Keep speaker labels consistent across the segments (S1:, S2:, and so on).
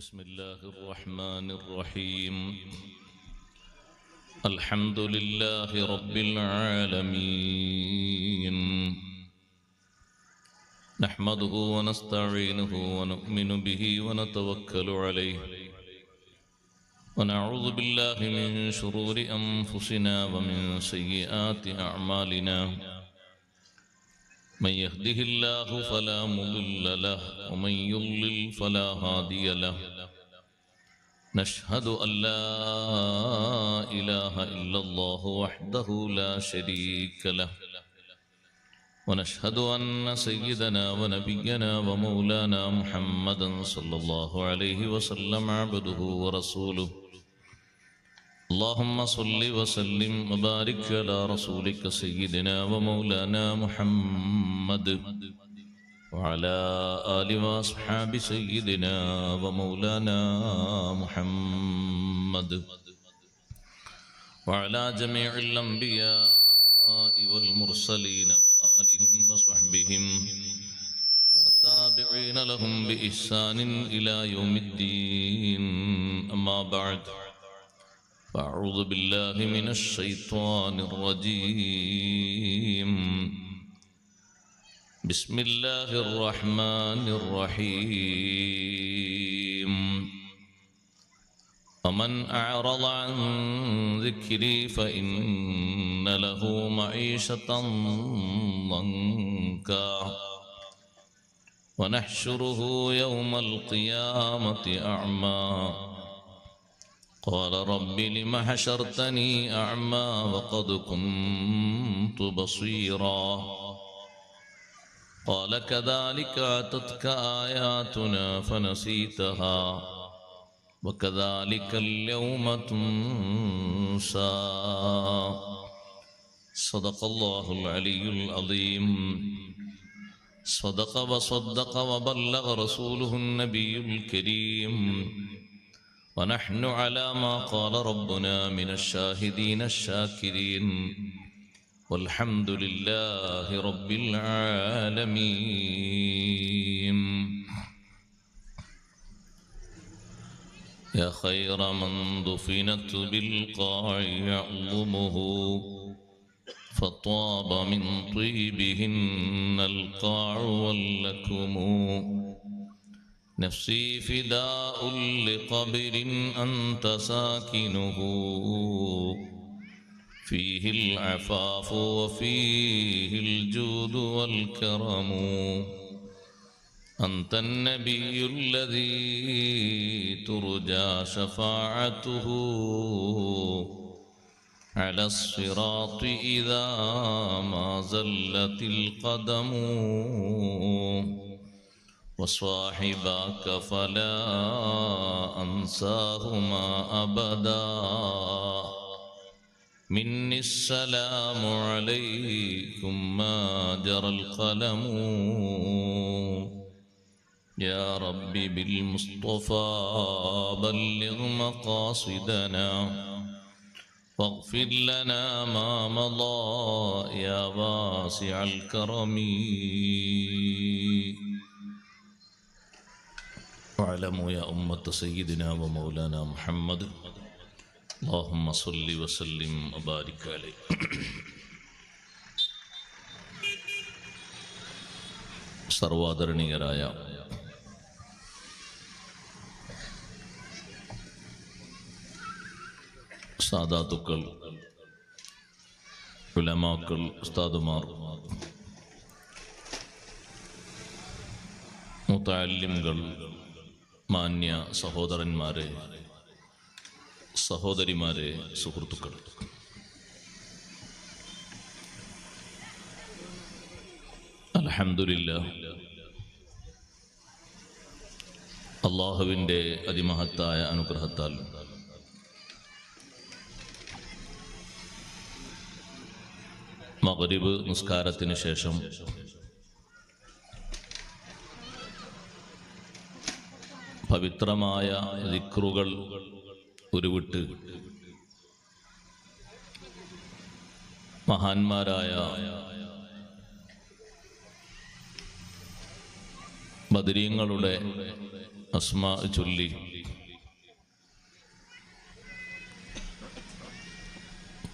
S1: بسم الله الرحمن الرحيم. الحمد لله رب العالمين، نحمده ونستعينه ونؤمن به ونتوكل عليه، ونعوذ بالله من شرور أنفسنا ومن سيئات أعمالنا. من يهده الله فلا مضل له ومن يضلل فلا هادي له. نشهد أن لا إله إلا الله وحده لا شريك له، ونشهد أن سيدنا ونبينا ومولانا محمدا صلى الله عليه وسلم عبده ورسوله. اللهم صل وسلم وبارك على رسولك سيدنا ومولانا محمد وعلى آل وأصحاب سيدنا ومولانا محمد وعلى جميع الأنبياء والمرسلين وآلهم وصحبهم التابعين لهم بإحسان إلى يوم الدين. أما بعد، فأعوذ بالله من الشيطان الرجيم. بسم الله الرحمن الرحيم. ومن أعرض عن ذكري فإن له معيشة ضنكا ونحشره يوم القيامة أعمى. قال رب لم حشرتني أعمى وقد كنت بصيرا. قال كذلك أتتك آياتنا فنسيتها وكذلك اليوم تنسى. صدق الله العلي العظيم. صدق وصدق وبلغ رسوله النبي الكريم، ونحن على ما قال ربنا من الشاهدين الشاكرين، والحمد لله رب العالمين. يا خير من دفنت بالقاع يعظمه، فطاب من طيبهن القاع واللكم. نفسي فداء لقبر أنت ساكنه، فيه العفاف وفيه الجود والكرم. أنت النبي الذي ترجى شفاعته على الصراط إذا ما زلت القدم. وصاحباك فلا أنساهما أبدا، مني السلام عليكم ما جرى القلم. يا رب بالمصطفى بلغ مقاصدنا، واغفر لنا ما مضى يا واسع الكرم. واعلموا يا أمة سيدنا ومولانا محمد اللهم صل وسلم وبارك عليه. സർവാദരണീയരായ സാദാത്തുക്കൾ, ഉലമാക്കൾ, ഉസ്താദുമാർ, മുതഅല്ലിംകൾ, മാന്യ സഹോദരന്മാരെ, സഹോദരിമാരെ, സുഹൃത്തുക്കൾ, അൽഹംദുലില്ലാഹ്, അല്ലാഹുവിൻ്റെ അതിമഹത്തായ അനുഗ്രഹത്താൽ മഗ്രിബ് നിസ്കാരത്തിന് ശേഷം പവിത്രമായ ദിക്റുകൾ ഉരുവിട്ട് മഹാന്മാരായ ബദരീങ്ങളുടെ അസ്മാ ചൊല്ലി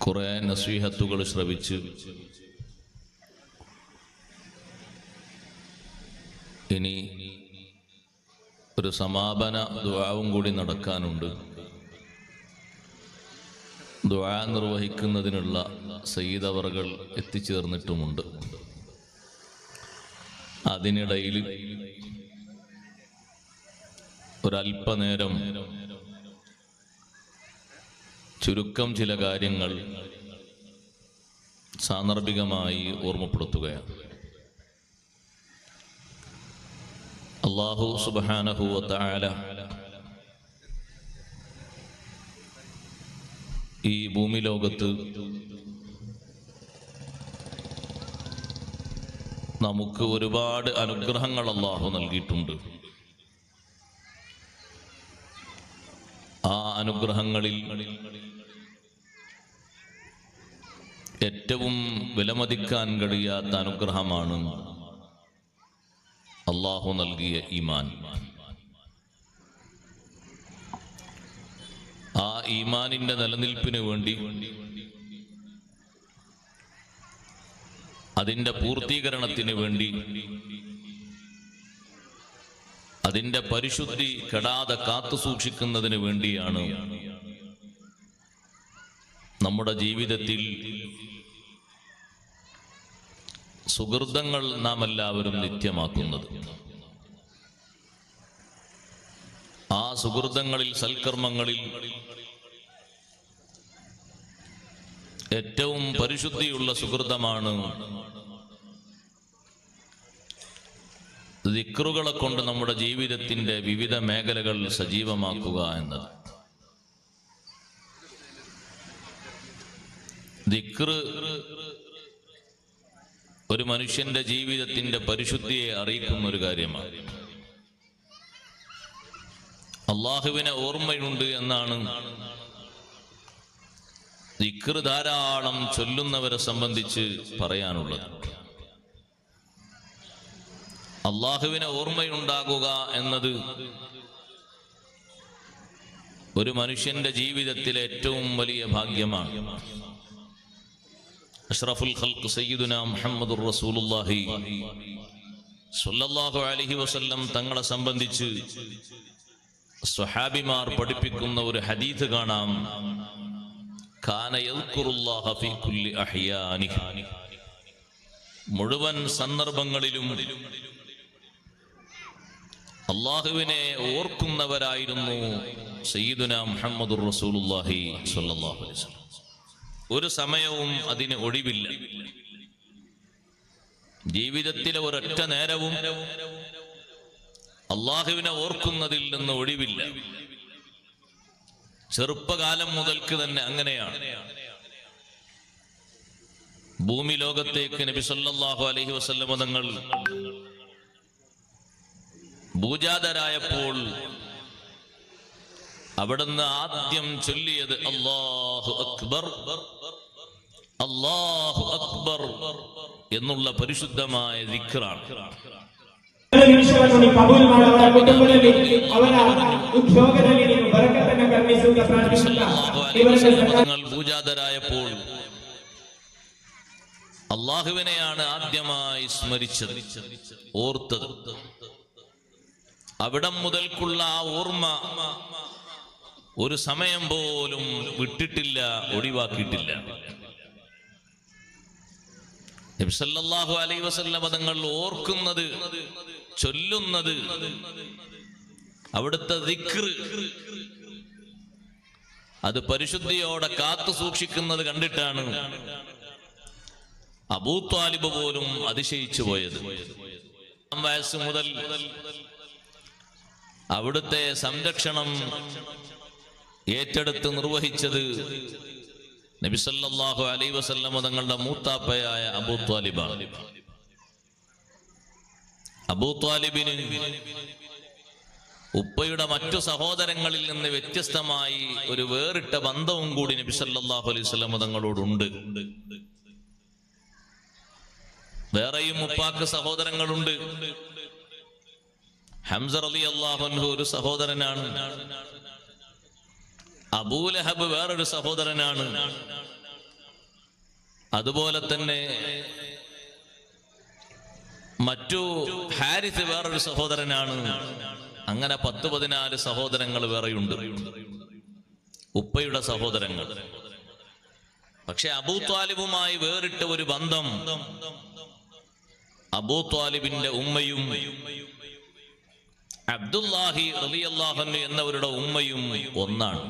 S1: കുറെ നസീഹത്തുകൾ ശ്രവിച്ച് ഇനി ഒരു സമാപന ദുആവും കൂടി നടക്കാനുണ്ട്. ദുആ നിർവഹിക്കുന്നതിനുള്ള സയ്യിദ് അവറുകൾ എത്തിച്ചേർന്നിട്ടുമുണ്ട്. അതിനിടയിൽ ഒരല്പനേരം ചുരുക്കം ചില കാര്യങ്ങൾ സാന്ദർഭികമായി ഓർമ്മപ്പെടുത്തുകയാണ്. അല്ലാഹു സുബ്ഹാനഹു വ തആല ഈ ഭൂമി ലോകത്ത് നമുക്ക് ഒരുപാട് അനുഗ്രഹങ്ങൾ അല്ലാഹു നൽകിയിട്ടുണ്ട്. ആ അനുഗ്രഹങ്ങളിൽ ഏറ്റവും വിലമതിക്കാൻ കഴിയാത്ത അനുഗ്രഹമാണ് അല്ലാഹു നൽകിയ ഈമാൻ. ആ ഈമാനിന്റെ നിലനിൽപ്പിന് വേണ്ടി, അതിന്റെ പൂർത്തീകരണത്തിന് വേണ്ടി, അതിന്റെ പരിശുദ്ധി കെടാതെ കാത്തു സൂക്ഷിക്കുന്നതിന് വേണ്ടിയാണ് നമ്മുടെ ജീവിതത്തിൽ സുഹൃതങ്ങൾ നാം എല്ലാവരും നിത്യമാക്കുന്നത്. ആ സുഹൃതങ്ങളിൽ, സൽക്കർമ്മങ്ങളിൽ ഏറ്റവും പരിശുദ്ധിയുള്ള സുഹൃതമാണ് ദിക്റുകളെ കൊണ്ട് നമ്മുടെ ജീവിതത്തിന്റെ വിവിധ മേഖലകൾ സജീവമാക്കുക എന്നത്. ദിക്ർ ഒരു മനുഷ്യന്റെ ജീവിതത്തിന്റെ പരിശുദ്ധിയെ അറിയിക്കുന്ന ഒരു കാര്യമാണ്. അള്ളാഹുവിനെ ഓർമ്മയുണ്ട് എന്നാണ് ദിക്ർ ധാരാളം ചൊല്ലുന്നവരെ സംബന്ധിച്ച് പറയാനുള്ളത്. അള്ളാഹുവിനെ ഓർമ്മയുണ്ടാകുക എന്നത് ഒരു മനുഷ്യന്റെ ജീവിതത്തിലെ ഏറ്റവും വലിയ ഭാഗ്യമാണ്. അഷ്റഫുൽ ഖൽഖ് സയ്യിദുനാ മുഹമ്മദുർ റസൂലുള്ളാഹി സ്വല്ലല്ലാഹു അലൈഹി വസല്ലം തങ്ങളെ സംബന്ധിച്ച് സ്വഹാബിമാർ പഠിപ്പിക്കുന്ന ഒരു ഹദീസ് കാണാം. കാന യദ്കുറുല്ലാഹ ഫീ കുല്ലി അഹ്യാനിഹി, മുഴുവൻ സന്ദർഭങ്ങളിലും അള്ളാഹുവിനെ ഓർക്കുന്നവരായിരുന്നു സയ്യിദുനാ മുഹമ്മദുർ റസൂലുള്ളാഹി സ്വല്ലല്ലാഹു അലൈഹി വസല്ലം. ഒരു സമയവും അതിന് ഒഴിവില്ല. ജീവിതത്തിലെ ഒരൊറ്റ നേരവും അള്ളാഹുവിനെ ഓർക്കുന്നതിൽ നിന്ന് ഒഴിവില്ല. ചെറുപ്പകാലം മുതൽക്ക് തന്നെ അങ്ങനെയാണ്. ഭൂമി ലോകത്തേക്ക് നബി സല്ലല്ലാഹു അലൈഹി വസല്ലം തങ്ങൾ ഭൂജാതരായപ്പോൾ അവിടുന്ന് ആദ്യം ചൊല്ലിയത് അല്ലാഹു അക്ബർ, അല്ലാഹു അക്ബർ എന്നുള്ള പരിശുദ്ധമായ ദിക്റാണ്. തങ്ങൾ ഭൂജാതരായപ്പോൾ അള്ളാഹുവിനെയാണ് ആദ്യമായി സ്മരിച്ചത്, ഓർത്തത്. അവിടം മുതൽക്കുള്ള ആ ഓർമ്മ ഒരു സമയം പോലും വിട്ടിട്ടില്ല, ഒഴിവാക്കിയിട്ടില്ല. നബി സല്ലല്ലാഹു അലൈഹി വസല്ലം തങ്ങൾ ഓർക്കുന്നത്, ചൊല്ലുന്നത്, അവിടുത്തെ ദിക്ർ, അത് പരിശുദ്ധിയോടെ കാത്തു സൂക്ഷിക്കുന്നത് കണ്ടിട്ടാണ് അബൂ ത്വാലിബ് പോലും അതിശയിച്ചു പോയത്. വയസ്സ് മുതൽ അവിടുത്തെ സംരക്ഷണം ഏറ്റെടുത്ത് നിർവഹിച്ചത് നബി സല്ലല്ലാഹു അലൈഹി വസല്ലം തങ്ങളുടെ മൂത്താപ്പയായ അബൂ ത്വാലിബാണ്. അബൂ ത്വാലിബിന് ഉപ്പയുടെ മറ്റു സഹോദരങ്ങളിൽ നിന്ന് വ്യത്യസ്തമായി ഒരു വേറിട്ട ബന്ധവും കൂടി നബി സല്ലല്ലാഹു അലൈഹി വസല്ലം തങ്ങളോടുണ്ട്. വേറെയും ഉപ്പാക്ക് സഹോദരങ്ങളുണ്ട്. ഹംസ റളിയല്ലാഹു അൻഹു ഒരു സഹോദരനാണ്. അബൂലഹബ് വേറൊരു സഹോദരനാണ്. അതുപോലെ തന്നെ മറ്റു ഹാരിസ് വേറൊരു സഹോദരനാണ്. അങ്ങനെ 10-14 സഹോദരങ്ങൾ വേറെയുണ്ട്, ഉപ്പയുടെ സഹോദരങ്ങൾ. പക്ഷെ അബൂ ത്വാലിബുമായി വേറിട്ട ഒരു ബന്ധം അബൂ ത്വാലിബിന്റെ ഉമ്മയും അബ്ദുല്ലാഹി റളിയല്ലാഹു അൻഹു എന്നവരുടെ ഉമ്മയും ഒന്നാണ്.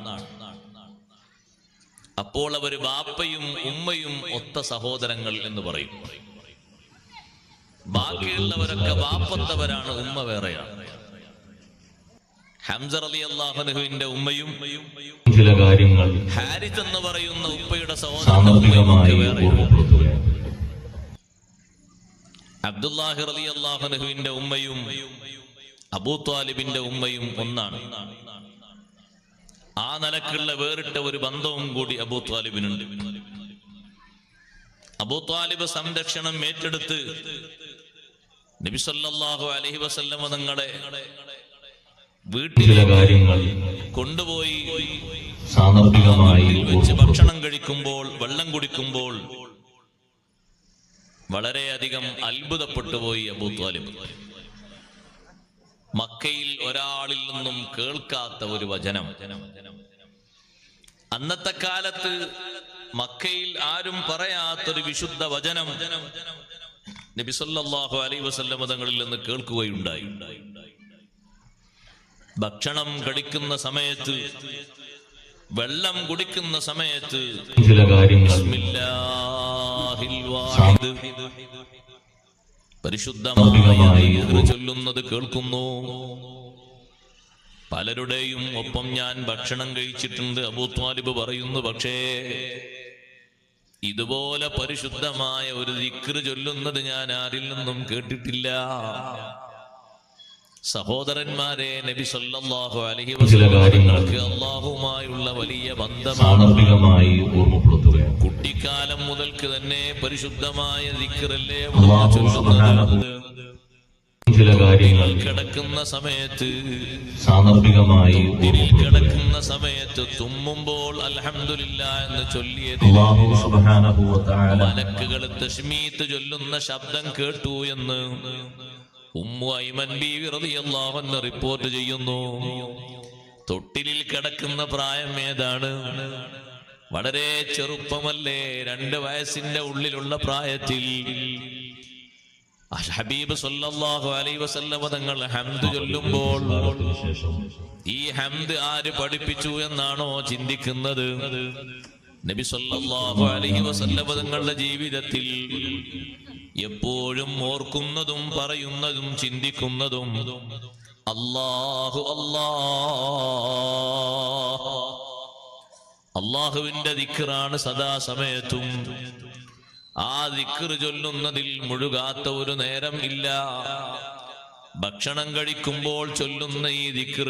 S1: അപ്പോൾ അവർ ബാപ്പയും ഉമ്മയും ഒത്ത സഹോദരങ്ങൾ എന്ന് പറയും. ബാക്കിയുള്ളവരൊക്കെ ബാപ്പത്തവരാണ്, ഉമ്മ വേറെയാണ്. ഹംസ റളിയല്ലാഹു അൻഹുവിന്റെ ഉമ്മയും
S2: ചില കാര്യങ്ങൾ
S1: ഹാരിസ് എന്ന് പറയുന്ന ഉപ്പയുടെ സഹോദരൻ അബ്ദുല്ലാഹി റളിയല്ലാഹു അൻഹുവിന്റെ ഉമ്മയും അബൂ ത്വാലിബിന്റെ ഉമ്മയും ഒന്നാണ്. ആ നിലക്കുള്ള വേറിട്ട ഒരു ബന്ധവും കൂടി അബൂ ത്വാലിബിനുണ്ട്. അബൂ ത്വാലിബ് സംരക്ഷണം ഏറ്റെടുത്ത് നബി സല്ലല്ലാഹു അലൈഹി വസല്ലം തങ്ങളെ വീട്ടിലെ കാര്യങ്ങൾ കൊണ്ടുപോയി
S2: സാന്ദർഭികമായി
S1: വെച്ച് ഭക്ഷണം കഴിക്കുമ്പോൾ, വെള്ളം കുടിക്കുമ്പോൾ വളരെയധികം അത്ഭുതപ്പെട്ടു പോയി അബൂ ത്വാലിബ്. മക്കയിൽ ഒരാളിൽ നിന്നും കേൾക്കാത്ത ഒരു വചനം. അന്നത്തെ കാലത്ത് മക്കയിൽ ആരും പറയാത്തൊരു വിശുദ്ധ വചനം നബി സല്ലല്ലാഹു അലൈഹി വസല്ലം തങ്ങളിൽ നിന്ന് കേൾക്കുകയുണ്ടായി. ഭക്ഷണം കഴിക്കുന്ന സമയത്ത്, വെള്ളം കുടിക്കുന്ന സമയത്ത്
S2: ചില കാര്യങ്ങൾ
S1: പരിശുദ്ധമായി ചൊല്ലുന്നത് കേൾക്കുന്നു. പലരുടെയും ഒപ്പം ഞാൻ ഭക്ഷണം കഴിച്ചിട്ടുണ്ട്. അബൂ ത്വാലിബ് പറയുന്നു, പക്ഷേ ഇതുപോലെ പരിശുദ്ധമായ ഒരു ദിക്ർ ചൊല്ലുന്നത് ഞാൻ ആരിൽ നിന്നും കേട്ടിട്ടില്ല. സഹോദരന്മാരെ, നബി സല്ലല്ലാഹു അലൈഹി വസല്ലമക്ക് അല്ലാഹുമായുള്ള വലിയ ബന്ധമാണ്. കുട്ടിക്കാലം മുതൽക്ക് തന്നെ പരിശുദ്ധമായ ദിക്റല്ലേ ചൊല്ലുന്നത്.
S2: ചില കാര്യങ്ങൾ
S1: കിടക്കുന്ന സമയത്ത്,
S2: സാന്ദർഭികമായി
S1: കിടക്കുന്ന സമയത്ത് തുമ്മുമ്പോൾ അൽഹംദുലില്ലാഹ് എന്ന് ചൊല്ലിയത് മലക്കുകൾ തസ്മീത്ത് ചൊല്ലുന്ന ശബ്ദം കേട്ടു എന്ന് ഉമ്മു ഐമൻ ബീവി റളിയല്ലാഹു അൻഹ റിപ്പോർട്ട് ചെയ്യുന്നു. തൊട്ടിലിൽ കിടക്കുന്ന പ്രായം ഏതാണ്? വളരെ ചെറുപ്പമല്ലേ, 2 വയസ്സിന്റെ ഉള്ളിലുള്ള പ്രായത്തിൽ ഹബീബ് സല്ലല്ലാഹു അലൈഹി വസല്ലം തങ്ങൾ ഹംദ് ചൊല്ലുമ്പോൾ ഈ ഹംദ് ആര് പഠിപ്പിച്ചു എന്നാണോ ചിന്തിക്കുന്നത്? നബി സല്ലല്ലാഹു അലൈഹി വസല്ലം തങ്ങളുടെ ജീവിതത്തിൽ എപ്പോഴും ഓർക്കുന്നതും പറയുന്നതും ചിന്തിക്കുന്നതും അല്ലാഹു അല്ലാഹ്, അല്ലാഹുവിന്റെ ദിക്റാണ് സദാസമയത്തും. ആ ദിക്ർ ചൊല്ലുന്നതിൽ മുഴുകാത്ത ഒരു നേരം ഇല്ല. ഭക്ഷണം കഴിക്കുമ്പോൾ ചൊല്ലുന്ന ഈ ദിക്ർ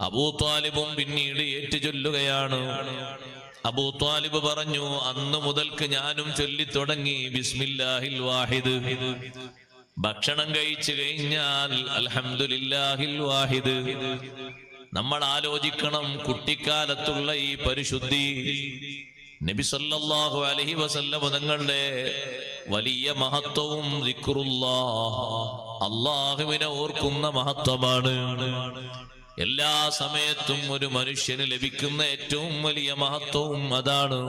S1: അബൂ ത്വാലിബും പിന്നീട് ഏറ്റു ചൊല്ലുകയാണ്. അബൂ ത്വാലിബ് പറഞ്ഞു, അന്ന് മുതൽക്ക് ഞാനും ചൊല്ലിത്തുടങ്ങി ബിസ്മില്ലാഹിൽ വാഹിദ്. ഭക്ഷണം കഴിച്ചു കഴിഞ്ഞാൽ അൽഹംദുലില്ലാഹിൽ വാഹിദ്. നമ്മൾ ആലോചിക്കണം, കുട്ടിക്കാലത്തുള്ള ഈ പരിശുദ്ധി നബി സല്ലല്ലാഹു അലൈഹി വസല്ലം തങ്ങളുടെ വലിയ മഹത്വവും ദിക്റുല്ലാഹ്, അല്ലാഹുവിനെ ഓർക്കുന്ന മഹത്വമാണ്. എല്ലാ സമയത്തും ഒരു മനുഷ്യന് ലഭിക്കുന്ന ഏറ്റവും വലിയ മഹത്വവും അതാണ്.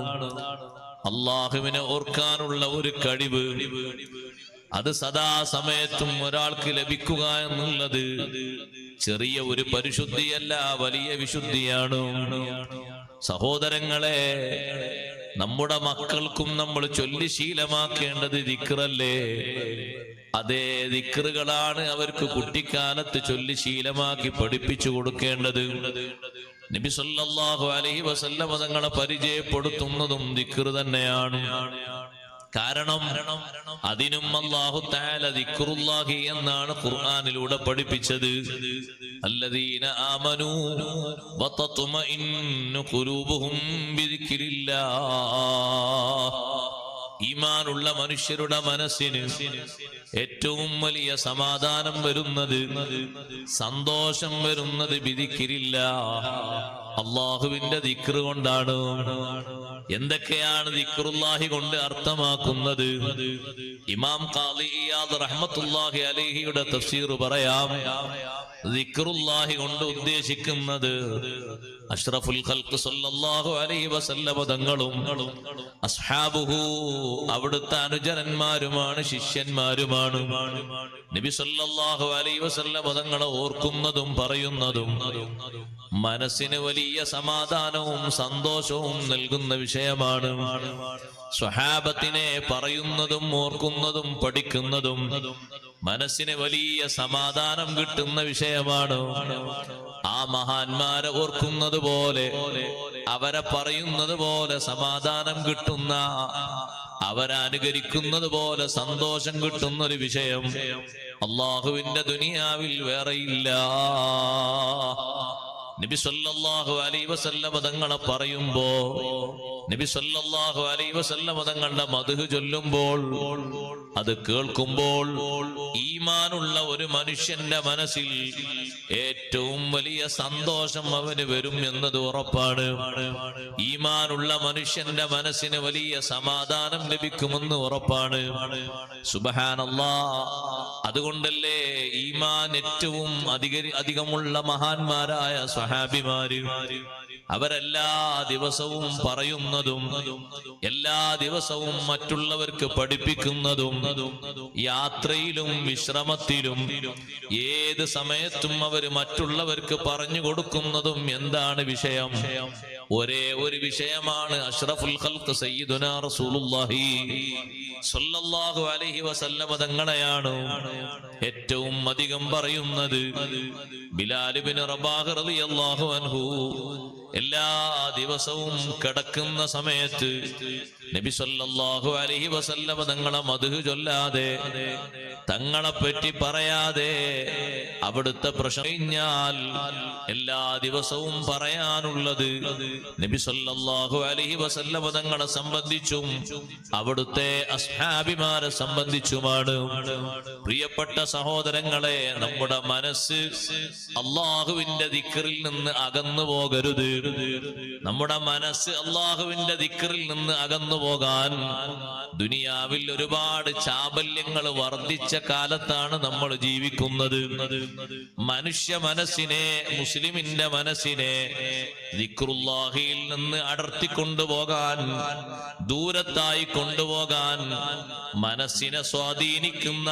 S1: അല്ലാഹുവിനെ ഓർക്കാനുള്ള ഒരു കഴിവ്, അത് സദാസമയത്തും ഒരാൾക്ക് ലഭിക്കുക എന്നുള്ളത് ചെറിയ ഒരു പരിശുദ്ധിയല്ല, വലിയ വിശുദ്ധിയാണ്. സഹോദരങ്ങളെ, നമ്മുടെ മക്കൾക്കും നമ്മൾ ചൊല്ലി ശീലമാക്കേണ്ടത് ദിക്റല്ലേ? അതേ ദിക്റുകളാണ് അവർക്ക് കുട്ടിക്കാലത്ത് ചൊല്ലി ശീലമാക്കി പഠിപ്പിച്ചു കൊടുക്കേണ്ടത്. നബി സല്ലല്ലാഹു അലൈഹി വസല്ലം തങ്ങളെ പരിചയപ്പെടുത്തുന്നതും ദിക്ർ തന്നെയാണ്. കാരണം അതിനും അല്ലാഹു തആല ദിക്റുല്ലാഹി എന്നാണ് ഖുർആനിലൂടെ പഠിപ്പിച്ചത്. അല്ലദീന ആമനൂ വതത്മഇന്നു ഖുലൂബുഹും ബിദിക്രില്ലാഹ്. ഈമാനുള്ള മനുഷ്യരുടെ മനസ്സിന് ഏറ്റവും വലിയ സമാധാനം വരുന്നത്, സന്തോഷം വരുന്നത് ബിദിക്രില്ല, അള്ളാഹുവിന്റെ ദിക്ർ കൊണ്ടാണ്. എന്തൊക്കെയാണ് ദിക്റുല്ലാഹി കൊണ്ട് അർത്ഥമാക്കുന്നത്? ഇമാം ഖാദി ഇയാദ് റഹ്മത്തുള്ളാഹി അലൈഹിയുടെ തഫ്സീർ പറയാം. ദിക്റുല്ലാഹി കൊണ്ട് ഉദ്ദേശിക്കുന്നത് അഷ്റഫുൽ ഖൽഖ് സല്ലല്ലാഹു അലൈഹി വസല്ലമ തങ്ങളും അസ്ഹാബുഹു അവിടുത്തെ അനുചരന്മാരുമാണ്, ശിഷ്യന്മാരുമാണ്. നബി സല്ലല്ലാഹു അലൈഹി വസല്ലമ തങ്ങളെ ഓർക്കുന്നതും പറയുന്നതും മനസ്സിന് വലിയ സമാധാനവും സന്തോഷവും നൽകുന്ന വിഷയമാണ്. സ്വഹാബത്തിനെ പറയുന്നതും ഓർക്കുന്നതും പഠിക്കുന്നതും മനസ്സിന് വലിയ സമാധാനം കിട്ടുന്ന വിഷയമാണ്. ആ മഹാന്മാരെ ഓർക്കുന്നത് പോലെ, അവരെ പറയുന്നത് പോലെ സമാധാനം കിട്ടുന്ന, അവരെ അനുകരിക്കുന്നത് പോലെ സന്തോഷം കിട്ടുന്ന ഒരു വിഷയം അള്ളാഹുവിന്റെ ദുനിയാവിൽ വേറെയില്ല. നബി സല്ലല്ലാഹു അലൈഹി വസല്ലം തങ്ങളെ പറയുമ്പോ, നബി സല്ലല്ലാഹു അലൈഹി വസല്ലം തങ്ങളുടെ മദ്ഹ് ചൊല്ലുമ്പോൾ, അത് കേൾക്കുമ്പോൾ ഈമാനുള്ള ഒരു മനുഷ്യന്റെ മനസ്സിൽ ഏറ്റവും വലിയ സന്തോഷം അവന് വരും എന്നത് ഉറപ്പാണ്. ഈമാനുള്ള മനുഷ്യന്റെ മനസ്സിന് വലിയ സമാധാനം ലഭിക്കുമെന്ന് ഉറപ്പാണ്. സുബ്ഹാനല്ലാഹ്. അതുകൊണ്ടല്ലേ ഈമാൻ ഏറ്റവും അധികമുള്ള മഹാന്മാരായ സ്വഹാബിമാര് അവരെല്ലാ ദിവസവും പറയുന്നതും എല്ലാ ദിവസവും മറ്റുള്ളവർക്ക് പഠിപ്പിക്കുന്നതും യാത്രയിലും വിശ്രമത്തിലും ഏത് സമയത്തും അവർ മറ്റുള്ളവർക്ക് പറഞ്ഞു കൊടുക്കുന്നതും എന്താണ് വിഷയം? ഒരേ ഒരു വിഷയമാണ്. അഷ്റഫുൽ ഖൽഖ് സയ്യിദുനാ റസൂലുള്ളാഹി സ്വല്ലല്ലാഹു അലൈഹി വസല്ലം തങ്ങളെയാണ് ഏറ്റവും അധികം പറയുന്നത്. ബിലാൽ ഇബ്നു റബാഹ് റളിയല്ലാഹു അൻഹു എല്ലാ ദിവസവും കിടക്കുന്ന സമയത്ത് നബി സല്ലല്ലാഹു അലൈഹി വസല്ലം തങ്ങളെ മദ്ഹ് ചൊല്ലാതെ, തങ്ങളെ പറ്റി പറയാതെ, അവിടുത്തെ പ്രശംസിഞ്ഞാൽ എല്ലാ ദിവസവും പറയാനുള്ളത് നബി സല്ലല്ലാഹു അലൈഹി വസല്ലം തങ്ങളെ സംബന്ധിച്ചും അവിടുത്തെ അസ്ഹാബിമാരെ സംബന്ധിച്ചുമാണ്. പ്രിയപ്പെട്ട സഹോദരങ്ങളെ, നമ്മുടെ മനസ്സ് അള്ളാഹുവിന്റെ ദിക്റിൽ നിന്ന് അകന്നു പോകരുത്. നമ്മുടെ മനസ്സ് അള്ളാഹുവിന്റെ ദിക്റിൽ നിന്ന് അകന്നു പോകാൻ ദുനിയാവിൽ ഒരുപാട് ചാബല്യങ്ങൾ വർദ്ധിച്ച കാലത്താണ് നമ്മൾ ജീവിക്കുന്നത്. മനുഷ്യ മനസ്സിനെ, മുസ്ലിമിന്റെ മനസ്സിനെ ദിക്റുല്ലാഹിയിൽ നിന്ന് അടർത്തിക്കൊണ്ടുപോകാൻ, ദൂരത്തായി കൊണ്ടുപോകാൻ, മനസ്സിനെ സ്വാധീനിക്കുന്ന,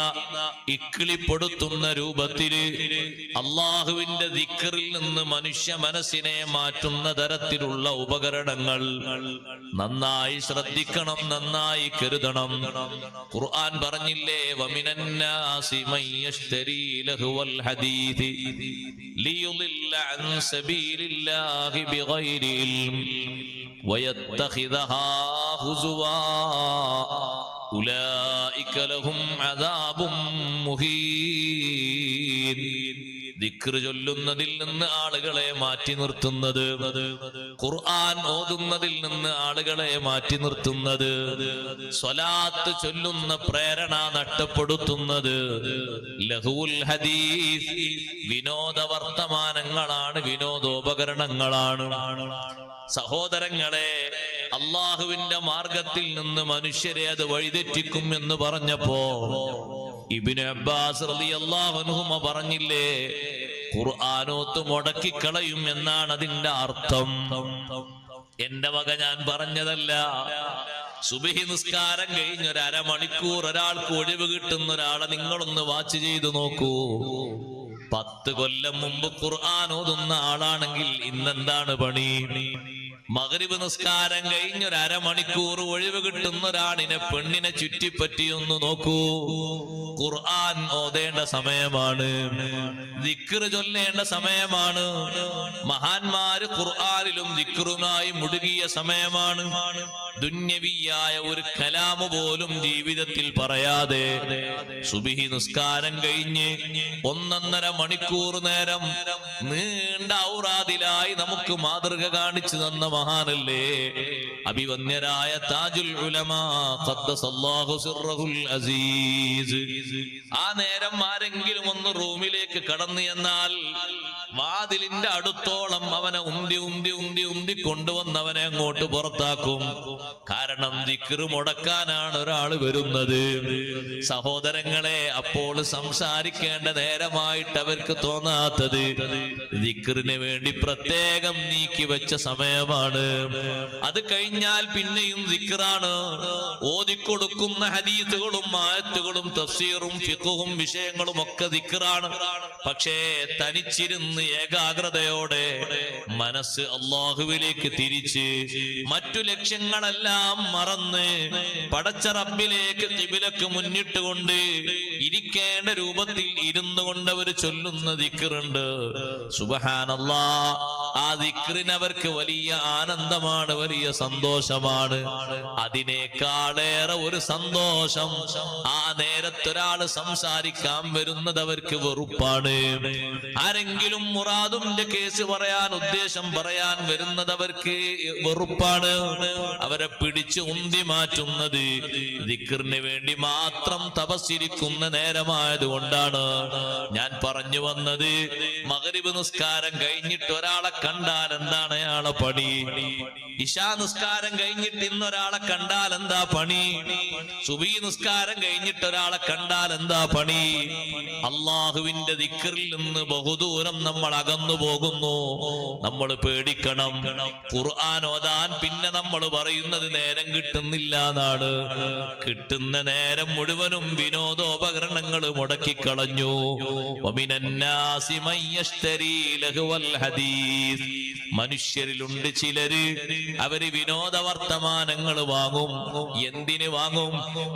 S1: ഇക്കിളിപ്പെടുത്തുന്ന രൂപത്തില് അള്ളാഹുവിന്റെ ദിക്റിൽ നിന്ന് മനുഷ്യ മനസ്സിനെ മാറ്റുന്ന തരത്തിലുള്ള ഉപകരണങ്ങൾ നന്നായി ശ്രദ്ധിക്കണം, നന്നായി കരുതണം. ഖുർആൻ പറഞ്ഞില്ലേ, വമിനന്നാസി മയ്യശ്തരീ ലഹുവൽ ഹദീഥി ലിയുളില്ല അൻ സബീലില്ലാഹി ബിഗൈരി ഇൽം വയത്തഖിദഹാ ഹുസുവാ ഉലൈക ലഹും അദാബും മുഹീൻ. ദിക്ർ ചൊല്ലുന്നതിൽ നിന്ന് ആളുകളെ മാറ്റി നിർത്തുന്നത്, ഖുർആൻ ഓതുന്നതിൽ നിന്ന് ആളുകളെ മാറ്റി നിർത്തുന്നത്, സ്വലാത്ത് ചൊല്ലുന്ന പ്രേരണ നഷ്ടപ്പെടുത്തുന്നത് ലഹുൽ ഹദീസ്, വിനോദ വർത്തമാനങ്ങളാണ്, വിനോദോപകരണങ്ങളാണ്. സഹോദരങ്ങളെ, അള്ളാഹുവിന്റെ മാർഗത്തിൽ നിന്ന് മനുഷ്യരെ അത് വഴിതെറ്റിക്കും എന്ന് പറഞ്ഞപ്പോ ഇബ്നു അബ്ബാസ് റളിയല്ലാഹു അൻഹുമ പറഞ്ഞില്ലേ, ഖുർആനോത്ത് മുടക്കിക്കളയും എന്നാണ് അതിന്റെ അർത്ഥം. എന്റെ വക ഞാൻ പറഞ്ഞതല്ല. സുബ്ഹി നിസ്കാരം കഴിഞ്ഞ് ഒരു അരമണിക്കൂർ ഒരാൾക്ക് ഒഴിവ് കിട്ടുന്ന ഒരാളെ നിങ്ങളൊന്ന് വാച്ച് ചെയ്തു നോക്കൂ. 10 കൊല്ലം മുമ്പ് ഖുർആൻ ഓതുന്ന ആളാണെങ്കിൽ ഇന്നെന്താണ് പണി? മഗ്രിബ് നിസ്കാരം കഴിഞ്ഞ് ഒരു അരമണിക്കൂർ ഒഴിവ് കിട്ടുന്ന ഒരാളിനെ, പെണ്ണിനെ ചുറ്റിപ്പറ്റിയൊന്ന് നോക്കൂ. ഖുർആൻ ഓതേണ്ട സമയമാണ്, ദിക്ർ ചൊല്ലേണ്ട സമയമാണ്. മഹാന്മാര് ഖുർആനിലും ദിക്റുമായി മുഴുകിയ സമയമാണ്. ദുന്യവിയായ ഒരു കലാമു പോലും ജീവിതത്തിൽ പറയാതെ സുബ്ഹി നിസ്കാരം കഴിഞ്ഞ് 1.5 മണിക്കൂർ നേരം നീണ്ട ഔറാദിലായി നമുക്ക് മാതൃക കാണിച്ചു തന്ന മഹാനല്ലേ അഭിവന്യരായ താജുൽ ഉലമാ ഖദ്ദസല്ലാഹു സിർറഹുൽ അസീസ്. ആ നേരം ആരെങ്കിലും ഒന്ന് റൂമിലേക്ക് കടന്നു എന്നാൽ വാതിലിന്റെ അടുത്തോളം അവനെ ഉന്തി കൊണ്ടുവന്നവനെ അങ്ങോട്ട് പുറത്താക്കും. കാരണം ദിക്റ് മുടക്കാനാണ് ഒരാൾ വരുന്നത്. സഹോദരങ്ങളെ, അപ്പോൾ സംസാരിക്കേണ്ട നേരമായിട്ട് അവർക്ക് തോന്നാത്തത് ദിക്റിന് വേണ്ടി പ്രത്യേകം നീക്കി വെച്ച സമയമാണ്. അത് കഴിഞ്ഞാൽ പിന്നെയും ദിക്റാണ്. ഓതിക്കൊടുക്കുന്ന ഹദീസുകളും ആയത്തുകളും തഫ്സീറും ഫിഖ്ഹും വിഷയങ്ങളും ഒക്കെ ദിക്റാണ്. പക്ഷേ തനിച്ചിരുന്ന് ഏകാഗ്രതയോടെ മനസ്സ് അല്ലാഹുവിലേക്ക് തിരിച്ച് മറ്റു ലക്ഷ്യങ്ങളെല്ലാം മറന്ന് പടച്ച റബ്ബിലേക്ക് ഖിബിലക്ക് മുന്നിട്ടുകൊണ്ട് ഇരിക്കേണ്ട രൂപത്തിൽ ഇരുന്നു കൊണ്ട് അവർ ചൊല്ലുന്ന ദിക്റുണ്ട്. സുബ്ഹാനല്ലാഹ്, ആ ദിക്റിന് അവർക്ക് വലിയ ആനന്ദമാണ്, വലിയ സന്തോഷമാണ്. അതിനേക്കാളേറെ ഒരു സന്തോഷം ആ നേരത്തൊരാള് സംസാരിക്കാൻ വരുന്നത് അവർക്ക് വെറുപ്പാണ്. ആരെങ്കിലും മുറാദുന്റെ കേസ് പറയാൻ, ഉദ്ദേശം പറയാൻ വരുന്നത് അവർക്ക് വെറുപ്പാണ്. അവരെ പിടിച്ച് ഉന്തി മാറ്റുന്നത് ദിക്റിന് വേണ്ടി മാത്രം തപസ്സിരിക്കുന്ന നേരമായത് കൊണ്ടാണ്. ഞാൻ പറഞ്ഞു വന്നത്, മഗ്രിബ് നിസ്കാരം കഴിഞ്ഞിട്ട് ഒരാളെ കണ്ടാൽ എന്താണ് അയാളെ പണി? ഇശാ നിസ്കാരം കഴിഞ്ഞിട്ട് ഇന്നൊരാളെ കണ്ടാൽ എന്താ പണി? സുബഹി നിസ്കാരം കഴിഞ്ഞിട്ട് ഒരാളെ കണ്ടാൽ എന്താ പണി? അള്ളാഹുവിന്റെ ദിക്റിൽ നിന്ന് ബഹുദൂരം നമ്മൾ അകന്നു പോകുന്നു. നമ്മൾ പേടിക്കണം. ഖുർആൻ ഓതാൻ പിന്നെ നമ്മൾ പറയുന്നത് നേരം കിട്ടുന്നില്ല എന്നാണ്. കിട്ടുന്ന നേരം മുഴുവനും വിനോദോപകരണങ്ങൾ മുടക്കിക്കളഞ്ഞു. വമിനന്നാസി മയ്യശ്തരീ ലഹ്വൽ ഹദീസ്. മനുഷ്യരിലുണ്ട് ചിലര്, അവര് വിനോദ വർത്തമാനങ്ങൾ വാങ്ങും. എന്തിന് വാങ്ങും?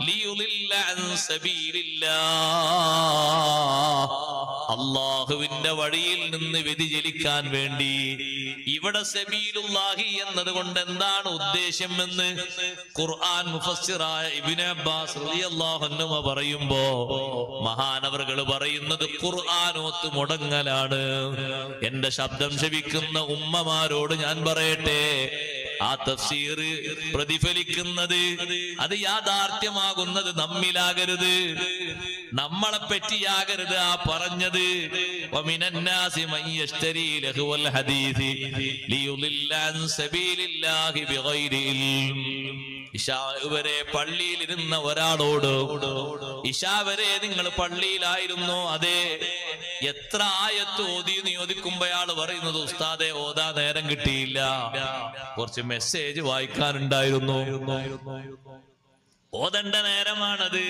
S1: ലിയുളില്ല അൻ സബീലില്ലാഹ്, അല്ലാഹുവിന്റെ വഴിയിൽ നിന്ന് വ്യതിചലിക്കാൻ വേണ്ടി. ഇവിടെ സബീലുല്ലാഹി എന്നതുകൊണ്ട് എന്താണ് ഉദ്ദേശം എന്ന് ഖുർആൻ മുഫസ്സിറായ ഇബ്നു അബ്ബാസ് റളിയല്ലാഹു അൻഹു പറയുമ്പോ മഹാനവറുകൾ പറയുന്നത് ഖുർആനോത്ത് മുടങ്ങലാണ്. എന്റെ ശബ്ദം ശ്രവിക്കുന്ന ഉമ്മമാരോട് ഞാൻ പറയട്ടെ, ആ തഫ്സീർ പ്രതിഫലിക്കുന്നത്, അത് യാഥാർത്ഥ്യമാകുന്നത് നമ്മിലാകരുത്, നമ്മളെ പറ്റിയാകരുത് ആ പറഞ്ഞത്. വമിനന്നാസി മയ്യശ്തരീ ലഹ്വൽ ഹദീസ് ലിയുളില്ല അൻ സബീലില്ലാഹി ബിഗൈരി ഇൽം. ഇശാ വരെ പള്ളിയിലിരുന്ന ഒരാളോട്, ഇശാ വരെ നിങ്ങൾ പള്ളിയിലായിരുന്നു, അതെ, എത്ര ആയത്ത് ഓതി നിയോദിക്കുമ്പോ അയാൾ പറയുന്നത്, ഉസ്താദെ ഓതാ നേരം കിട്ടിയില്ല, കുറച്ച് മെസ്സേജ് വായിക്കാനുണ്ടായിരുന്നു. ഓതണ്ട നേരമാണത്.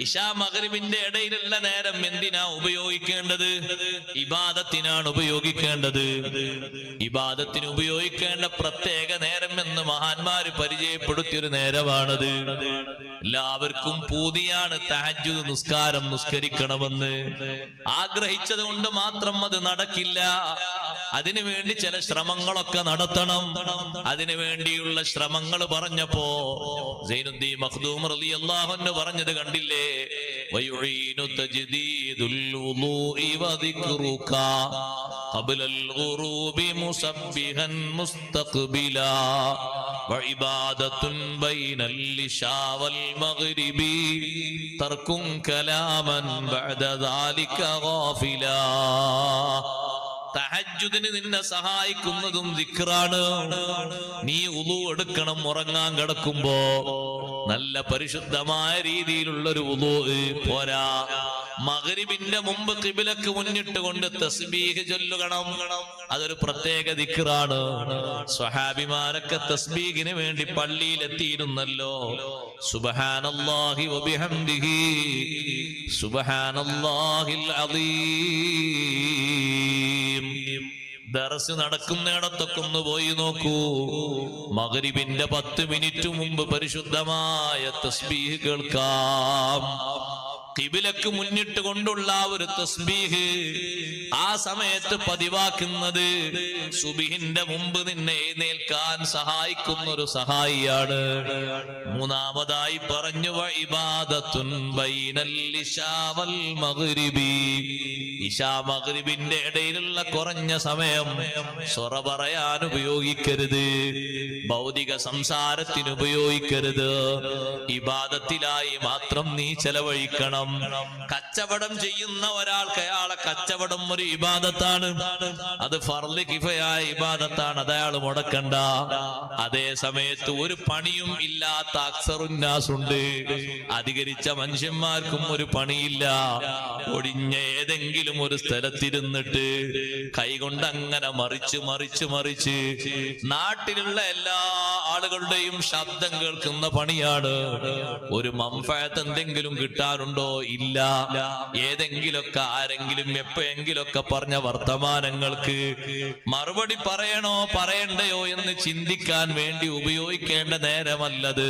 S1: ഇശാ മഗ്രിബിന്റെ ഇടയിലുള്ള നേരം എന്തിനാ ഉപയോഗിക്കേണ്ടത്? ഇബാദത്തിനാണ് ഉപയോഗിക്കേണ്ടത്. ഇബാദത്തിന് ഉപയോഗിക്കേണ്ട പ്രത്യേക നേരം എന്ന് മഹാന്മാര് പരിചയപ്പെടുത്തിയൊരു നേരമാണത്. എല്ലാവർക്കും പൂതിയാണ് തഹജ്ജുദ് നിസ്കാരം നിസ്കരിക്കണമെന്ന്. ആഗ്രഹിച്ചത് കൊണ്ട് മാത്രം അത് നടക്കില്ല. അതിനുവേണ്ടി ചില ശ്രമങ്ങളൊക്കെ നടത്തണം. അതിനു വേണ്ടിയുള്ള ശ്രമങ്ങൾ പറഞ്ഞപ്പോ സൈനുദ്ദീൻ മഖ്ദൂം റളിയല്ലാഹു അൻഹു പറഞ്ഞത് കണ്ടില്ലേ? വയുഈനു തജ്ദീദുൽ വുളൂഇ വദിക്റുക ഖബ്ലൽ ഖുറൂബി മുസബ്ബിഹൻ മുസ്തഖ്ബിലാ വഇബാദത്തുൻ ബൈനൽ ഇശാ വൽ മഗ്രിബി തർകുൻ കലാമൻ ബഅദ ദാലിക ഗാഫിലാ. തഹജ്ജുദിന് നിന്നെ സഹായിക്കുന്നതും ദിക്റാണ്. നീ ഉളു എടുക്കണം ഉറങ്ങാൻ കിടക്കുമ്പോ. നല്ല പരിശുദ്ധമായ രീതിയിലുള്ളൊരു ഉളു പോരാ. മഗ്രിബിന്റെ മുമ്പ് ഖിബിലക്ക് മുന്നിട്ട് കൊണ്ട് തസ്ബീഹ് ചൊല്ലുകണം. അതൊരു പ്രത്യേക ദിക്റാണ്. സ്വഹാബിമാരൊക്കെ തസ്ബീഹിന് വേണ്ടി പള്ളിയിൽ എത്തിയിരുന്നല്ലോ. സുബ്ഹാനല്ലാഹി വബിഹംദിഹി സുബ്ഹാനല്ലാഹിൽ അദീം. ദർസ് നടക്കുന്നിടത്തൊക്കെ ഒന്ന് പോയി നോക്കൂ. മഗ്രിബിന്റെ 10 മിനിറ്റ് മുമ്പ് പരിശുദ്ധമായ തസ്ബീഹ് കേൾക്കാം. ഖിബിലക്ക് മുന്നിട്ട് കൊണ്ടുള്ള ഒരു തസ്ബീഹ് ആ സമയത്ത് പതിവാക്കുന്നത് സുബഹിന്റെ മുമ്പ് നിന്നെ എഴുന്നേൽക്കാൻ സഹായിക്കുന്ന ഒരു സഹായിയാണ്. മൂന്നാമതായി പറഞ്ഞു ഇബാദത്തുൻ ബൈനൽ ഇശാ വൽ മഗ്രിബി, ഇശാ മഗ്രിബിന്റെ ഇടയിലുള്ള കുറഞ്ഞ സമയം സ്വറ പറയാൻ ഉപയോഗിക്കരുത്, ഭൗതിക സംസാരത്തിന് ഉപയോഗിക്കരുത്, ഇബാദത്തിലായി മാത്രം നീ ചെലവഴിക്കണം. കച്ചവടം ചെയ്യുന്ന ഒരാൾക്ക് അയാളെ കച്ചവടം ഒരു ഇബാദത്താണ്, അത് ഫർള് കിഫയായ ഇബാദത്താണ്, അത് അയാൾ മുടക്കണ്ട. അതേ സമയത്ത് ഒരു പണിയും ഇല്ലാത്ത അക്സറുന്നാസുണ്ട്, അധികരിച്ച മനുഷ്യന്മാർക്കും ഒരു പണിയില്ല. ഒടിഞ്ഞ ഏതെങ്കിലും ഒരു സ്ഥലത്തിരുന്നിട്ട് കൈകൊണ്ട് അങ്ങനെ മറിച്ച് മറിച്ച് മറിച്ച് നാട്ടിലുള്ള എല്ലാ ആളുകളുടെയും ശബ്ദം കേൾക്കുന്ന പണിയാണ്. ഒരു മംഫഅത്ത് എന്തെങ്കിലും കിട്ടാനുണ്ടോ? ഇല്ല. ഏതെങ്കിലൊക്കെ ആരെങ്കിലും എപ്പോഴെങ്കിലൊക്കെ പറഞ്ഞ വർത്തമാനങ്ങൾക്ക് മറുപടി പറയണോ പറയണ്ടയോ എന്ന് ചിന്തിക്കാൻ വേണ്ടി ഉപയോഗിക്കേണ്ട നേരമല്ലത്.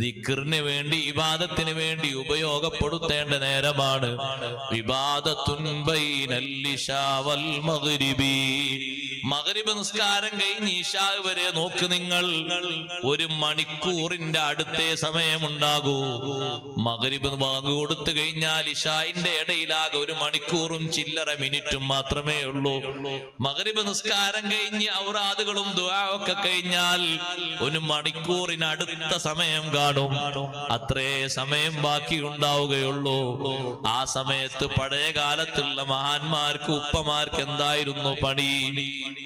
S1: ദിക്റിന് വേണ്ടി ഇബാദത്തിന് വേണ്ടി ഉപയോഗപ്പെടുത്തേണ്ട നേരമാണ്. ഇബാദത്തുൻ ബൈനൽ ഇശാ വൽ മഗ്രിബി, മഗ്രിബ് നിസ്കാരം കഴിഞ്ഞ് ഇശാ വരെ നോക്ക് നിങ്ങൾ, 1 മണിക്കൂറിന്റെ അടുത്തേ സമയമുണ്ടാകൂ. മഗ്രിബ് ബാങ്ക് കൊടുത്തു കഴിഞ്ഞാൽ ഇശായിന്റെ ഇടയിലാകെ 1 മണിക്കൂറും ചില്ലറ മിനിറ്റും മാത്രമേ ഉള്ളൂ. മഗ്രിബ് നിസ്കാരം കഴിഞ്ഞ് ഔറാദുകളും ദുആ ഒക്കെ കഴിഞ്ഞാൽ 1 മണിക്കൂറിന് അടുത്ത സമയം കാണും. അത്രേ സമയം ബാക്കി ഉണ്ടാവുകയുള്ളൂ. ആ സമയത്ത് പഴയ കാലത്തുള്ള മഹാന്മാർക്ക് ഉപ്പമാർക്ക് എന്തായിരുന്നു പണി?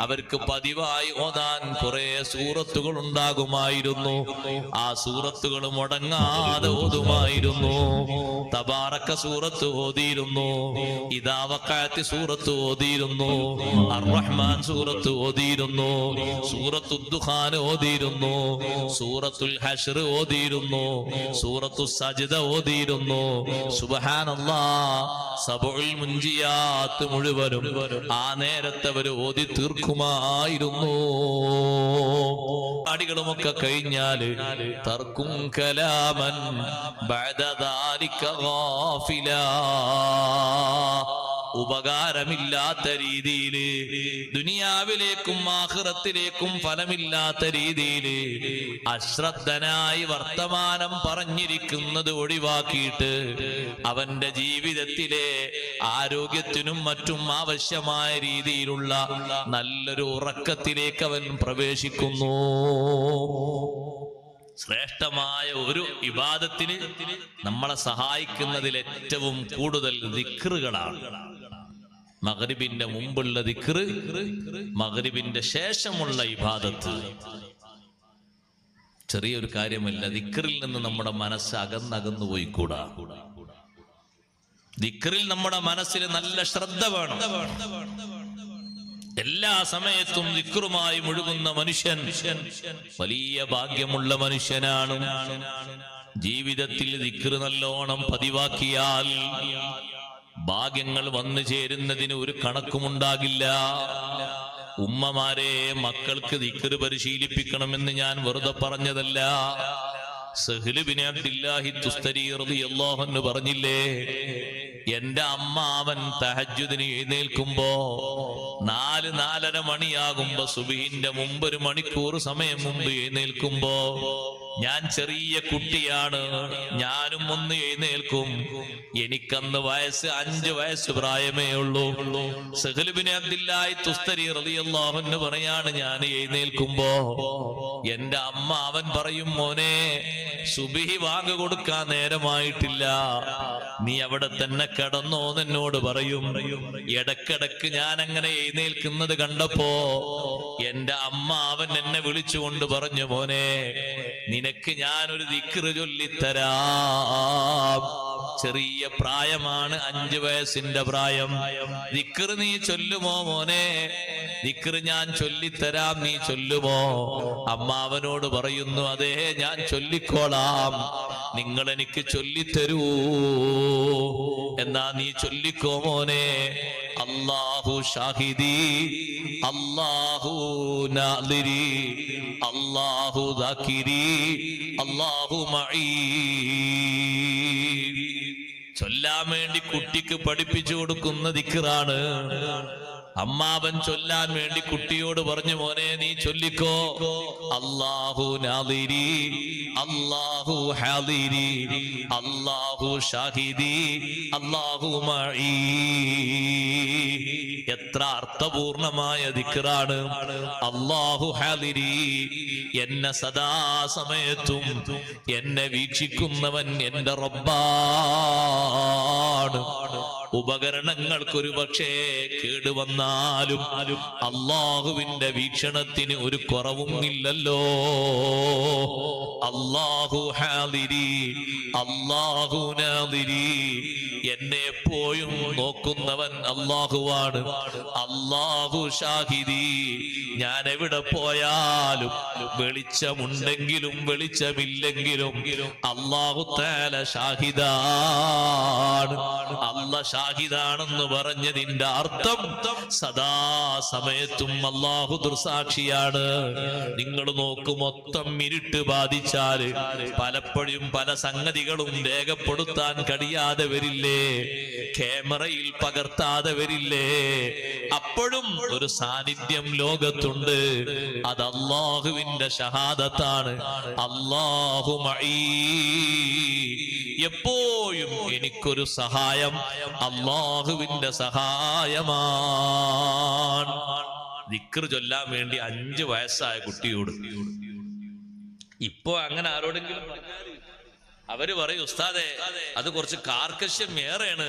S1: അവർക്ക് പതിവായി ഓതാൻ കുറെ സൂറത്തുകൾ ഉണ്ടാകുമായിരുന്നു. ആ സൂറത്തുകൾ മുടങ്ങാതെ ഓതുമായിരുന്നു. തബാറക്ക സൂറത്ത് ഓതിയിരുന്നു, ഇദാ വഖഅത്തി സൂറത്ത് ഓതിയിരുന്നു, അർ-റഹ്മാൻ സൂറത്ത് ഓതിയിരുന്നു, സൂറത്തുൽ ദുഖാൻ ഓതിയിരുന്നു, സൂറത്തുൽ ഹശ്ർ ഓതിയിരുന്നു, സൂറത്തുസ് സജ്ദ ഓതിയിരുന്നു. സുബ്ഹാനല്ലാഹ്, സബഉൽ മുൻജിയാത്ത് മുഴുവനും ആ നേരത്തെ അവർ ഓതി തീർക്കുമായിരുന്നു. അടികളുമൊക്കെ കഴിഞ്ഞാല് തർക്കും കലാമൻ ബഅദ ദാലിക ഗാഫിലാ, ഉപകാരമില്ലാത്ത രീതിയില്, ദുനിയാവിലേക്കും ആഖിറത്തിലേക്കും ഫലമില്ലാത്ത രീതിയില് അശ്രദ്ധനായി വർത്തമാനം പറഞ്ഞിരിക്കുന്നത് ഒഴിവാക്കിയിട്ട് അവന്റെ ജീവിതത്തിലെ ആരോഗ്യത്തിനും മറ്റും ആവശ്യമായ രീതിയിലുള്ള നല്ലൊരു ഉറക്കത്തിലേക്ക് അവൻ പ്രവേശിക്കുന്നു. ശ്രേഷ്ഠമായ ഒരു ഇബാദത്തിന് നമ്മളെ സഹായിക്കുന്നതിൽ ഏറ്റവും കൂടുതൽ ദിക്റുകളാണ്. മഗ്രിബിന്റെ മുമ്പുള്ള ദിക്റ്, മഗ്രിബിന്റെ ശേഷമുള്ള ഇബാദത്ത് ചെറിയൊരു കാര്യമല്ല. ദിക്റിൽ നിന്ന് നമ്മുടെ മനസ്സ് അകന്നകന്നു പോയിക്കൂടാ. ദിക്റിൽ നമ്മുടെ മനസ്സിൽ നല്ല ശ്രദ്ധ വേണം. എല്ലാ സമയത്തും ദിക്റുമായി മുഴുകുന്ന മനുഷ്യൻ വലിയ ഭാഗ്യമുള്ള മനുഷ്യനാണ്. ജീവിതത്തിൽ ദിക്റ് നല്ലോണം പതിവാക്കിയാൽ ഭാഗ്യങ്ങൾ വന്നു ചേരുന്നതിന് ഒരു കണക്കുമുണ്ടാകില്ല. ഉമ്മമാരെ, മക്കൾക്ക് ദിക്റ് പരിശീലിപ്പിക്കണമെന്ന് ഞാൻ വെറുതെ പറഞ്ഞതല്ല. സഹ്ൽ ബിൻ അബ്ദുല്ലാഹി തുസ്തരി റളിയല്ലാഹു അൻഹു പറഞ്ഞില്ലേ, എന്റെ അമ്മാവൻ തഹജ്ജുദിന് എഴുന്നേൽക്കുമ്പോ 4-4:30 മണിയാകുമ്പോ സുബഹിന്റെ മുമ്പ് 1 മണിക്കൂർ സമയം മുമ്പ് എഴുന്നേൽക്കുമ്പോ ഞാൻ ചെറിയ കുട്ടിയാണ്, ഞാനും ഒന്ന് എഴുന്നേൽക്കും. എനിക്കന്ന് 5 വയസ്സ് പ്രായമേ ഉള്ളൂ. സഹ്ൽ ബിൻ അബ്ദുല്ലാഹി തുസ്തരി റളിയല്ലാഹു അൻഹു പറയാണ്, ഞാൻ എഴുന്നേൽക്കുമ്പോ എന്റെ അമ്മാവൻ പറയും, മോനെ സുബഹി വാങ്ക് കൊടുക്കാൻ നേരമായിട്ടില്ല, നീ അവിടെ തന്നെ കിടന്നോ എന്നോട് പറയും. ഇടക്കിടക്ക് ഞാൻ അങ്ങനെ എഴുന്നേൽക്കുന്നത് കണ്ടപ്പോ എന്റെ അമ്മാവൻ എന്നെ വിളിച്ചുകൊണ്ട് പറഞ്ഞു, മോനെ നിനക്ക് ഞാനൊരു ദിക്റ് ചൊല്ലിത്തരാം. ചെറിയ പ്രായമാണ്, 5 വയസ്സിന്റെ പ്രായം. ദിക്റ് നീ ചൊല്ലുമോ മോനെ? ദിക്റ് ഞാൻ ചൊല്ലിത്തരാം, നീ ചൊല്ലുമോ? അമ്മാവനോട് പറയുന്നു, അതേ ഞാൻ ചൊല്ലിക്കോളാം, നിങ്ങൾ എനിക്ക് ചൊല്ലിത്തരൂ. എന്നാ നീ ചൊല്ലിക്കോ മോനെ. അല്ലാഹു ഷാഹിദി, അല്ലാഹു നാദിരി, അല്ലാഹു ദാകിരി, അല്ലാഹു മഈ. ചൊല്ലാൻ വേണ്ടി കുട്ടിക്ക് പഠിപ്പിച്ചു കൊടുക്കുന്ന ദിക്റാണ്. അമ്മാവൻ ചൊല്ലാൻ വേണ്ടി കുട്ടിയോട് പറഞ്ഞു, മോനെ നീ ചൊല്ലിക്കോ, അല്ലാഹു നാദിരി, അല്ലാഹു ഹാദിരി, അല്ലാഹു ഷാഹിദി, അല്ലാഹു മഈ. എത്ര അർത്ഥപൂർണമായ ദിക്റാണ്. അല്ലാഹു ഹാദിരി, എന്നെ സദാസമയത്തും എന്നെ വീക്ഷിക്കുന്നവൻ എന്റെ റബ്ബാണ്. ഉപകരണങ്ങൾക്കൊരു പക്ഷേ കേടുവന്നാലും അള്ളാഹുവിന്റെ വീക്ഷണത്തിന് ഒരു കുറവും ഇല്ലല്ലോ. അല്ലാഹു ഹാദിരി, അല്ലാഹു നാദിരി, എന്നെ എപ്പോഴും നോക്കുന്നവൻ അല്ലാഹുവാണ്. അല്ലാഹു ഷാഹിദി, ഞാൻ എവിടെ പോയാലും വെളിച്ചമുണ്ടെങ്കിലും വെളിച്ചമില്ലെങ്കിലും അല്ലാഹു തആല ഷാഹിദാണ്. അല്ലാഹ് ഷാഹിദാണെന്ന് പറഞ്ഞതിന്റെ അർത്ഥം സദാസമയത്തും അല്ലാഹു ദൃസാക്ഷിയാണ്. നിങ്ങൾ നോക്കൂ, മൊത്തം ഇരുട്ട് ബാധിച്ചാല് പലപ്പോഴും പല സംഗതികളും രേഖപ്പെടുത്താൻ കഴിയാതെ വരില്ലേ, ക്യാമറയിൽ പകർത്താതെ വരില്ലേ. അപ്പോഴും ഒരു സാന്നിധ്യം ലോകത്തുണ്ട്. അത് അല്ലാഹുവിന്റെ ഷഹാദത്താണ്. അല്ലാഹു മഈ, എപ്പോഴും എനിക്കൊരു സഹായം അല്ലാഹുവിന്റെ സഹായമാണ്. ദിക്ർ ചൊല്ലാൻ വേണ്ടി 5 വയസ്സായ കുട്ടിയോട് ഇപ്പോ അങ്ങനെ ആരോടെങ്കിലും അവര് പറയും, ഉസ്താദേ അത് കുറച്ച് കാർക്കശ്യം ഏറെയാണ്.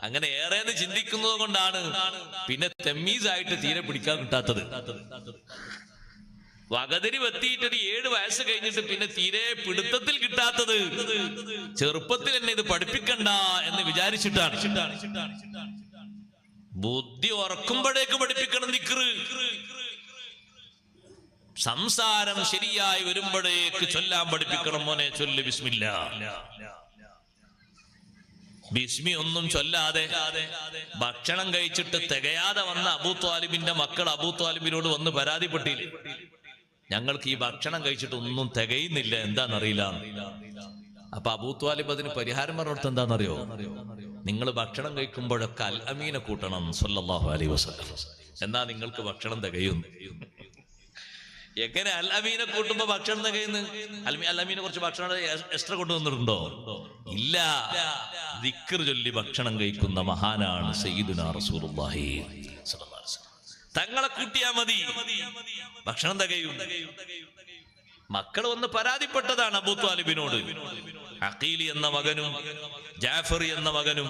S1: അങ്ങനെ ഏറെന്ന് ചിന്തിക്കുന്നത് കൊണ്ടാണ് പിന്നെ തെമ്മീസായിട്ട് തീരെ പിടിക്കാൻ കിട്ടാത്തത്. വകതിരി വെത്തിയിട്ടൊരു 7 വയസ്സ് കഴിഞ്ഞിട്ട് പിന്നെ തീരെ പിടുത്തത്തിൽ കിട്ടാത്തത് ചെറുപ്പത്തിൽ എന്നെ ഇത് പഠിപ്പിക്കണ്ട എന്ന് വിചാരിച്ചിട്ടാണ്. ബുദ്ധി ഉറക്കുമ്പോഴേക്ക് പഠിപ്പിക്കണം ദിക്ർ. സംസാരം ശരിയായി വരുമ്പോഴേക്ക് ചൊല്ലാൻ പഠിപ്പിക്കണം. മോനെ ചൊല്ല് ബിസ്മില്ലാ. ബിസ്മി ഒന്നും ചൊല്ലാതെ ഭക്ഷണം കഴിച്ചിട്ട് തികയാതെ വന്ന അബൂ ത്വാലിബിന്റെ മക്കൾ അബൂ ത്വാലിബിനോട് വന്ന് പരാതിപ്പെട്ടില്ലേ, ഞങ്ങൾക്ക് ഈ ഭക്ഷണം കഴിച്ചിട്ട് ഒന്നും തികയുന്നില്ല, എന്താണെന്നറിയില്ല. അപ്പൊ അബൂ ത്വാലിബ് അതിന് പരിഹാരം പറഞ്ഞിടത്ത് എന്താണെന്നറിയോ, നിങ്ങൾ ഭക്ഷണം കഴിക്കുമ്പോഴൊക്കെ അൽ അമീനെ കൂട്ടണം സല്ലല്ലാഹു അലൈഹി വസല്ലം, എന്നാ നിങ്ങൾക്ക് ഭക്ഷണം തികയും. എങ്ങനെ അൽ അമീനെ കൂട്ടുമ്പോ ഭക്ഷണം തികയുന്നു? അൽ അമീനെ കുറച്ച് ഭക്ഷണം എക്സ്ട്രാ കൊണ്ടുവന്നിട്ടുണ്ടോ? ഇല്ല. ദിക്ർ ചൊല്ലി ഭക്ഷണം കഴിക്കുന്ന മഹാനാണ് സയ്യിദുനാ റസൂലുള്ളാഹി സ്വല്ലല്ലാഹു അലൈഹി വസല്ലം. തങ്ങളെ കൂട്ടിയാ മതി, ഭക്ഷണം തികയും. മക്കൾ വന്ന് പരാതിപ്പെട്ടതാണ് അബൂ ത്വാലിബിനോട്. അഖീൽ എന്ന മകനും ജാഫർ എന്ന മകനും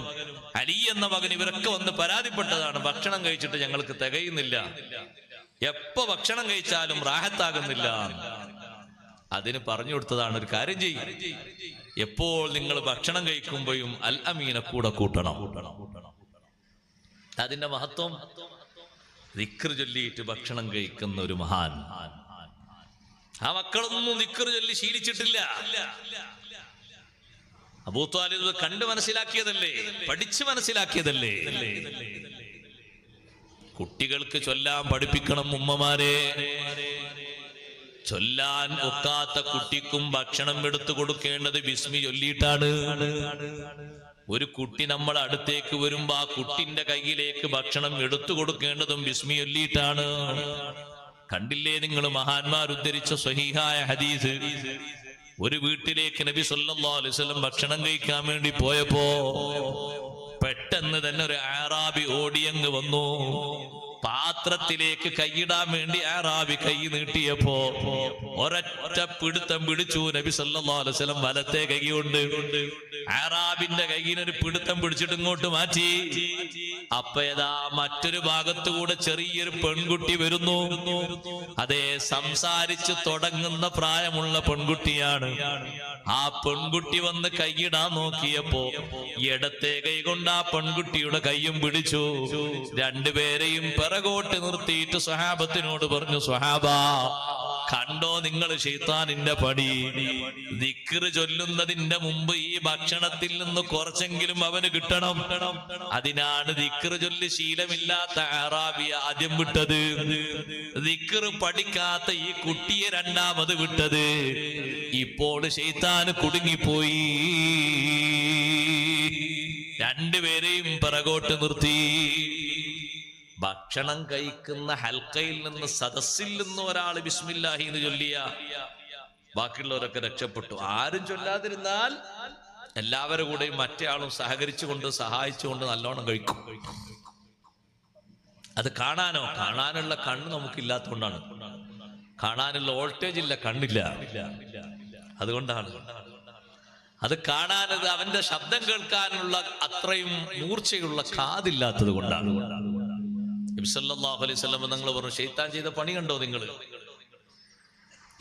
S1: അലി എന്ന മകനും ഇവരൊക്കെ വന്ന് പരാതിപ്പെട്ടതാണ്, ഭക്ഷണം കഴിച്ചിട്ട് ഞങ്ങൾക്ക് തികയുന്നില്ല, എപ്പോ ഭക്ഷണം കഴിച്ചാലും റാഹത്താകുന്നില്ല. അതിന് പറഞ്ഞു കൊടുത്തതാണ്, ഒരു കാര്യം ചെയ്യും, എപ്പോൾ നിങ്ങൾ ഭക്ഷണം കഴിക്കുമ്പോഴും അൽ അമീനെ കൂടെ കൂട്ടണം. അതിന്റെ മഹത്വം ദിക്ർ ചൊല്ലിയിട്ട് ഭക്ഷണം കഴിക്കുന്ന ഒരു മഹാൻ. ആ മക്കളൊന്നും ദിക്ർ ചൊല്ലി ശീലിച്ചിട്ടില്ല. അബൂ ത്വാലിബ് കണ്ടു മനസ്സിലാക്കിയതല്ലേ, പഠിച്ചു മനസ്സിലാക്കിയതല്ലേ. കുട്ടികൾക്ക് ചൊല്ലാൻ പഠിപ്പിക്കണം ഉമ്മമാരെ. ചൊല്ലാൻ ഒക്കാത്ത കുട്ടിക്കും ഭക്ഷണം എടുത്തു കൊടുക്കേണ്ടത് ബിസ്മി ചൊല്ലിയിട്ടാണ്. ഒരു കുട്ടി നമ്മൾ അടുത്തേക്ക് വരുമ്പോ ആ കുട്ടിന്റെ കയ്യിലേക്ക് ഭക്ഷണം എടുത്തു കൊടുക്കേണ്ടതും ബിസ്മി ചൊല്ലിയിട്ടാണ്. കണ്ടില്ലേ നിങ്ങൾ മഹാന്മാർ ഉദ്ധരിച്ച സ്വഹീഹായ ഹദീസ്? ഒരു വീട്ടിലേക്ക് നബി സല്ലല്ലാഹു അലൈഹി വസല്ലം ഭക്ഷണം കഴിക്കാൻ വേണ്ടി പോയപ്പോ പെട്ടെന്ന് തന്നെ ഒരു ആറാബി ഓടിയങ്ങ് വന്നു. പാത്രത്തിലേക്ക് കൈയിടാൻ വേണ്ടി ആറാബി കൈ നീട്ടിയപ്പോ ഒരൊറ്റ പിടുത്തം പിടിച്ചു നബി സല്ലല്ലാഹു അലൈഹി വസല്ലം വലത്തെ കൈ കൊണ്ട്. ആറാബിന്റെ കൈയിനൊരു പിടുത്തം പിടിച്ചിട്ട് ഇങ്ങോട്ട് മാറ്റി. അപ്പൊ ഏതാ മറ്റൊരു ഭാഗത്തുകൂടെ ചെറിയൊരു പെൺകുട്ടി വരുന്നു. അതേ, സംസാരിച്ച് തുടങ്ങുന്ന പ്രായമുള്ള പെൺകുട്ടിയാണ്. ആ പെൺകുട്ടി വന്ന് കൈയിടാൻ നോക്കിയപ്പോ ഇടത്തെ കൈ കൊണ്ട് ആ പെൺകുട്ടിയുടെ കൈയും പിടിച്ചു. രണ്ടുപേരെയും പിറകോട്ട് നിർത്തിയിട്ട് സ്വഹാബത്തിനോട് പറഞ്ഞു, സ്വഹാബാ കണ്ടോ നിങ്ങൾ ശൈത്താനിന്റെ പണി? ദിക്ർ ചൊല്ലുന്നതിന്റെ മുമ്പ് ഈ ഭക്ഷണത്തിൽ നിന്ന് കുറച്ചെങ്കിലും അവന് കിട്ടണം. അതിനാണ് ദിക്ർ ചൊല്ലി ശീലമില്ലാത്ത അറാബിയെ ആദ്യം വിട്ടത്, ദിക്ർ പഠിക്കാത്ത ഈ കുട്ടിയെ രണ്ടാമത് വിട്ടത്. ഇപ്പോൾ ശൈത്താൻ കുടുങ്ങിപ്പോയി. രണ്ടുപേരെയും പിറകോട്ട് നിർത്തി. ഭക്ഷണം കഴിക്കുന്ന ഹൽക്കയിൽ നിന്ന്, സദസ്സിൽ നിന്ന് ഒരാൾ ബിസ്മില്ലാഹി എന്ന് ചൊല്ലിയ ബാക്കിയുള്ളവരൊക്കെ രക്ഷപ്പെട്ടു. ആരും ചൊല്ലാതിരുന്നാൽ എല്ലാവരുടെ കൂടെയും മറ്റേ ആളും സഹകരിച്ചുകൊണ്ട് സഹായിച്ചുകൊണ്ട് നല്ലോണം കഴിക്കും. അത് കാണാനുള്ള കണ്ണ് നമുക്കില്ലാത്തതുകൊണ്ടാണ്. കാണാനുള്ള വോൾട്ടേജ് ഇല്ല, കണ്ണില്ല. അതുകൊണ്ടാണ്. അത് കാണാനത് അവന്റെ ശബ്ദം കേൾക്കാനുള്ള അത്രയും മൂർച്ചയുള്ള കാതില്ലാത്തത് കൊണ്ടാണ്. നബി സല്ലല്ലാഹു അലൈഹി വസല്ലം നിങ്ങൾ പറഞ്ഞു, ശൈത്താൻ ചെയ്ത പണി കണ്ടോ നിങ്ങൾ?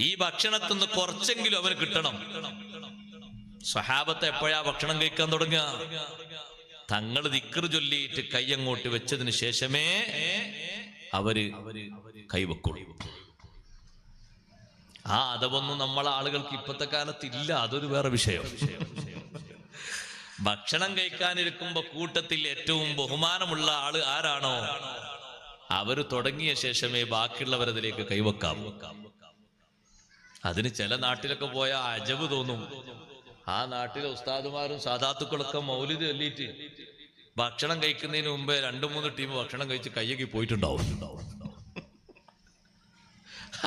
S1: ഈ ഭക്ഷണത്തിൽ നിന്ന് കുറച്ചെങ്കിലും അവന് കിട്ടണം. സ്വഹാബത്ത് എപ്പോഴാ ഭക്ഷണം കഴിക്കാൻ തുടങ്ങുക? തങ്ങൾ ദിക്ർ ചൊല്ലിയിട്ട് കൈയങ്ങോട്ട് വെച്ചതിന് ശേഷമേ അവര് കൈവെക്കുള്ളൂ. ആ അതൊന്നും നമ്മളെ ആളുകൾക്ക് ഇപ്പത്തെ കാലത്തില്ല. അതൊരു വേറെ വിഷയം. ഭക്ഷണം കഴിക്കാനിരിക്കുമ്പോ കൂട്ടത്തിൽ ഏറ്റവും ബഹുമാനമുള്ള ആള് ആരാണോ അവര് തുടങ്ങിയ ശേഷമേ ബാക്കിയുള്ളവരതിലേക്ക് കൈവെക്കാം. അതിന് ചില നാട്ടിലൊക്കെ പോയാൽ അജബ് തോന്നും. ആ നാട്ടിലെ ഉസ്താദുമാരും സാദാത്തുക്കളൊക്കെ മൗലിദ് ചൊല്ലിയിട്ട് ഭക്ഷണം കഴിക്കുന്നതിന് മുമ്പേ 2-3 ടീം ഭക്ഷണം കഴിച്ച് കയ്യക്കി പോയിട്ടുണ്ടാവും.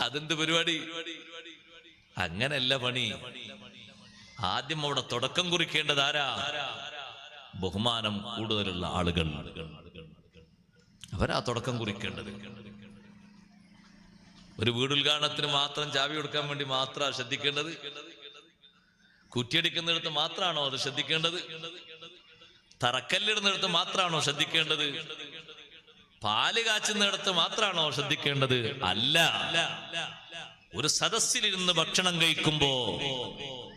S1: അതെന്ത് പരിപാടി? അങ്ങനല്ല പണി. ആദ്യം അവിടെ തുടക്കം കുറിക്കേണ്ടത് ആരാ? ബഹുമാനം കൂടുതലുള്ള ആളുകൾ. അവരാ തുടക്കം കുറിക്കേണ്ടത്. ഒരു വീടുദ്ഘാടനത്തിന് മാത്രം ചാവി കൊടുക്കാൻ വേണ്ടി മാത്രമാണ് ശ്രദ്ധിക്കേണ്ടത്? കുറ്റിയടിക്കുന്നിടത്ത് മാത്രമാണോ അത് ശ്രദ്ധിക്കേണ്ടത്? തറക്കല്ലിടുന്നിടത്ത് മാത്രമാണോ ശ്രദ്ധിക്കേണ്ടത്? പാല് കാച്ചുന്നിടത്ത് മാത്രമാണോ ശ്രദ്ധിക്കേണ്ടത്? അല്ല. ഒരു സദസ്സിലിരുന്ന് ഭക്ഷണം കഴിക്കുമ്പോ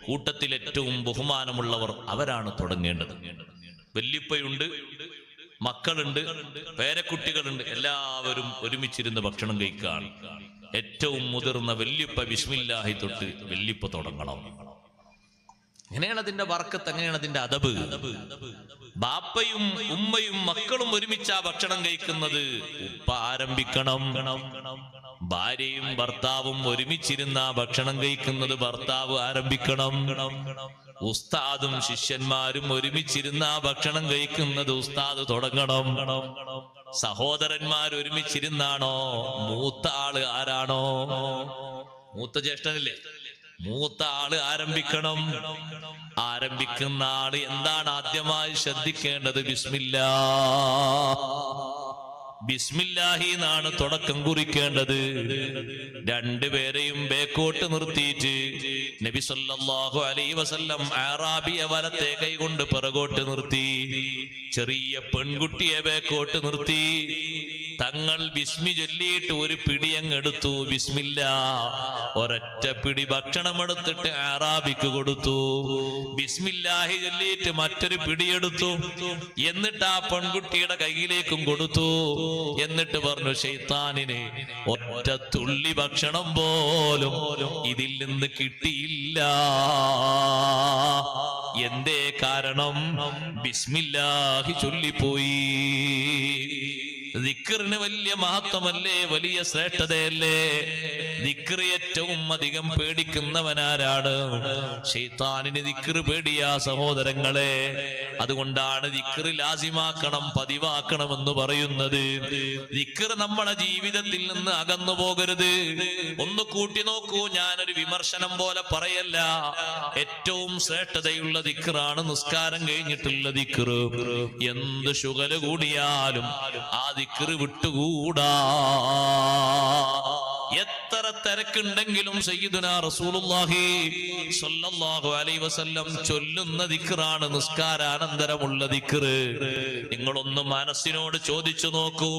S1: കൂട്ടത്തിൽ ഏറ്റവും ബഹുമാനമുള്ളവർ അവരാണ് തുടങ്ങേണ്ടത്. വല്യപ്പയുണ്ട്, മക്കളുണ്ട്, പേരക്കുട്ടികളുണ്ട്, എല്ലാവരും ഒരുമിച്ചിരുന്ന് ഭക്ഷണം കഴിക്കാൻ ഏറ്റവും മുതിർന്ന വല്യപ്പ ബിസ്മില്ലാഹി തൊട്ട് വല്യപ്പ തുടങ്ങണം. എങ്ങനെയാണ് അതിന്റെ ബർക്കത്ത്? എങ്ങനെയാണ് അതിന്റെ അദബ്? ബാപ്പയും ഉമ്മയും മക്കളും ഒരുമിച്ചാ ഭക്ഷണം കഴിക്കുന്നത്, ഉപ്പ ആരംഭിക്കണം. ഭാര്യയും ഭർത്താവും ഒരുമിച്ചിരുന്ന ഭക്ഷണം കഴിക്കുന്നത്, ഭർത്താവ് ആരംഭിക്കണം. ഉസ്താദും ശിഷ്യന്മാരും ഒരുമിച്ചിരുന്ന ഭക്ഷണം കഴിക്കുന്നത്, ഉസ്താദ് തുടങ്ങണം. സഹോദരന്മാർ ഒരുമിച്ചിരുന്നാണോ? മൂത്ത ആള് ആരാണോ? മൂത്ത ജ്യേഷ്ഠനില്ലേ? മൂത്ത ആള് ആരംഭിക്കണം. ആരംഭിക്കുന്ന ആള് എന്താണ് ആദ്യമായി ശ്രദ്ധിക്കേണ്ടത്? ബിസ്മില്ലാ. ബിസ്മില്ലാഹി എന്നാണ് തുടക്കം കുറിക്കേണ്ടത്. രണ്ടുപേരെയും ബേക്കോട്ട് നിർത്തിയിട്ട് നബി സല്ലല്ലാഹു അലൈഹി വസല്ലം അറാബിയെ വലത്തെ കൈകൊണ്ട് പിറകോട്ട് നിർത്തി. ചെറിയ പെൺകുട്ടിയെ ബേക്കോട്ട് നിർത്തി. തങ്ങൾ ബിസ്മി ചൊല്ലിയിട്ട് ഒരു പിടിയങ്ങെടുത്തു. ബിസ്മില്ലാ. ഒരൊറ്റ പിടി ഭക്ഷണം എടുത്തിട്ട് അറാബിക്ക് കൊടുത്തു. ബിസ്മില്ലാഹി ചൊല്ലിയിട്ട് മറ്റൊരു പിടിയെടുത്തു. എന്നിട്ട് ആ പെൺകുട്ടിയുടെ കയ്യിലേക്കും കൊടുത്തു. എന്നിട്ട് പറഞ്ഞു, ശൈത്താനിന് ഒറ്റ തുള്ളി ഭക്ഷണം പോലും ഇതിൽ നിന്ന് കിട്ടിയില്ല. എന്തേ കാരണം? ബിസ്മില്ലാഹി ചൊല്ലിപ്പോയി. ദിക്റിന് വലിയ മഹത്വമല്ലേ? വലിയ ശ്രേഷ്ഠതയല്ലേ? ദിക്ർ ഏറ്റവും അധികം പേടിക്കുന്നവനാരാണ്? ശൈത്താനിന് ദിക്ർ പേടിയാ സഹോദരങ്ങളെ. അതുകൊണ്ടാണ് ദിക്ർ ലാസിമാക്കണം, പതിവാക്കണമെന്ന് പറയുന്നത്. ദിക്ർ നമ്മുടെ ജീവിതത്തിൽ നിന്ന് അകന്നു പോകരുത്. ഒന്ന് കൂട്ടി നോക്കൂ. ഞാനൊരു വിമർശനം പോലെ പറയല്ല. ഏറ്റവും ശ്രേഷ്ഠതയുള്ള ദിക്റാണ് നിസ്കാരം കഴിഞ്ഞിട്ടുള്ള ദിക്ർ. എന്ത് ശുഗല് കൂടിയാലും ആ ദിക്ർ വിട്ടുകൂടാ. എത്ര തിരക്കുണ്ടെങ്കിലും സയ്യിദുനാ റസൂലുള്ളാഹി സ്വല്ലല്ലാഹു അലൈഹി വസല്ലം ചൊല്ലുന്ന ദിക്റാണ് നിസ്കാരാനന്തരമുള്ള ദിക്ർ. നിങ്ങളൊന്ന് മനസ്സിനോട് ചോദിച്ചു നോക്കൂ,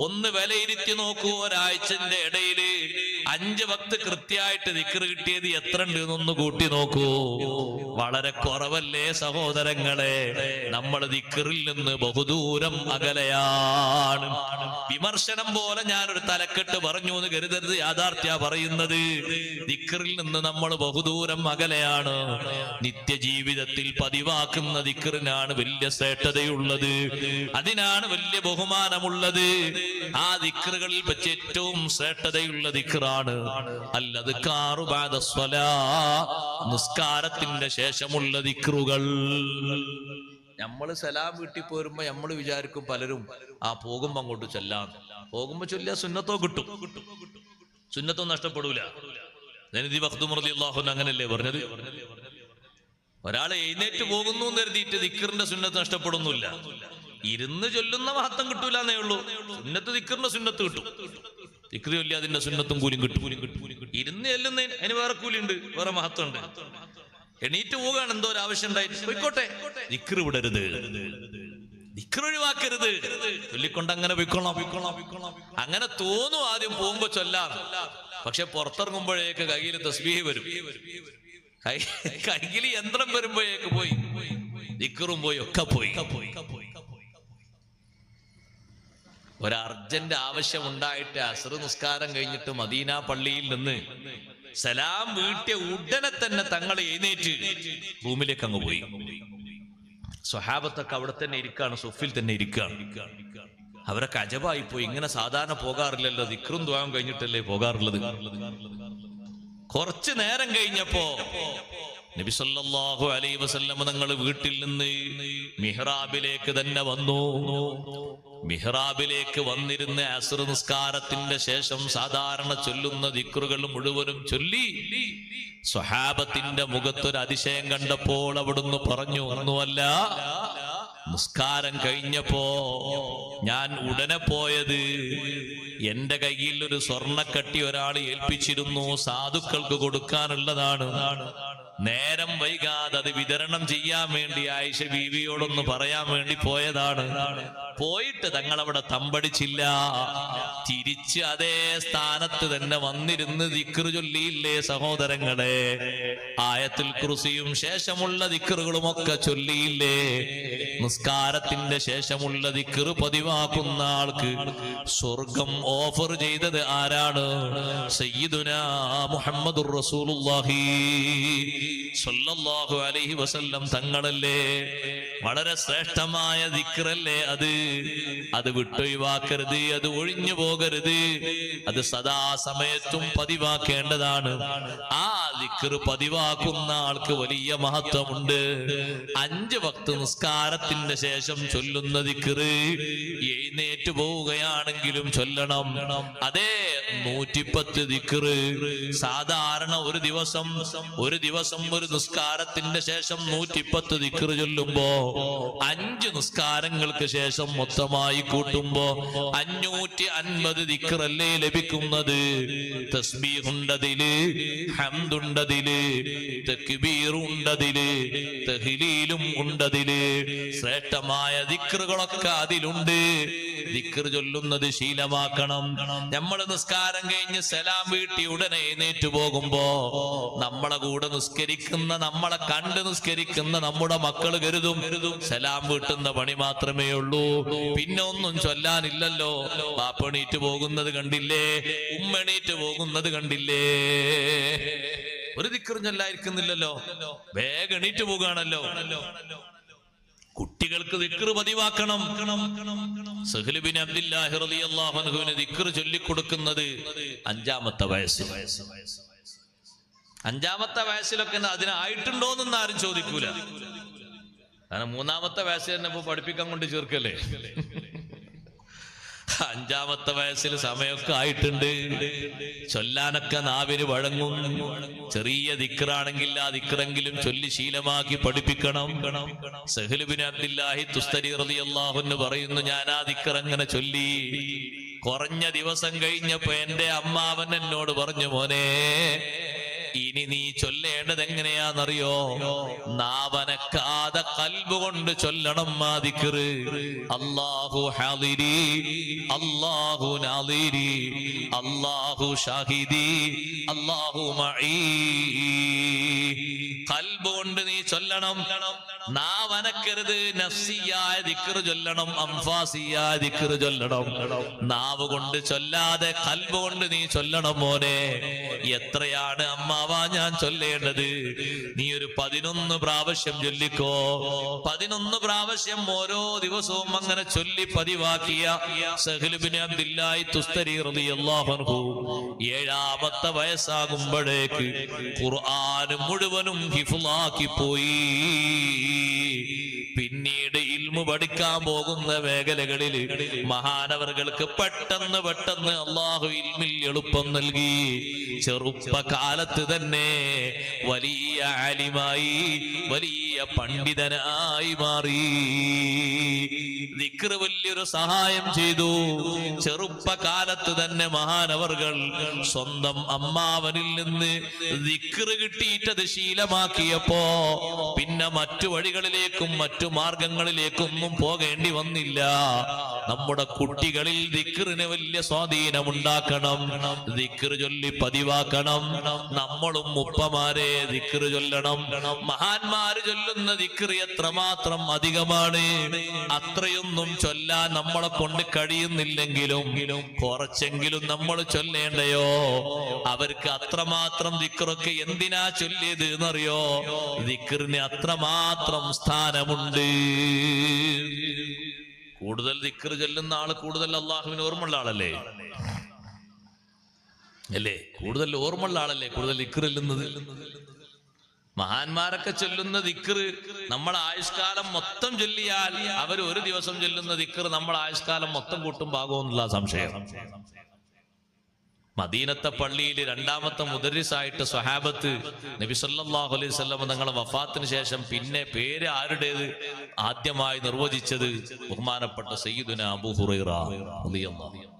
S1: ഒന്ന് വിലയിരുത്തി നോക്കൂ. ഒരാഴ്ചന്റെ ഇടയിൽ 5 വക്ത് കൃത്യമായിട്ട് ദിക്ർ കിട്ടിയത് എത്ര ഉണ്ട് എന്നൊന്ന് കൂട്ടി നോക്കൂ. വളരെ കുറവല്ലേ സഹോദരങ്ങളെ? നമ്മൾ ദിക്റിൽ നിന്ന് ബഹുദൂരം അകലെയാണ്. വിമർശനം പോലെ ഞാനൊരു തലക്കെട്ട് പറഞ്ഞു എന്ന് കരുതരുത്. യാഥാർത്ഥ്യ പറയുന്നത്. ദിക്റിൽ നിന്ന് നമ്മൾ ബഹുദൂരം അകലെയാണ്. നിത്യജീവിതത്തിൽ പതിവാക്കുന്ന ദിക്റിനാണ് വലിയ ശ്രേഷ്ഠതയുള്ളത്. അതിനാണ് വലിയ ബഹുമാനമുള്ളത്. ആ ദിക്റുകളിൽ വെച്ച് ഏറ്റവും ശ്രേഷ്ഠതയുള്ള ദിക്റാണ് അൽഅദ്കാറു ബഅദ സ്വലാ, നിസ്കാരത്തിന്റെ ശേഷമുള്ള ദിക്റുകൾ. നമ്മള് സലാം വീട്ടിൽ പോരുമ്പോ നമ്മൾ വിചാരിക്കും പലരും പോകുമ്പോ അങ്ങോട്ട് ചെല്ലാം, പോകുമ്പോ ചൊല്ലിയ സുന്നത്തോ കിട്ടും, സുന്നത്തോ നഷ്ടപ്പെടൂല. അങ്ങനല്ലേ പറഞ്ഞത്? ഒരാൾ എഴുന്നേറ്റ് പോകുന്നു എന്ന് കരുതിയിട്ട് ദിക്റിന്റെ സുന്നത്ത് നഷ്ടപ്പെടുന്നില്ല. ഇരുന്ന് ചൊല്ലുന്ന മഹത്വം കിട്ടൂല എന്നേ ഉള്ളൂ. സുന്നത്ത് ദിക്റിന്റെ സുന്നത്ത് കിട്ടും. ദിക്റ് ചൊല്ലി അതിന്റെ സുന്നത്തും കൂലിയും കിട്ടും. ഇരുന്ന് ചെല്ലുന്നതിന് അതിന് വേറെ കൂലിയുണ്ട്, വേറെ മഹത്വം ഉണ്ട്. എണീറ്റ് പോവുകയാണ്, എന്തോ ഒരു ആവശ്യം ഉണ്ടായിട്ട് പോയിക്കോട്ടെ, ദിക്റ് വിടരുത്, ദിക്റ് ഒഴിവാക്കരുത്, ചൊല്ലിക്കൊണ്ട് അങ്ങനെ പോയിക്കൊള്ളാം. അങ്ങനെ തോന്നും ആദ്യം പോകുമ്പോ ചൊല്ലാം. പക്ഷെ പുറത്തിറങ്ങുമ്പോഴേക്ക് കയ്യിൽ തസ്ബീഹ് വരും, കയ്യിൽ യന്ത്രം വരുമ്പോഴേക്ക് പോയി, ദിക്റും പോയി, ഒക്കെ പോയി. ഒരു അർജന്റ് ആവശ്യം ഉണ്ടായിട്ട് അസ്ർ നിസ്കാരം കഴിഞ്ഞിട്ട് മദീന പള്ളിയിൽ നിന്ന് സലാം വീട്ടിയ ഉടനെ തന്നെ തങ്ങൾ എഴുന്നേറ്റ് റൂമിലേക്ക് അങ്ങ് പോയി. സ്വഹാബത്തൊക്കെ അവിടെ തന്നെ ഇരിക്കാണ്, സുഫിൽ തന്നെ ഇരിക്കാണ്. അവരൊക്കെ അജബായി പോയി. ഇങ്ങനെ സാധാരണ പോകാറില്ലല്ലോ, ദിക്റും ദുആയും കഴിഞ്ഞിട്ടല്ലേ പോകാറുള്ളത്. കുറച്ചു നേരം കഴിഞ്ഞപ്പോ നബി സല്ലല്ലാഹു അലൈഹി വസല്ലം തങ്ങൾ വീട്ടിൽ നിന്ന് മിഹ്റാബിലേക്ക് തന്നെ വന്നു. മിഹ്റാബിലേക്ക് വന്നിരുന്ന അസ്ർ നിസ്കാരത്തിന്റെ ശേഷം സാധാരണ ചൊല്ലുന്ന ദിക്റുകൾ മുഴുവനും ചൊല്ലി. സ്വഹാബത്തിന്റെ മുഖത്തൊരു അതിശയം കണ്ടപ്പോൾ അവിടുന്ന് പറഞ്ഞു, ഒന്നുമല്ല, നിസ്കാരം കഴിഞ്ഞപ്പോ ഞാൻ ഉടനെ പോയത് എന്റെ കയ്യിൽ ഒരു സ്വർണ്ണക്കട്ടി ഒരാൾ ഏൽപ്പിച്ചിരുന്നു, സാധുക്കൾക്ക് കൊടുക്കാനുള്ളതാണ്. നേരം വൈകാതെ അത് വിതരണം ചെയ്യാൻ വേണ്ടി ആയിഷ ബീവിയോടൊന്ന് പറയാൻ വേണ്ടി പോയതാണ്. പോയിട്ട് തങ്ങളവിടെ തമ്പടിച്ചില്ല, തിരിച്ച് അതേ സ്ഥാനത്ത് തന്നെ വന്നിരുന്ന് ദിക്റ് ചൊല്ലിയില്ലേ സഹോദരങ്ങളെ? ആയത്തുൽ കുർസിയും ശേഷമുള്ള ദിക്റുകളും ഒക്കെ ചൊല്ലിയില്ലേ? നിസ്കാരത്തിന്റെ ശേഷമുള്ള ദിക്റ് പതിവാക്കുന്ന ആൾക്ക് സ്വർഗം ഓഫർ ചെയ്തത് ആരാണ്? സയ്യിദുനാ മുഹമ്മദുർ റസൂലുള്ളാഹി സ്വല്ലല്ലാഹു അലൈഹി വസല്ലം തങ്ങളല്ലേ. വളരെ ശ്രേഷ്ഠമായ ദിക്റല്ലേ അത് വിട്ടൊഴിവാക്കരുത്, അത് ഒഴിഞ്ഞു പോകരുത്, അത് സദാസമയത്തും പതിവാക്കേണ്ടതാണ്. ആ ദിക്റ് പതിവാക്കുന്ന ആൾക്ക് വലിയ മഹത്വമുണ്ട്. 5 വക്ത് നിസ്കാരത്തിന്റെ ശേഷം ചൊല്ലുന്ന ദിക്റ് എഴുന്നേറ്റ് പോവുകയാണെങ്കിലും ചൊല്ലണം. അതേ 110 ദിക്റ് സാധാരണ ഒരു ദിവസം ഒരു നിസ്കാരത്തിന്റെ ശേഷം 110 ദിക്റ് ചൊല്ലുമ്പോ 5 നിസ്കാരങ്ങൾക്ക് ശേഷം മൊത്തമായി കൂട്ടുമ്പോ 550 ദിക്റല്ലേ ലഭിക്കുന്നത്. തസ്ബീഹുണ്ടതില്, ഹംദുണ്ടതില്, തക്ബീറുണ്ടതില്, തഹ്ലീലും ഉണ്ടതില്, ശ്രേഷ്ഠമായ ദിക്റുകളൊക്കെ അതിലുണ്ട്. ദിക്റ് ചൊല്ലുന്നത് ശീലമാക്കണം. നമ്മൾ നിസ്കാരം കഴിഞ്ഞ് സലാം വീട്ടി ഉടനെ എഴുന്നേറ്റ് പോകുമ്പോ നമ്മളെ കൂടെ നിസ്കരിക്കുന്ന, നമ്മളെ കണ്ട് നിസ്കരിക്കുന്ന നമ്മുടെ മക്കൾ കരുതും സലാം വീട്ടുന്ന പണി മാത്രമേ ഉള്ളൂ, പിന്നെ ഒന്നും ചൊല്ലാനില്ലല്ലോ. ബാപ്പണീറ്റ് പോകുന്നത് കണ്ടില്ലേ, ഉമ്മണീറ്റ് പോകുന്നത് കണ്ടില്ലേ, ഒരു ദിക്റും ചൊല്ലായിരിക്കുന്നില്ലല്ലോ, വേഗം എണീറ്റ് പോകുകയാണല്ലോ. കുട്ടികൾക്ക് ദിക്റ് പതിവാക്കണം. സഹ്ൽ ബിൻ അബ്ദുല്ലാഹി റളിയല്ലാഹു അൻഹുവിന് ദിക്റ് ചൊല്ലിക്കൊടുക്കുന്നത് 5-ാമത്തെ വയസ്സിൽ. 5-ാമത്തെ വയസ്സിലൊക്കെ അതിനായിട്ടുണ്ടോന്നൊന്നും ആരും ചോദിക്കൂല. കാരണം 3-ാമത്തെ വയസ്സിൽ തന്നെ ഇപ്പൊ പഠിപ്പിക്കാൻ കൊണ്ട് ചേർക്കല്ലേ. 5-ാമത്തെ വയസ്സിൽ സമയമൊക്കെ ആയിട്ടുണ്ട്, ചൊല്ലാനൊക്കെ നാവിന് വഴങ്ങും. ചെറിയ ദിക്റാണെങ്കിൽ ആ ദിക്റെങ്കിലും ചൊല്ലി ശീലമാക്കി പഠിപ്പിക്കണം. സഹ്ൽ ബിൻ അബ്ദുല്ലാഹി തുസ്തരി റളിയല്ലാഹു അൻഹു പറയുന്നു, ഞാൻ ആ ദിക്ർ അങ്ങനെ ചൊല്ലി. കുറഞ്ഞ ദിവസം കഴിഞ്ഞപ്പോ എന്റെ അമ്മാവൻ എന്നോട് പറഞ്ഞു, മോനെ, ഇനി നീ ചൊല്ലേണ്ടത് എങ്ങനെയാന്നറിയോ? നാവനക്കാതെ ഖൽബ് കൊണ്ട് ചൊല്ലണം ആ ദിക്റ്. അല്ലാഹു ഹാദിരി, അല്ലാഹു നാദിരി, അല്ലാഹു ഷാഹിദി, അല്ലാഹു മഈ. ഖൽബ് കൊണ്ട് നീ ചൊല്ലണം. നാവനക്കരുത്. നഫ്സിയായ ദിക്റ് ചൊല്ലണം, അംഫാസിയായ ദിക്റ് ചൊല്ലണം. നാവ് കൊണ്ട് ചൊല്ലാതെ ഖൽബ് കൊണ്ട് നീ ചൊല്ലണം മോനെ. എത്രയാണ് അമ്മാവാ ഞാൻ ചൊല്ലേണ്ടത്? നീ ഒരു 11 പ്രാവശ്യം ചൊല്ലിക്കോ. 11 പ്രാവശ്യം ഓരോ ദിവസവും അങ്ങനെ ചൊല്ലി പതിവാക്കിയ സഹ്ൽ ബിൻ അബ്ദുല്ലാഹി തുസ്തരി റളിയല്ലാഹു അൻഹു 7-ാമത്തെ വയസ്സാകുമ്പോഴേക്ക് ഖുർആൻ മുഴുവനും ഹിഫ്ളാക്കി പോയി. പിന്നീട് ഇൽമു പഠിക്കാൻ പോകുന്ന മേഖലകളിൽ മഹാനവറുകൾക്ക് പെട്ടെന്ന് അള്ളാഹു ഇൽമിൽ എളുപ്പം നൽകി. ചെറുപ്പകാലത്ത് തന്നെ വലിയ ആലിമായി, വലിയ പണ്ഡിതനായി മാറി. ദിക്ർ വലിയൊരു സഹായം ചെയ്തു. ചെറുപ്പകാലത്ത് തന്നെ മഹാനവറുകൾ സ്വന്തം അമ്മാവനിൽ നിന്ന് ദിക്ർ കിട്ടിയിട്ടത് ശീലമാക്കിയപ്പോ പിന്നെ മറ്റു വഴികളിലേക്കും മറ്റു മാർഗങ്ങളിലേക്കൊന്നും പോകേണ്ടി വന്നില്ല. നമ്മുടെ കുട്ടികളിൽ ദിക്റിന് വലിയ സ്വാധീനമുണ്ടാക്കണം, ദിക്ർ ചൊല്ലി പതിവാക്കണം. നമ്മളും ഉപ്പമാരെ ദിക്ർ ചൊല്ലണം. മഹാന്മാര് ചൊല്ലുന്ന ദിക്ർ എത്രമാത്രം അധികമാണ്. അത്രയൊന്നും ചൊല്ലാൻ നമ്മളെ കൊണ്ട് കഴിയുന്നില്ലെങ്കിലും കുറച്ചെങ്കിലും നമ്മൾ ചൊല്ലേണ്ടയോ? അവർക്ക് അത്രമാത്രം ദിക്റൊക്കെ എന്തിനാ ചൊല്ലിയത് എന്നറിയോ? ദിക്റിന് അത്രമാത്രം സ്ഥാനമുണ്ട്. കൂടുതൽ ദിക്ർ ചൊല്ലുന്ന ആള് കൂടുതൽ അള്ളാഹുവിന് ഓർമ്മയുള്ള ആളല്ലേ? അല്ലേ? കൂടുതൽ ഓർമ്മയുള്ള ആളല്ലേ കൂടുതൽ ദിക്ർ ചൊല്ലുന്നത്? മഹാന്മാരൊക്കെ ചൊല്ലുന്ന ദിക്ർ നമ്മൾ ആയുഷ്കാലം മൊത്തം ചൊല്ലിയാൽ അവർ ഒരു ദിവസം ചൊല്ലുന്ന ദിക്ർ നമ്മൾ ആയുഷ്കാലം മൊത്തം കൂട്ടും ഭാഗമെന്നുള്ള സംശയം. മദീനത്തെ പള്ളിയിൽ രണ്ടാമത്തെ മുദരിസായിട്ട് സ്വഹാബത്ത് നബി സല്ലല്ലാഹു അലൈഹി വസല്ലം തങ്ങളുടെ വഫാത്തിന് ശേഷം പിന്നെ പേര് ആരുടേത് ആദ്യമായി നിർവചിച്ചത് ബഹുമാനപ്പെട്ട സയ്യിദുന അബൂ ഹുറൈറ റളിയല്ലാഹു അൻഹു.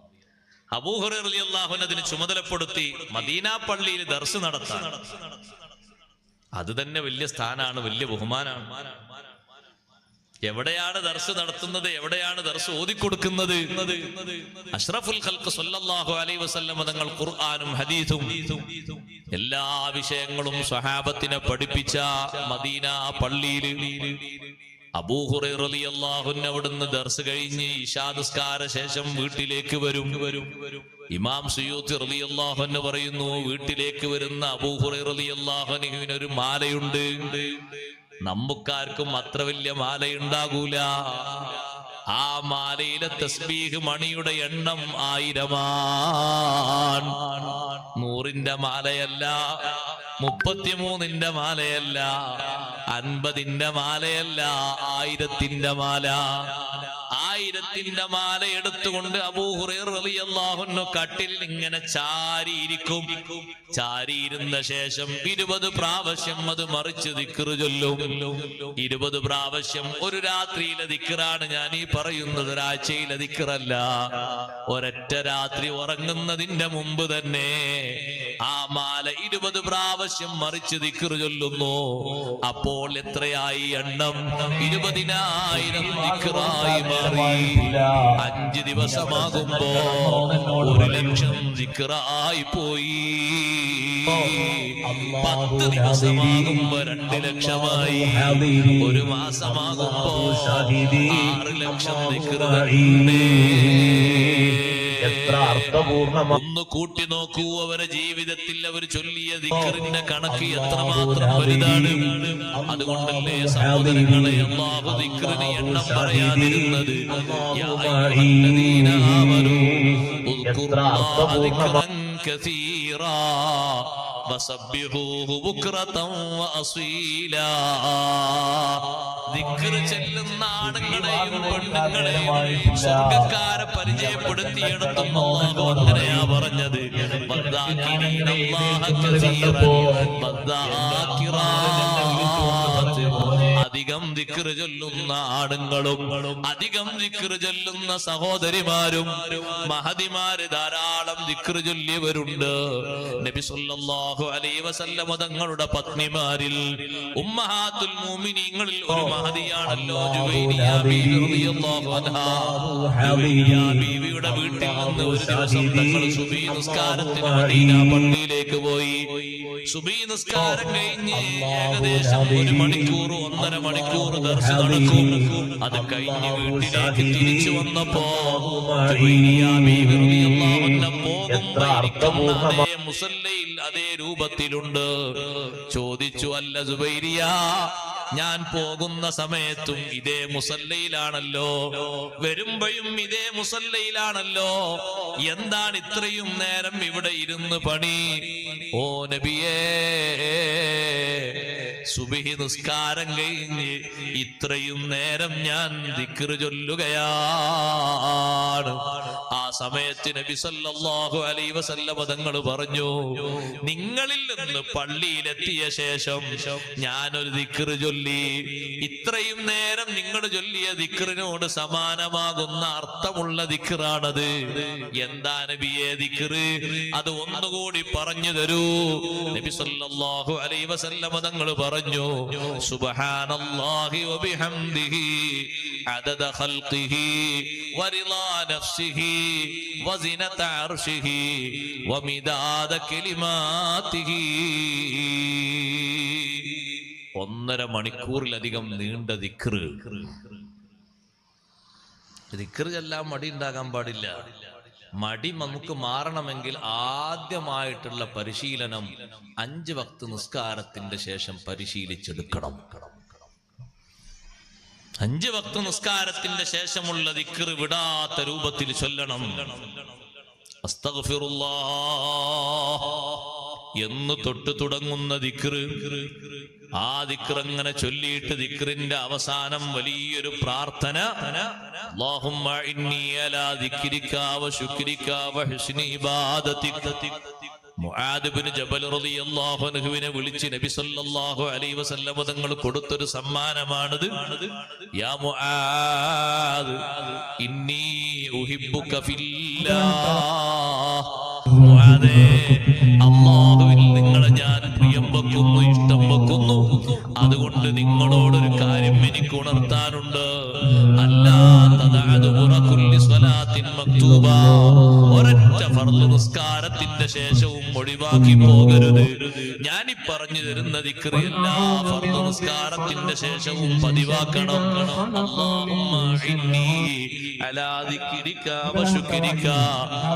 S1: അബൂ ഹുറൈറ റളിയല്ലാഹു അൻഹു അതിന് ചുമതലപ്പെടുത്തി മദീന പള്ളിയിൽ ദർസ് നടത്താൻ. അത് തന്നെ വലിയ സ്ഥാനാണ്, വലിയ ബഹുമാനാണ്. എവിടെയാണ് ദർസ് നടത്തുന്നത്, എവിടെയാണ് ദർസ് ഓതിക്കൊടുക്കുന്നത്? അഷ്റഫുൽ ഖൽഖ് സ്വല്ലല്ലാഹു അലൈഹി വസല്ലം തങ്ങൾ ഖുർആനും ഹദീസും എല്ലാ വിഷയങ്ങളും സ്വഹാബത്തിനെ പഠിപ്പിച്ച മദീന പള്ളിയിൽ അബൂ ഹുറൈറ റളിയല്ലാഹു അൻഹു അവിടുന്ന് ദർസ് കഴിഞ്ഞ് ഇശാ നിസ്കാര ശേഷം വീട്ടിലേക്ക് വരും. ഇമാം സുയൂത്തി റളിയല്ലാഹു അൻഹു പറയുന്നു, വീട്ടിലേക്ക് വരുന്ന അബൂ ഹുറൈറ റളിയല്ലാഹു അൻഹുവിന് ഒരു മാലയുണ്ട്. നമുക്കാർക്കും അത്ര വലിയ മാലയുണ്ടാകൂല. ആ മാലയിലെ തസ്ബീഹ് മണിയുടെ എണ്ണം 1000. 100ന്റെ മാലയല്ല, 33ന്റെ മാലയല്ല, 50ന്റെ മാലയല്ല, 1000ന്റെ മാല. 1000ന്റെ മാല എടുത്തുകൊണ്ട് അബൂ ഹുറൈറ റളിയല്ലാഹു അൻഹു കട്ടിലിൽ ഇങ്ങനെ ചാരിയിരിക്കും. ചാരിയിരുന്ന ശേഷം 20 പ്രാവശ്യം അത് മറിച്ച് ദിക്ർ ചൊല്ലും. 20 പ്രാവശ്യം ഒരു രാത്രിയിലെ ദിക്റാണ് ഞാൻ ഈ പറയുന്നത്, ഒരാഴ്ചയിലെ ദിക്റല്ല. ഒരൊറ്റ രാത്രി ഉറങ്ങുന്നതിന്റെ മുമ്പ് തന്നെ ആ മാല 20 പ്രാവശ്യം മറിച്ച് ദിക്ർ ചൊല്ലുന്നു. അപ്പോൾ എത്രയായി എണ്ണം? 20,000 ദിക്റായി മാറി. 5 ദിവസമാകുമ്പോ 1,00,000 ദിക്റായി പോയി. 10 ദിവസമാകുമ്പോ 2,00,000മായി. 1 മാസമാകുമ്പോ 6,00,000 ദിക്റായി.
S3: എത്ര അർത്ഥപൂർണ്ണമാണ്.
S1: ഒന്ന് കൂട്ടി നോക്കൂ, അവരുടെ ജീവിതത്തിൽ അവർ ചൊല്ലിയ ദിക്റിന്റെ കണക്ക് എത്രമാത്രം വലുതാണ്. അതുകൊണ്ടല്ലേ സഹോദരങ്ങളെ അല്ലാഹു ദിക്റിന് എണ്ണം പറയാതിരുന്നത്. യാ അയ്യുഹല്ലദീന ആമനൂ ഉദ്കുറുല്ലാഹ ദിക്റൻ കസീറാ വസബ്ബിഹൂഹു ബുക്റതൻ വഅസീലാ. ദിക്ർ ചെല്ലുന്ന ആണുങ്ങളെയും പെണ്ണുങ്ങളെയും സ്വർഗ്ഗക്കാരെ പരിചയപ്പെടുത്തിയെടുത്തും അല്ലാഹു അങ്ങനെയാ പറഞ്ഞത്. വദ്ദാകിരീന അല്ലാഹ കസീറൻ വദ്ദാകിറാത്ത്. അധികം ദിക്ർ ചൊല്ലുന്ന ആണുങ്ങളും അധികം ദിക്ർ ചൊല്ലുന്ന സഹോദരിമാരും മഹദിമാര് ധാരാളം ദിക്ർ ചൊല്ലിയവരുണ്ട്. നബി സല്ലല്ലാഹു അലൈഹി വസല്ലം തങ്ങളുടെ പത്നിമാരിൽ ഉമ്മഹാത്തുൽ മുഅ്മിനീങ്ങളിൽ ഒരു മഹദിയാണല്ലോ ജുവൈരിയ ബീവി റളിയല്ലാഹു അൻഹാ. ജുവൈരിയ ബീവിയുടെ വീട്ടിൽ നിന്ന് ഒരു ദിവസം തങ്ങൾ സുബഹി നിസ്കാരത്തിന് മദീന പള്ളിയിലേക്ക് പോയി. സുബഹി നിസ്കാരം കഴിഞ്ഞ് ഏകദേശം 1 മണിക്കൂർ 1.5 മണിക്കൂർ ദർസ് നടക്കും. അത് കഴിഞ്ഞ് വീട്ടിലേക്ക് തിരിച്ചു വന്നപ്പോ ജുവൈരിയ ബീവി റളിയല്ലാഹു അൻഹ പോകുമ്പോ ഇരിക്കുന്ന അതേ മുസല്ലയിൽ അതേ രൂപത്തിലുണ്ട്. ചോദിച്ചു, അല്ല സുബൈരിയ, ഞാൻ പോകുന്ന സമയത്തും ഇതേ മുസല്ലയിലാണല്ലോ, വരുമ്പോഴും ഇതേ മുസല്ലയിലാണല്ലോ, എന്താണ് ഇത്രയും നേരം ഇവിടെ ഇരുന്ന് പണി? ഓ നബിയേ, സുബ്ഹി നിസ്കാരം കഴിഞ്ഞ് ഇത്രയും നേരം ഞാൻ ദിക്റ് ചൊല്ലുകയാണ്. ആ സമയത്ത് നബി സല്ലല്ലാഹു അലൈഹി വസല്ലം തങ്ങൾ പറഞ്ഞു, നിങ്ങളിൽ നിന്ന് പള്ളിയിലെത്തിയ ശേഷം ഞാനൊരു ദിക്റ് ചൊല്ലി, ഇത്രയും നേരം നിങ്ങൾ ചൊല്ലിയ ദിക്റിനോട് സമാനമാകുന്ന അർത്ഥമുള്ള ദിക്റാണത്. എന്താ നബിയെ ദിക്റ്? അത് ഒന്നുകൂടി പറഞ്ഞു തരൂ. നബി സല്ലല്ലാഹു അലൈഹി വസല്ലം തങ്ങൾ പറഞ്ഞു, സുബ്ഹാനല്ലാഹി വബിഹംദിഹി അദദ ഖൽഖിഹി വറിളാ നഫ്സിഹി വസിനത അർശിഹി വമിദാദ കലിമാതിഹി. 1.5 മണിക്കൂറിലധികം നീണ്ട ദിക്റ്. ദിക്റ് ചെല്ലാൻ മടി ഉണ്ടാകാൻ പാടില്ല. മടി നമുക്ക് മാറണമെങ്കിൽ ആദ്യമായിട്ടുള്ള പരിശീലനം 5 വക്ത് നിസ്കാരത്തിന്റെ ശേഷം പരിശീലിച്ചെടുക്കണം. 5 വക്ത് നിസ്കാരത്തിന്റെ ശേഷമുള്ള ദിക്റ് വിടാത്ത രൂപത്തിൽ ചൊല്ലണം. അസ്തഗ്ഫിറുല്ലാഹ് എന്ന് തൊട്ട് തുടങ്ങുന്ന ദിക്റ്, ആ ദിക്റ് അങ്ങനെ ചൊല്ലിയിട്ട് ദിക്റിന്റെ അവസാനം വലിയൊരു പ്രാർത്ഥന, അല്ലാഹുമ്മ ഇന്നി അലാ ദിക്രിക വ ശുക്രിക വ ഹുസ്നി ഇബാദതിക. മുആദ് ഇബ്നു ജബൽ റളിയല്ലാഹു അൻഹുവിനെ വിളിച്ച് നബി സല്ലല്ലാഹു അലൈഹി വസല്ലം തങ്ങൾ കൊടുത്തൊരു സമ്മാനമാണിത്. യാ മുആദ് ഇന്നി ഉഹിബ്ബുക ഫില്ലാഹ്. മുആദേ, അല്ലാഹുവിൽ നിങ്ങളെ ഞാൻ പ്രിയം വെക്കുന്നു, ഇഷ്ടം വെക്കുന്നു. അതുകൊണ്ട് നിങ്ങളോടൊരു കാര്യം എനിക്ക് ഉണർത്താനുണ്ട്. അല്ലാ തദഅദു കുല്ലി സ്വലാത്തിൻ മക്തൂബ. ഒരൊറ്റ ഫർള് നിസ്കാരത്തിന്റെ ശേഷവും ഒഴിവാക്കി പോകരുത്. ഞാനീ പറഞ്ഞു തരുന്ന ദിക്റ് എല്ലാ ഫർള് നിസ്കാരത്തിന്റെ ശേഷവും പതിവാക്കണം. അല്ലാഹുമ്മ ഇന്നി അലാ ദിക്രിക വ ശുക്രിക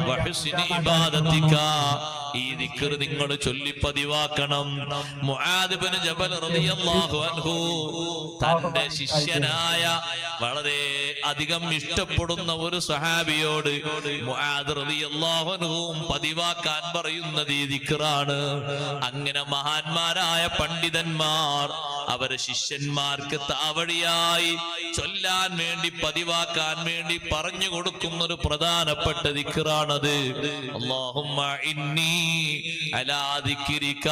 S1: വ ഹുസ്നി ഇബാദതിക. ഈ ദിക്ർ നിങ്ങൾ ചൊല്ലി പതിവാക്കണം. മുആദ് ഇബ്നു ജബൽ റളിയല്ലാഹു അൻഹു തന്റെ ശിഷ്യനായ വളരെ അധികം ഇഷ്ടപ്പെടുന്ന ഒരു സ്വഹാബിയോട് മുആദ് റളിയല്ലാഹു അൻഹു പതിവാക്കാൻ പറയുന്നത് ഈ ദിക്റാണ്. അങ്ങനെ മഹാന്മാരായ പണ്ഡിതന്മാർ അവരെ ശിഷ്യന്മാർക്ക് താവഴിയായി ചൊല്ലാൻ വേണ്ടി പതിവാക്കാൻ വേണ്ടി പറഞ്ഞു കൊടുക്കുന്ന ഒരു പ്രധാനപ്പെട്ട ദിക്റാണത്. അല്ലാഹുമ്മ ഇന്നി അലാ ദിക്രിക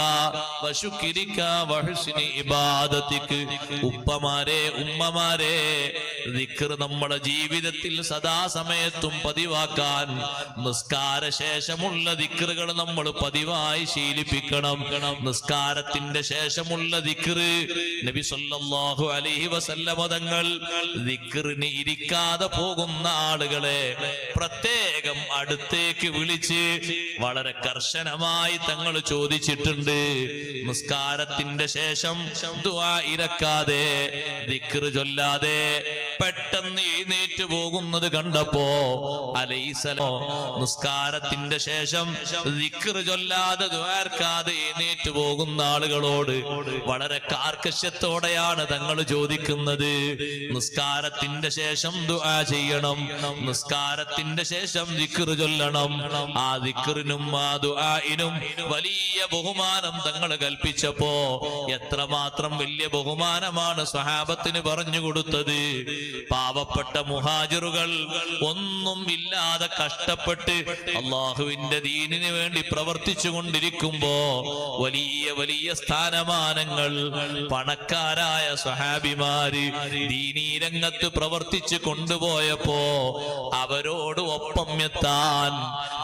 S1: വ ശുക്രിക വ ഹുസ്നി ഇബാദതിക. ഉപ്പമാരെ, ഉമ്മമാരെ, ദിക്ർ നമ്മുടെ ജീവിതത്തിൽ സദാസമയത്തും പതിവാക്കാൻ നിസ്കാര ശേഷമുള്ള ദിക്റുകൾ നമ്മൾ പതിവായി ശീലിപ്പിക്കണം. നിസ്കാരത്തിന്റെ ശേഷമുള്ള ദിക്ർ നബി സല്ലല്ലാഹു അലൈഹി വസല്ലം തങ്ങൾ ദിക്റിന് ഇരിക്കാതെ പോകുന്ന ആളുകളെ പ്രത്യേകം അടുത്തേക്ക് വിളിച്ച് വളരെ കർശനമായി തങ്ങൾ ചോദിച്ചിട്ടുണ്ട്. നിസ്കാരത്തിന്റെ ശേഷം ദുആ ഇരക്കാതെ ദിക്റ് ചൊല്ലാതെ പെട്ടെന്ന് എഴുന്നേറ്റ് പോകുന്നത് കണ്ടപ്പോ അലൈഹിസ്സലാം നിസ്കാരത്തിന്റെ ശേഷം ദിക്റ് ചൊല്ലാതെ ദുആർക്കാതെ എഴുന്നേറ്റ് പോകുന്ന ആളുകളോട് വളരെ കാർക്കശ്യത്തോടെയാണ് തങ്ങൾ ചോദിക്കുന്നത്. നിസ്കാരത്തിന്റെ ശേഷം ദുആ ചെയ്യണം, നിസ്കാരത്തിന്റെ ശേഷം ദിക്റ് ചൊല്ലണം. ആ ദിക്റിനും ആ ദുആഇനും വലിയ ബഹുമാനം തങ്ങൾ കൽപ്പിച്ചപ്പോ എത്രമാത്രം വലിയ ബഹുമാനമാണ് സ്വഹാബത്തിന് പറഞ്ഞു കൊടുത്തത്. പാവപ്പെട്ട മുഹാജിറുകൾ ഒന്നും ഇല്ലാതെ കഷ്ടപ്പെട്ട് അള്ളാഹുവിന്റെ ദീനിന് വേണ്ടി പ്രവർത്തിച്ചു കൊണ്ടിരിക്കുമ്പോ വലിയ വലിയ സ്ഥാനമാനങ്ങൾ പണക്കാരായ സ്വഹാബിമാര് ദീനീ രംഗത്ത് പ്രവർത്തിച്ചു കൊണ്ടുപോയപ്പോ അവരോട് ഒപ്പം എത്താൻ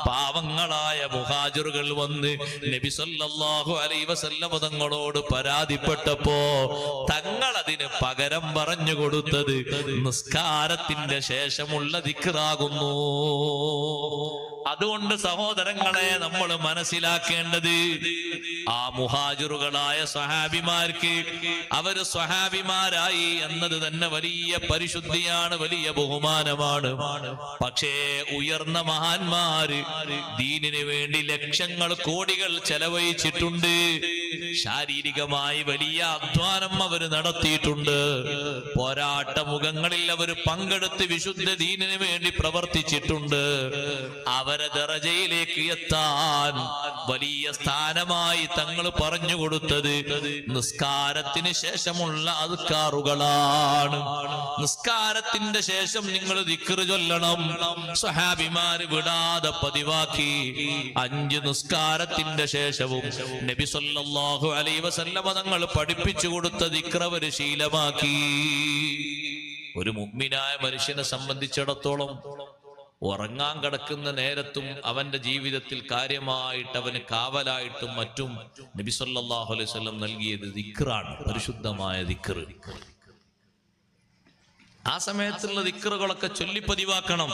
S1: പാവങ്ങളായ മുഹാജിറുകൾ വന്ന് നബി സല്ലല്ലാഹു അലൈഹി വസല്ലം തങ്ങളോട് പരാതിപ്പെട്ടപ്പോ തങ്ങൾ അതിന് പകരം പറഞ്ഞു കൊടുത്തത് നിസ്കാരത്തിന്റെ ശേഷമുള്ള ദിക്റാകുന്നു. അതുകൊണ്ട് സഹോദരങ്ങളെ, നമ്മൾ മനസ്സിലാക്കേണ്ടത് ആ മുഹാജിറുകളായ സ്വഹാബിമാർക്ക് അവര് സ്വഹാബിമാരായി എന്നത് തന്നെ വലിയ പരിശുദ്ധിയാണ്, വലിയ ബഹുമാനമാണ്. പക്ഷേ ഉയർന്ന മഹാന്മാര് ദീനിന് വേണ്ടി ലക്ഷങ്ങൾ കോടികൾ ചെലവഴിച്ചിട്ടുണ്ട്. ശാരീരികമായി വലിയ അധ്വാനം അവർ നടത്തിയിട്ടുണ്ട്. പോരാട്ട മുഖങ്ങളിൽ അവർ പങ്കെടുത്ത് വിശുദ്ധ ദീനിന് വേണ്ടി പ്രവർത്തിച്ചിട്ടുണ്ട്. അവരെ ദറജയിലേക്ക് എത്താൻ വലിയ സ്ഥാനമായി തങ്ങൾ പറഞ്ഞു കൊടുത്തത് നിസ്കാരത്തിന് ശേഷമുള്ള അദ്കാറുകളാണ്. നിസ്കാരത്തിന്റെ ശേഷം നിങ്ങൾ ദിക്ർ ചൊല്ലണം. സ്വഹാബിമാര് വിടാതെ പതിവാക്കി. 5 നിസ്കാരത്തിന്റെ ശേഷവും നബി സല്ലല്ലാഹു അലൈഹി വസല്ലമ തങ്ങൾ പഠിപ്പിച്ചു കൊടുത്ത ദിക്ർ അവർ ശീലമാക്കി. ഒരു മുഅ്മിനായ മനുഷ്യനെ സംബന്ധിച്ചിടത്തോളം ഉറങ്ങാൻ കിടക്കുന്ന നേരത്തും അവന്റെ ജീവിതത്തിൽ കാര്യമായിട്ട് അവന് കാവലായിട്ടും മറ്റും നബി സല്ലല്ലാഹു അലൈഹി വസല്ലം നൽകിയത് ദിക്റാണ്, പരിശുദ്ധമായ ദിക്ർ. ആ സമയത്തുള്ള ദിക്റുകളൊക്കെ ചൊല്ലിപ്പതിവാക്കണം,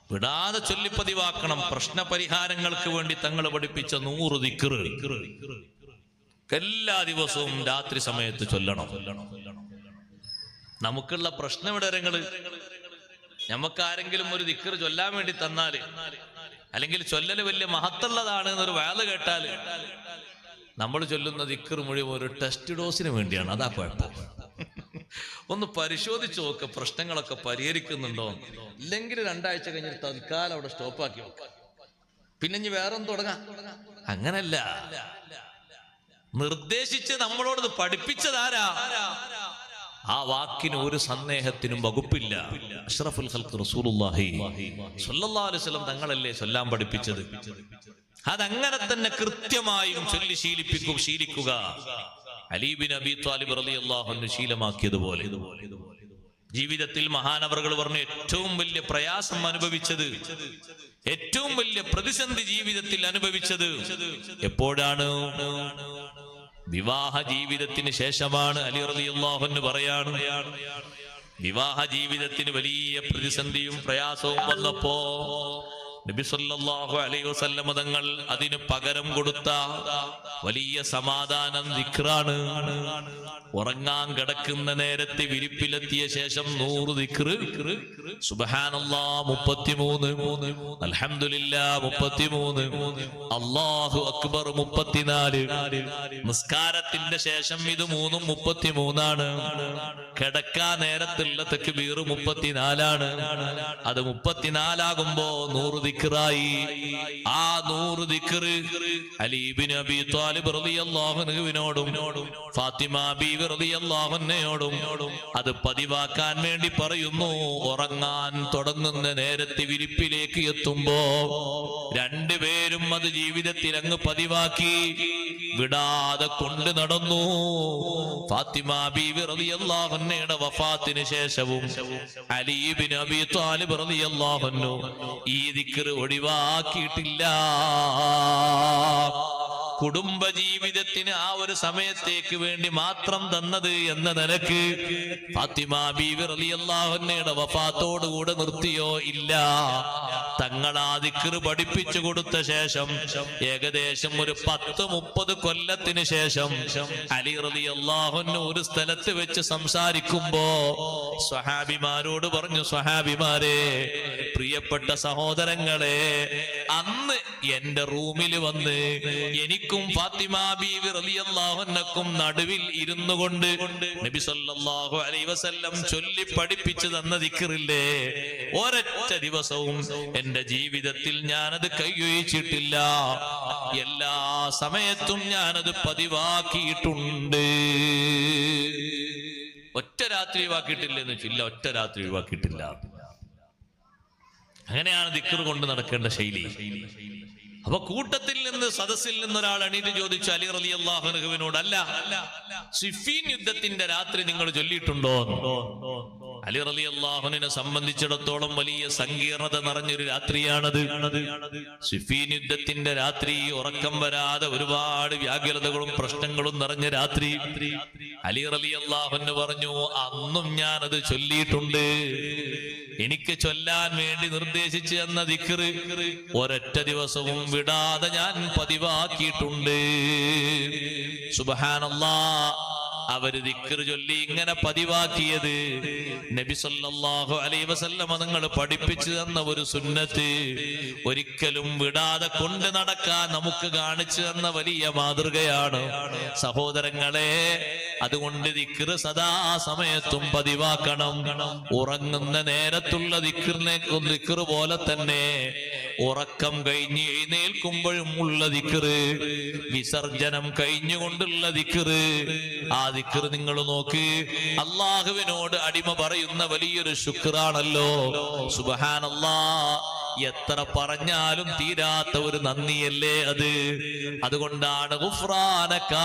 S1: വിടാതെ ചൊല്ലിപ്പതിവാക്കണം. പ്രശ്ന പരിഹാരങ്ങൾക്ക് വേണ്ടി തങ്ങൾ പഠിപ്പിച്ച 100 ദിക്ർ എല്ലാ ദിവസവും രാത്രി സമയത്ത് ചൊല്ലണം. നമുക്കുള്ള പ്രശ്നവിടരങ്ങള് നമുക്കാരെങ്കിലും ഒരു ദിക്ർ ചൊല്ലാൻ വേണ്ടി തന്നാല്, അല്ലെങ്കിൽ ചൊല്ലല് വലിയ മഹത്തുള്ളതാണ് എന്നൊരു വാല് കേട്ടാല്, നമ്മൾ ചൊല്ലുന്ന ദിക്ർ മുഴുവൻ ഒരു ടെസ്റ്റ് ഡോസിന് വേണ്ടിയാണ്. അതാ കുഴപ്പം. ഒന്ന് പരിശോധിച്ച് നോക്ക്, പ്രശ്നങ്ങളൊക്കെ പരിഹരിക്കുന്നുണ്ടോ. ഇല്ലെങ്കിൽ 2 ആഴ്ച കഴിഞ്ഞിട്ട് തൽക്കാലം അവിടെ സ്റ്റോപ്പാക്കി വെക്കാം, പിന്നെ ഇനി വേറെ ഒന്ന് തുടങ്ങാം. അങ്ങനല്ല, നിർദ്ദേശിച്ച് നമ്മളോട് പഠിപ്പിച്ചതാരാ? ആ വാക്കിന് ഒരു സന്ദേഹത്തിനും വകുപ്പില്ല. അഷ്റഫുൽ ഖൽഖ് റസൂലുള്ളാഹി സ്വല്ലല്ലാഹു അലൈഹി വസല്ലം തങ്ങളല്ലേ ചൊല്ലാൻ പഠിപ്പിച്ചത്. അതങ്ങനെ തന്നെ കൃത്യമായും ചൊല്ലി ശീലിക്കുക. അലി ബിൻ അബി ത്വാലിബ് റളിയല്ലാഹു അൻഹു ശീലമാക്കിയതുപോലെ ജീവിതത്തിൽ മഹാനവറുകൾ പറഞ്ഞു, ഏറ്റവും വലിയ പ്രയാസം അനുഭവിച്ചത്, ഏറ്റവും വലിയ പ്രതിസന്ധി ജീവിതത്തിൽ അനുഭവിച്ചത് എപ്പോഴാണ്? വിവാഹ ജീവിതത്തിന് ശേഷമാണ്. അലി റളിയല്ലാഹു അൻഹു പറയാണ്, വിവാഹ ജീവിതത്തിന് വലിയ പ്രതിസന്ധിയും പ്രയാസവും വന്നപ്പോ നബി സല്ലല്ലാഹു അലൈഹി വസല്ലം തങ്ങൾ അതിന് പകരം കൊടുത്ത വലിയ സമാധാനം ദിക്റാണ്. ഉറങ്ങാൻ കിടക്കുന്ന നേരത്തെ വിരിപ്പിലെത്തിയ ശേഷം 100 ദിക്ർ, സുബ്ഹാനല്ലാഹ് 33, അൽഹംദുലില്ലാഹ് 33, അല്ലാഹു അക്ബർ 34. നിസ്കാരത്തിന്റെ ശേഷം ഇത് 3ഉം 33 ആണ്. കിടക്കാൻ നേരത്തുള്ള തക്ബീർ 34 ആണ്. അത് 34 ആകുമ്പോ 100 ദിക്റായി. ആ 100 ദിക്ർ അലി ഇബ്നു അബി ത്വാലിബ് റളിയല്ലാഹു അൻഹുവിനോടും ഫാത്തിമ ബീവി റളിയല്ലാഹു അൻഹയോടും അത് പതിവാക്കാൻ വേണ്ടി പറയുന്നു. ഉറങ്ങാൻ തുടങ്ങുന്ന നേരത്തെ വിരിപ്പിലേക്ക് എത്തുമ്പോ രണ്ടുപേരും അത് ജീവിതത്തിൽ അങ്ങ് പതിവാക്കി വിടാതെ കൊണ്ട് നടന്നു. ഫാത്തിമ ബീവി റളിയല്ലാഹു അൻഹയുടെ വഫാത്തിന് ശേഷവും അലി ഇബ്നു അബി ത്വാലിബ് റളിയല്ലാഹു അൻഹു ഈ ദിക്ർ ഒഴിവാക്കിയിട്ടില്ല. കുടുംബജീവിതത്തിന് ആ ഒരു സമയത്തേക്ക് വേണ്ടി മാത്രം തന്നത് എന്ന നിലക്ക് ഫാത്തിമ ബീവി റളിയല്ലാഹു അൻഹയുടെ വഫാത്തോടുകൂടെ നിർത്തിയോ? ഇല്ല. തങ്ങൾ ആ ദിക്ർ പഠിപ്പിച്ചു കൊടുത്ത ശേഷം ഏകദേശം ഒരു 10-30 കൊല്ലത്തിന് ശേഷം അലി റളിയല്ലാഹു അൻഹു ഒരു സ്ഥലത്ത് വെച്ച് സംസാരിക്കുമ്പോ സ്വഹാബിമാരോട് പറഞ്ഞു, സ്വഹാബിമാരെ, പ്രിയപ്പെട്ട സഹോദരങ്ങളെ, അന്ന് എന്റെ റൂമിൽ വന്ന് എനിക്കും ഫാത്തിമ ബീവി റളിയല്ലാഹു അൻഹക്കും നടുവിൽ ഇരുന്നു കൊണ്ട് നബി സല്ലല്ലാഹു അലൈഹി വസല്ലം ചൊല്ലി പഠിപ്പിച്ചു തന്ന ദിക്റില്ലേ, ഒരൊറ്റ ദിവസവും എന്റെ ജീവിതത്തിൽ ഞാനത് കൈയൊഴിച്ചിട്ടില്ല. എല്ലാ സമയത്തും ഞാനത് പതിവാക്കിയിട്ടുണ്ട്. ഒറ്റ രാത്രി ഒഴിവാക്കിയിട്ടില്ലെന്ന് വെച്ചില്ല, ഒറ്റ രാത്രി ഒഴിവാക്കിയിട്ടില്ല. അങ്ങനെയാണ് ദിക്ർ കൊണ്ട് നടക്കേണ്ട ശൈലി. അപ്പൊ കൂട്ടത്തിൽ നിന്ന്, സദസ്സിൽ നിന്ന് ഒരാൾ എണീറ്റ് ചോദിച്ചു അലി റളിയല്ലാഹു അൻഹുവിനോട്, അല്ല, സിഫീൻ യുദ്ധത്തിന്റെ രാത്രി നിങ്ങൾ ചൊല്ലിയിട്ടുണ്ടോ? അലി റളിയല്ലാഹു അൻഹുവിനെ സംബന്ധിച്ചിടത്തോളം വലിയ സങ്കീർണത നിറഞ്ഞൊരു രാത്രിയാണത്. സിഫീൻ യുദ്ധത്തിന്റെ രാത്രി, ഉറക്കം വരാതെ ഒരുപാട് വ്യാകുലതകളും പ്രശ്നങ്ങളും നിറഞ്ഞ രാത്രി. അലി റളിയല്ലാഹു അൻഹു പറഞ്ഞു, അന്നും ഞാനത് ചൊല്ലിയിട്ടുണ്ട്. എനിക്ക് ചൊല്ലാൻ വേണ്ടി നിർദ്ദേശിച്ചു എന്ന ദിക്ർ ഒരൊറ്റ ദിവസവും വിടാതെ ഞാൻ പതിവാക്കിയിട്ടുണ്ട്. സുബ്ഹാനല്ലാഹ്. അവര് ദിക്ർ ചൊല്ലി ഇങ്ങനെ പതിവാക്കിയത് നബി സല്ലല്ലാഹു അലൈഹി വസല്ലം നിങ്ങൾ പഠിപ്പിച്ചു തന്ന ഒരു സുന്നത്ത് ഒരിക്കലും വിടാതെ കൊണ്ട് നടക്കാൻ നമുക്ക് കാണിച്ചു തന്ന വലിയ മാതൃകയാണ് സഹോദരങ്ങളെ. അതുകൊണ്ട് ദിക്ർ സദാ സമയത്തും പതിവാക്കണം. ഉറങ്ങുന്ന നേരത്തുള്ള ദിക്ർ പോലെ തന്നെ ഉറക്കം കഴിഞ്ഞ് എഴുന്നേൽക്കുമ്പോഴും ഉള്ള ദിക്ർ, വിസർജനം കഴിഞ്ഞുകൊണ്ടുള്ള ദിക്ർ, ആ ദിക്ർ നിങ്ങൾ നോക്ക്. അള്ളാഹുവിനോട് അടിമ പറയുന്ന വലിയൊരു ശുക്റാണല്ലോ. സുബ്ഹാനല്ലാഹ്, എത്ര പറഞ്ഞാലും തീരാത്ത ഒരു നന്ദിയല്ലേ അത്. അതുകൊണ്ടാണ് ഗുഫ്രാനക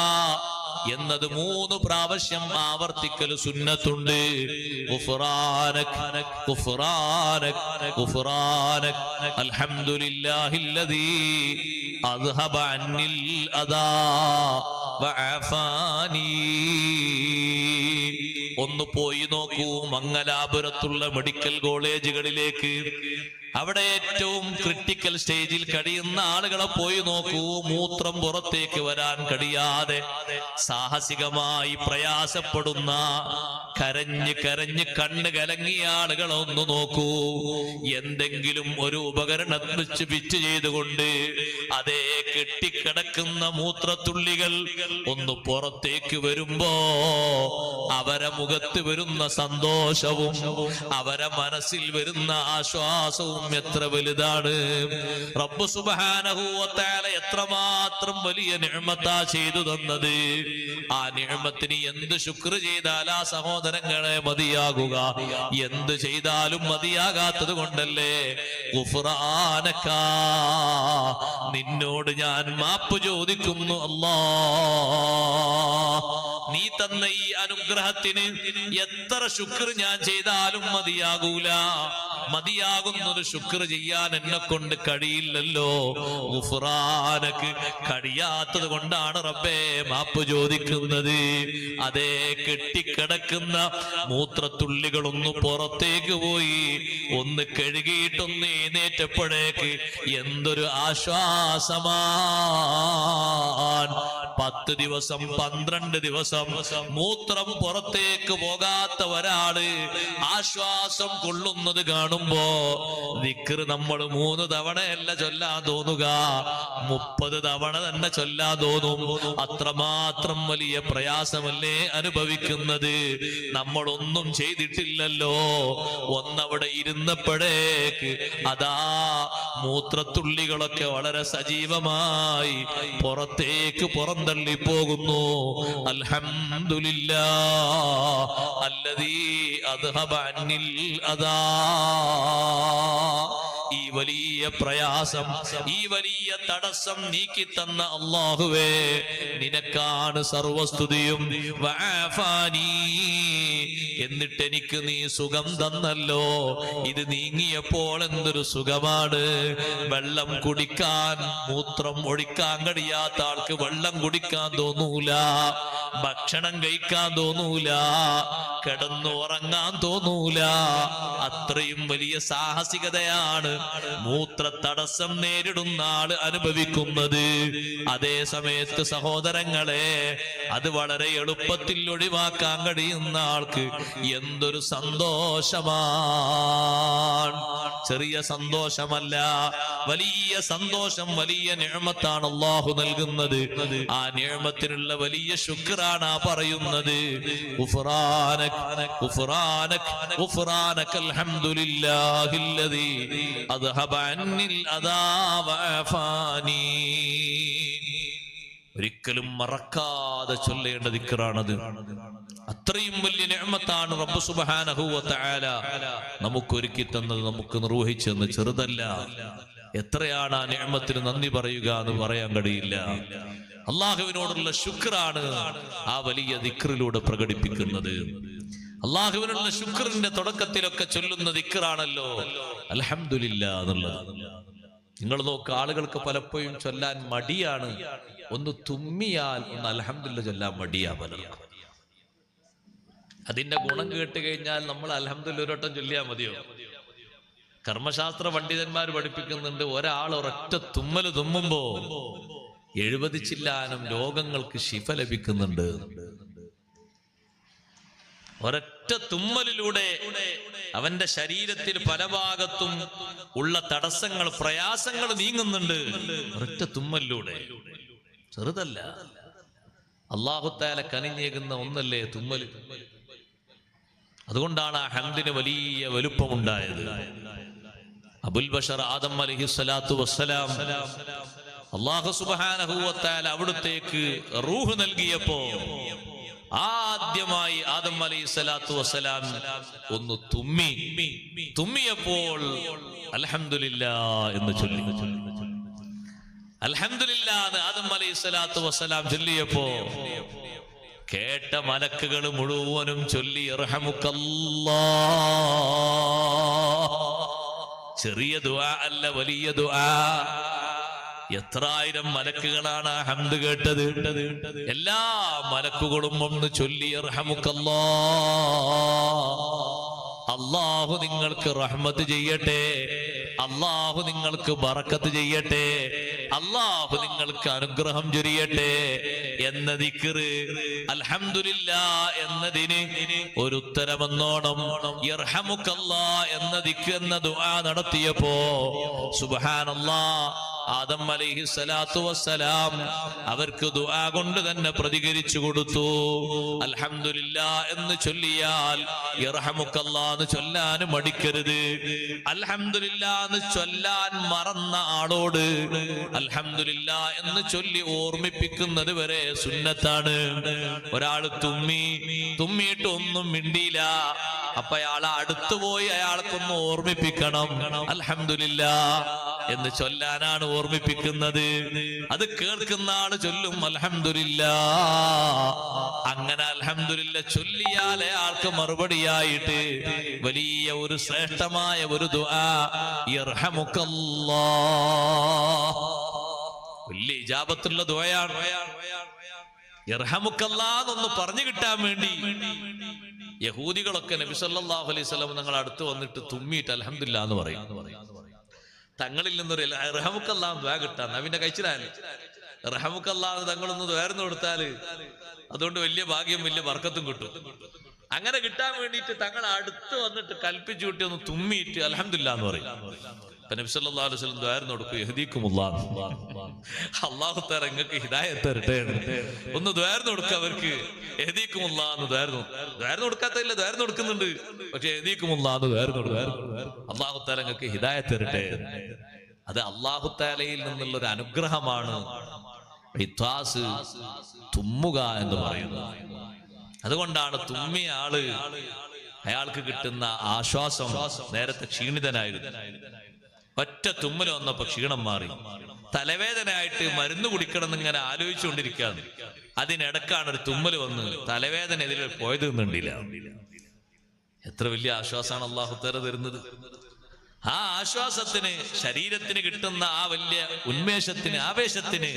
S1: എന്നത് 3 പ്രാവശ്യം ആവർത്തിക്കൽ സുന്നത്തുണ്ട്. ഗുഫ്രാനക ഗുഫ്രാനക ഗുഫ്രാനക അൽഹംദുലില്ലാഹില്ലദീ അദ്ഹബ അന്നിൽ അദാ വഅഫാനി. ഒന്ന് പോയി നോക്കൂ മംഗലാപുരത്തുള്ള മെഡിക്കൽ കോളേജുകളിലേക്ക്. അവിടെ ഏറ്റവും ക്രിട്ടിക്കൽ സ്റ്റേജിൽ കഴിയുന്ന ആളുകളെ പോയി നോക്കൂ. മൂത്രം പുറത്തേക്ക് വരാൻ കഴിയാതെ സാഹസികമായി പ്രയാസപ്പെടുന്ന, കരഞ്ഞ് കരഞ്ഞ് കണ്ണ് കലങ്ങിയ ആളുകളെ ഒന്ന് നോക്കൂ. എന്തെങ്കിലും ഒരു ഉപകരണം വെച്ച് ഫിറ്റ് ചെയ്തുകൊണ്ട് അതേ കെട്ടിക്കിടക്കുന്ന മൂത്രത്തുള്ളികൾ ഒന്ന് പുറത്തേക്ക് വരുമ്പോ അവരെ മുഖത്ത് വരുന്ന സന്തോഷവും അവരെ മനസ്സിൽ വരുന്ന ആശ്വാസവും എത്ര വലുതാണ്. റബ്ബ് സുബ്ഹാനഹു വ തആല എത്രമാത്രം വലിയ നിഅമത്താ ചെയ്തു തന്നത്. ആ നിഅമത്തിന് എന്ത് ശുക്ർ ചെയ്താലാ സഹോദരങ്ങളെ മതിയാകുക? എന്ത് ചെയ്താലും മതിയാകാത്തത് കൊണ്ടല്ലേ ഗുഫ്രാനക, നിന്നോട് ഞാൻ മാപ്പ് ചോദിക്കുന്നു അല്ലാഹ്. നീ തന്ന ഈ അനുഗ്രഹത്തിന് എത്ര ശുക്ർ ഞാൻ ചെയ്താലും മതിയാകൂല. മതിയാകുന്നൊരു ശുക്ർ ചെയ്യാൻ എന്നെ കൊണ്ട് കഴിയില്ലല്ലോ. ഗുഫ്രാനക്ക് കഴിയാത്തത് കൊണ്ടാണ് റബ്ബേ മാപ്പ് ചോദിക്കുന്നത്. അതേ കെട്ടിക്കിടക്കുന്ന മൂത്രത്തുള്ളികളൊന്ന് പുറത്തേക്ക് പോയി ഒന്ന് കഴുകിയിട്ടൊന്ന് എഴുന്നേറ്റപ്പോഴേക്ക് എന്തൊരു ആശ്വാസമാണ്. 10 ദിവസം 12 ദിവസം മൂത്രം പുറത്തേക്ക് പോകാത്ത ഒരാള് ആശ്വാസം കൊള്ളുന്നത് കാണുമ്പോ ദിക്ർ നമ്മൾ 3 തവണയല്ല ചൊല്ലാൻ തോന്നുക, 30 തവണ തന്നെ ചൊല്ലാൻ തോന്നും. അത്രമാത്രം വലിയ പ്രയാസമല്ലേ അനുഭവിക്കുന്നത്. നമ്മളൊന്നും ചെയ്തിട്ടില്ലല്ലോ. ഒന്നവിടെ ഇരുന്നപ്പോഴേക്ക് അതാ മൂത്രത്തുള്ളികളൊക്കെ വളരെ സജീവമായി പുറത്തേക്ക് പുറന്തള്ളി പോകുന്നു. അൽഹംദുലില്ലാഹ് അല്ലദീ അദ്ഹബ അന്നിൽ അദാ. ഈ വലിയ പ്രയാസം, ഈ വലിയ തടസ്സം നീക്കി തന്ന അല്ലാഹുവേ, നിനക്കാണ് സർവസ്തുതിയും. വഅഫാനി, എന്നിട്ട് എനിക്ക് നീ സുഖം തന്നല്ലോ. ഇത് നീങ്ങിയപ്പോൾ എന്തൊരു സുഖമാണ്. വെള്ളം കുടിക്കാൻ, മൂത്രം ഒഴിക്കാൻ കഴിയാത്ത ആൾക്ക് വെള്ളം കുടിക്കാൻ തോന്നൂല, ഭക്ഷണം കഴിക്കാൻ തോന്നൂല, കിടന്നുറങ്ങാൻ തോന്നൂല. അത്രയും വലിയ സാഹസികതയാണ് മൂത്ര തടസ്സം നേരിടുന്ന ആള് അനുഭവിക്കുന്നത്. അതേ സമയത്ത് സഹോദരങ്ങളെ, അത് വളരെ എളുപ്പത്തിൽ ഒഴിവാക്കാൻ കഴിയുന്ന ആൾക്ക് എന്തൊരു സന്തോഷമാണ്. ചെറിയ സന്തോഷമല്ല, വലിയ സന്തോഷം, വലിയ നിഅമത്താണ് അല്ലാഹു നൽകുന്നത്. ആ നിഅമത്തിനുള്ള വലിയ ശുക്റാണ് ആ പറയുന്നത്. ഗുഫ്രാനക ഗുഫ്രാനക ഗുഫ്രാനക അൽഹംദുലില്ലാഹില്ലദീ അദ്ഹബ അന്നിൽ അദാ വഅഫാനി. ഒരിക്കലും മറക്കാതെ ചൊല്ലേണ്ട ദിക്റാണത്. അത്രയും വലിയ നിഅമത്താണ് റബ്ബ് സുബ്ഹാനഹു വ തആല നമുക്ക് ഒരുക്കി തന്നത്, നമുക്ക് നിർവഹിച്ചെന്ന്. ചെറുതല്ല. എത്രയാണ് ആ നിഅമത്തിന് നന്ദി പറയുക എന്ന് പറയാൻ കഴിയില്ല. അള്ളാഹുവിനോടുള്ള ശുക്റാണ് ആ വലിയ ദിക്റിലൂടെ പ്രകടിപ്പിക്കുന്നത്. അള്ളാഹുവിനുള്ള ശുക്റിന്റെ തുടക്കത്തിലൊക്കെ ചൊല്ലുന്ന ദിക്റാണല്ലോ അൽഹംദുലില്ലാ എന്നുള്ളത്. നിങ്ങൾ നോക്ക്, ആളുകൾക്ക് പലപ്പോഴും ചൊല്ലാൻ മടിയാണ്. ഒന്ന് തുമ്മിയാൽ ഒന്ന് അൽഹംദുലില്ലാ ചൊല്ലാൻ മടിയാ പലർക്കും. അതിന്റെ ഗുണം കേട്ട് കഴിഞ്ഞാൽ നമ്മൾ അൽഹംദുലില്ലാ ഒരു വട്ടം ചൊല്ലിയാൽ മതിയോ? കർമ്മശാസ്ത്ര പണ്ഡിതന്മാർ പഠിപ്പിക്കുന്നുണ്ട്, ഒരാൾ ഒരൊറ്റ തുമ്മല് തുമ്മുമ്പോ 70 ചില്ലാനം രോഗങ്ങൾക്ക് ശിഫ ലഭിക്കുന്നുണ്ട്. ഒരൊറ്റ തുമ്മലിലൂടെ അവന്റെ ശരീരത്തിൽ പല ഭാഗത്തും ഉള്ള തടസ്സങ്ങൾ, പ്രയാസങ്ങൾ നീങ്ങുന്നുണ്ട്. ഒരൊറ്റ തുമ്മലിലൂടെ. ചെറുതല്ല. അല്ലാഹു തആല കനിഞ്ഞേകുന്ന ഒന്നല്ലേ തുമ്മൽ. അതുകൊണ്ടാണ് ആ ഹംദിന് വലിയ വലുപ്പമുണ്ടായത്. അബുൽ ബഷർ ആദം അലൈഹിസ്സലാത്തു വസ്സലാം അല്ലാഹു സുബ്ഹാനഹു വ തആല അവിടുത്തേക്ക് റൂഹ് നൽകിയപ്പോ ആദ്യമായി ആദം അലൈഹിസ്സലാത്തു വസ്സലാം ഒന്ന് തുമ്മിയപ്പോൾ അൽഹംദുലില്ലാഹ് എന്ന് ചൊല്ലി. അൽഹംദുലില്ലാഹ് എന്ന് ആദം അലൈഹിസ്സലാത്തു വസ്സലാം ചൊല്ലിയപ്പോ കേട്ട മലക്കുകൾ മുഴുവനും ചൊല്ലി ഇർഹമുക്കല്ലാഹ്. ചെറിയ ദുആ അല്ല, വലിയ ദുആ. എത്രായിരം മലക്കുകളാണ് ആ ഹംദ് കേട്ടത്. എല്ലാ മലക്കുകളും ഒന്ന് ചൊല്ലി ഇർഹമുക്കല്ലാഹ്. അല്ലാഹു നിങ്ങൾക്ക് റഹ്മത്ത് ചെയ്യട്ടെ, അല്ലാഹു നിങ്ങൾക്ക് ബറക്കത്ത് ചെയ്യട്ടെ, അല്ലാഹു നിങ്ങൾക്ക് അനുഗ്രഹം ചൊരിയട്ടെ എന്ന ദിക്റ്, അൽഹംദുലില്ലാഹ് എന്നതിന് ഒരു ഉത്തരമെന്നോണം യർഹമുക്കല്ലാഹ് എന്ന ദിക്റ് എന്ന ദുആ നടത്തിയപ്പോ സുബ്ഹാനല്ലാഹ് ആദം അലൈഹിസ്സലാത്തു വസ്സലാം അവർക്ക് ദുആ കൊണ്ട് തന്നെ പ്രതികരിച്ചു കൊടുത്തു. അൽഹംദുലില്ലാഹ് എന്ന് ചൊല്ലിയാൽ യർഹമുക്കല്ലാഹ് എന്ന് ചൊല്ലാൻ മടിക്കരുത്. അൽഹംദുലില്ലാഹ് എന്ന് ചൊല്ലാൻ മറന്ന ആളോട് അൽഹംദുലില്ലാഹ് എന്ന് ചൊല്ലി ഓർമ്മിപ്പിക്കുന്നത് വരെ സുന്നത്താണ്. ഒരാൾ തുമ്മിയിട്ട് ഒന്നും മിണ്ടിയില്ല, അപ്പൊ അയാളെ അടുത്തു പോയി അയാൾക്കൊന്ന് ഓർമ്മിപ്പിക്കണം. അൽഹംദുലില്ലാഹ് എന്ന് ചൊല്ലാനാണ് ഓർമ്മിപ്പിക്കുന്നത്. അത് കേൾക്കുന്ന ആള് ചൊല്ലും അൽഹംദുലില്ലാഹ്. അങ്ങനെ അൽഹംദുലില്ലാഹ് ചൊല്ലിയാൽ അയാൾക്ക് മറുപടിയായിട്ട് വലിയ ഒരു ശ്രേഷ്ഠമായ ഒരു ദുആ യർഹമുക്കല്ലാഹ്, വലിയ ഇജാബത്തുള്ള ദുആയാണ്. യർഹമുക്കല്ലാഹ് എന്നൊന്ന് പറഞ്ഞു കിട്ടാൻ വേണ്ടി യഹൂദികളൊക്കെ നബി സല്ലല്ലാഹു അലൈഹി വസല്ലം തങ്ങൾ അടുത്ത് വന്നിട്ട് തുമ്മിയിട്ട് അൽഹംദുലില്ലാഹ് എന്ന് പറയും. തങ്ങളിൽ നിന്നൊരു റഹമുക്കല്ലാഹ് ദ്വാ കിട്ടാൻ അവന്റെ കഴിച്ചിലാല് റഹമുക്കല്ലാഹ് തങ്ങളൊന്ന് ദ്വാരന്ന് കൊടുത്താല് അതുകൊണ്ട് വലിയ ഭാഗ്യം, വലിയ ബർക്കത്തും കിട്ടും. അങ്ങനെ കിട്ടാൻ വേണ്ടിയിട്ട് തങ്ങൾ അടുത്ത് വന്നിട്ട് കൽപ്പിച്ചു കൂട്ടി ഒന്ന് തുമ്മിയിട്ട് അൽഹംദുലില്ലാഹ് എന്ന് പറയും. നബി സല്ലല്ലാഹു അലൈഹി വസല്ലം ദ്വാരന്ന് കൊടുക്കും, യഹ്ദീകുമുല്ലാഹ്, അല്ലാഹു തആല നിങ്ങൾക്ക് ഹിദായത്ത് തരട്ടെ. ഒന്ന് ദ്വാരന്ന് കൊടുക്കുക അവർക്ക്, യഹ്ദീകുമുല്ലാഹ് എന്ന് ദ്വാരന്ന് കൊടുക്കാത്തല്ല, ദ്വാരന്ന് കൊടുക്കുന്നുണ്ട്, പക്ഷെ യഹ്ദീകുമുല്ലാഹ് എന്ന് ദ്വാരന്ന് കൊടുക്കുക, അല്ലാഹു തആല നിങ്ങൾക്ക് ഹിദായത്ത് തരട്ടെ. അത് അല്ലാഹു തആലയിൽ നിന്നുള്ള ഒരു അനുഗ്രഹമാണ് ഇത്വാസ്, തുമ്മുക എന്ന് പറയുന്നത്. അതുകൊണ്ടാണ് തുമ്മിയ ആള് അയാൾക്ക് കിട്ടുന്ന ആശ്വാസം. നേരത്തെ ക്ഷീണിതനായിരുന്നു, ഒറ്റ തുമ്മൽ വന്നപ്പോ ക്ഷീണം മാറി. തലവേദനയായിട്ട് മരുന്ന് കുടിക്കണം എന്നിങ്ങനെ ആലോചിച്ചുകൊണ്ടിരിക്കുകയാണ്. അതിനിടക്കാണ് ഒരു തുമ്മൽ വന്ന് തലവേദന എതിരെ പോയത് നിന്നില്ല. എത്ര വലിയ ആശ്വാസമാണ് അല്ലാഹു തആല തരുന്നത്. ആ ആശ്വാസത്തിന്, ശരീരത്തിന് കിട്ടുന്ന ആ വലിയ ഉന്മേഷത്തിന്, ആവേശത്തിന്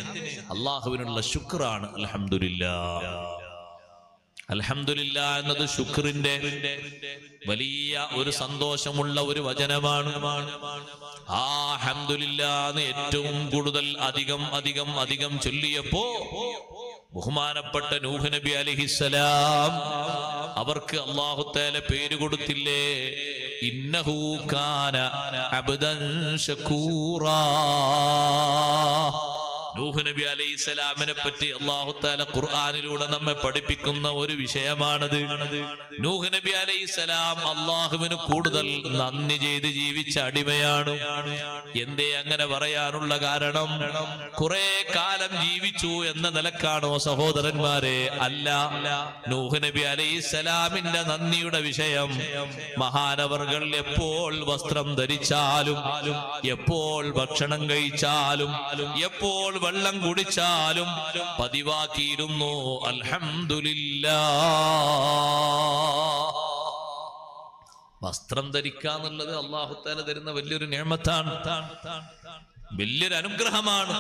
S1: അല്ലാഹുവിനുള്ള ശുക്റാണ് അൽഹംദുലില്ലാഹ്. അൽഹംദുലില്ലാഹ് എന്നത് ശുക്രിന്റെ വലിയ ഒരു സന്തോഷമുള്ള ഒരു വചനമാണ്. ആ ഹംദുലില്ലാഹ് ഏറ്റവും കൂടുതൽ അധികം ചൊല്ലിയപ്പോ ബഹുമാനപ്പെട്ട നൂഹ് നബി അലൈഹിസ്സലാം അവർക്ക് അല്ലാഹു തആല പേര് കൊടുത്തില്ലേ, ഇന്നഹു കാന അബ്ദൻ ശകൂറാ. നൂഹ് നബി അലൈഹിസ്സലാമിനെ പറ്റി അല്ലാഹു തആല ഖുർആനിലൂടെ നമ്മെ പഠിപ്പിക്കുന്ന ഒരു വിഷയമാണത്. നൂഹ് നബി അലൈഹിസ്സലാം അല്ലാഹുവിന് കൂടുതൽ നന്ദി ചെയ്ത് ജീവിച്ച അടിമയാണ്. എന്തേ അങ്ങനെ പറയാനുള്ള കാരണം? കുറെ കാലം ജീവിച്ചു എന്ന നിലക്കാണോ സഹോദരന്മാരെ? അല്ല. നൂഹ് നബി അലൈഹിസ്സലാമിന്റെ നന്ദിയുടെ വിഷയം, മഹാനവർകൾ എപ്പോൾ വസ്ത്രം ധരിച്ചാലും, എപ്പോൾ ഭക്ഷണം കഴിച്ചാലും, എപ്പോൾ വെള്ളം കുടിച്ചാലും പതിവാക്കിയിരുന്നു അൽഹംദുലില്ലാഹ്. വസ്ത്രം ധരിക്കാന്നുള്ളത് അല്ലാഹു തആല തരുന്ന വലിയൊരു നിഅമത്താണ്, വലിയൊരു അനുഗ്രഹമാണ്.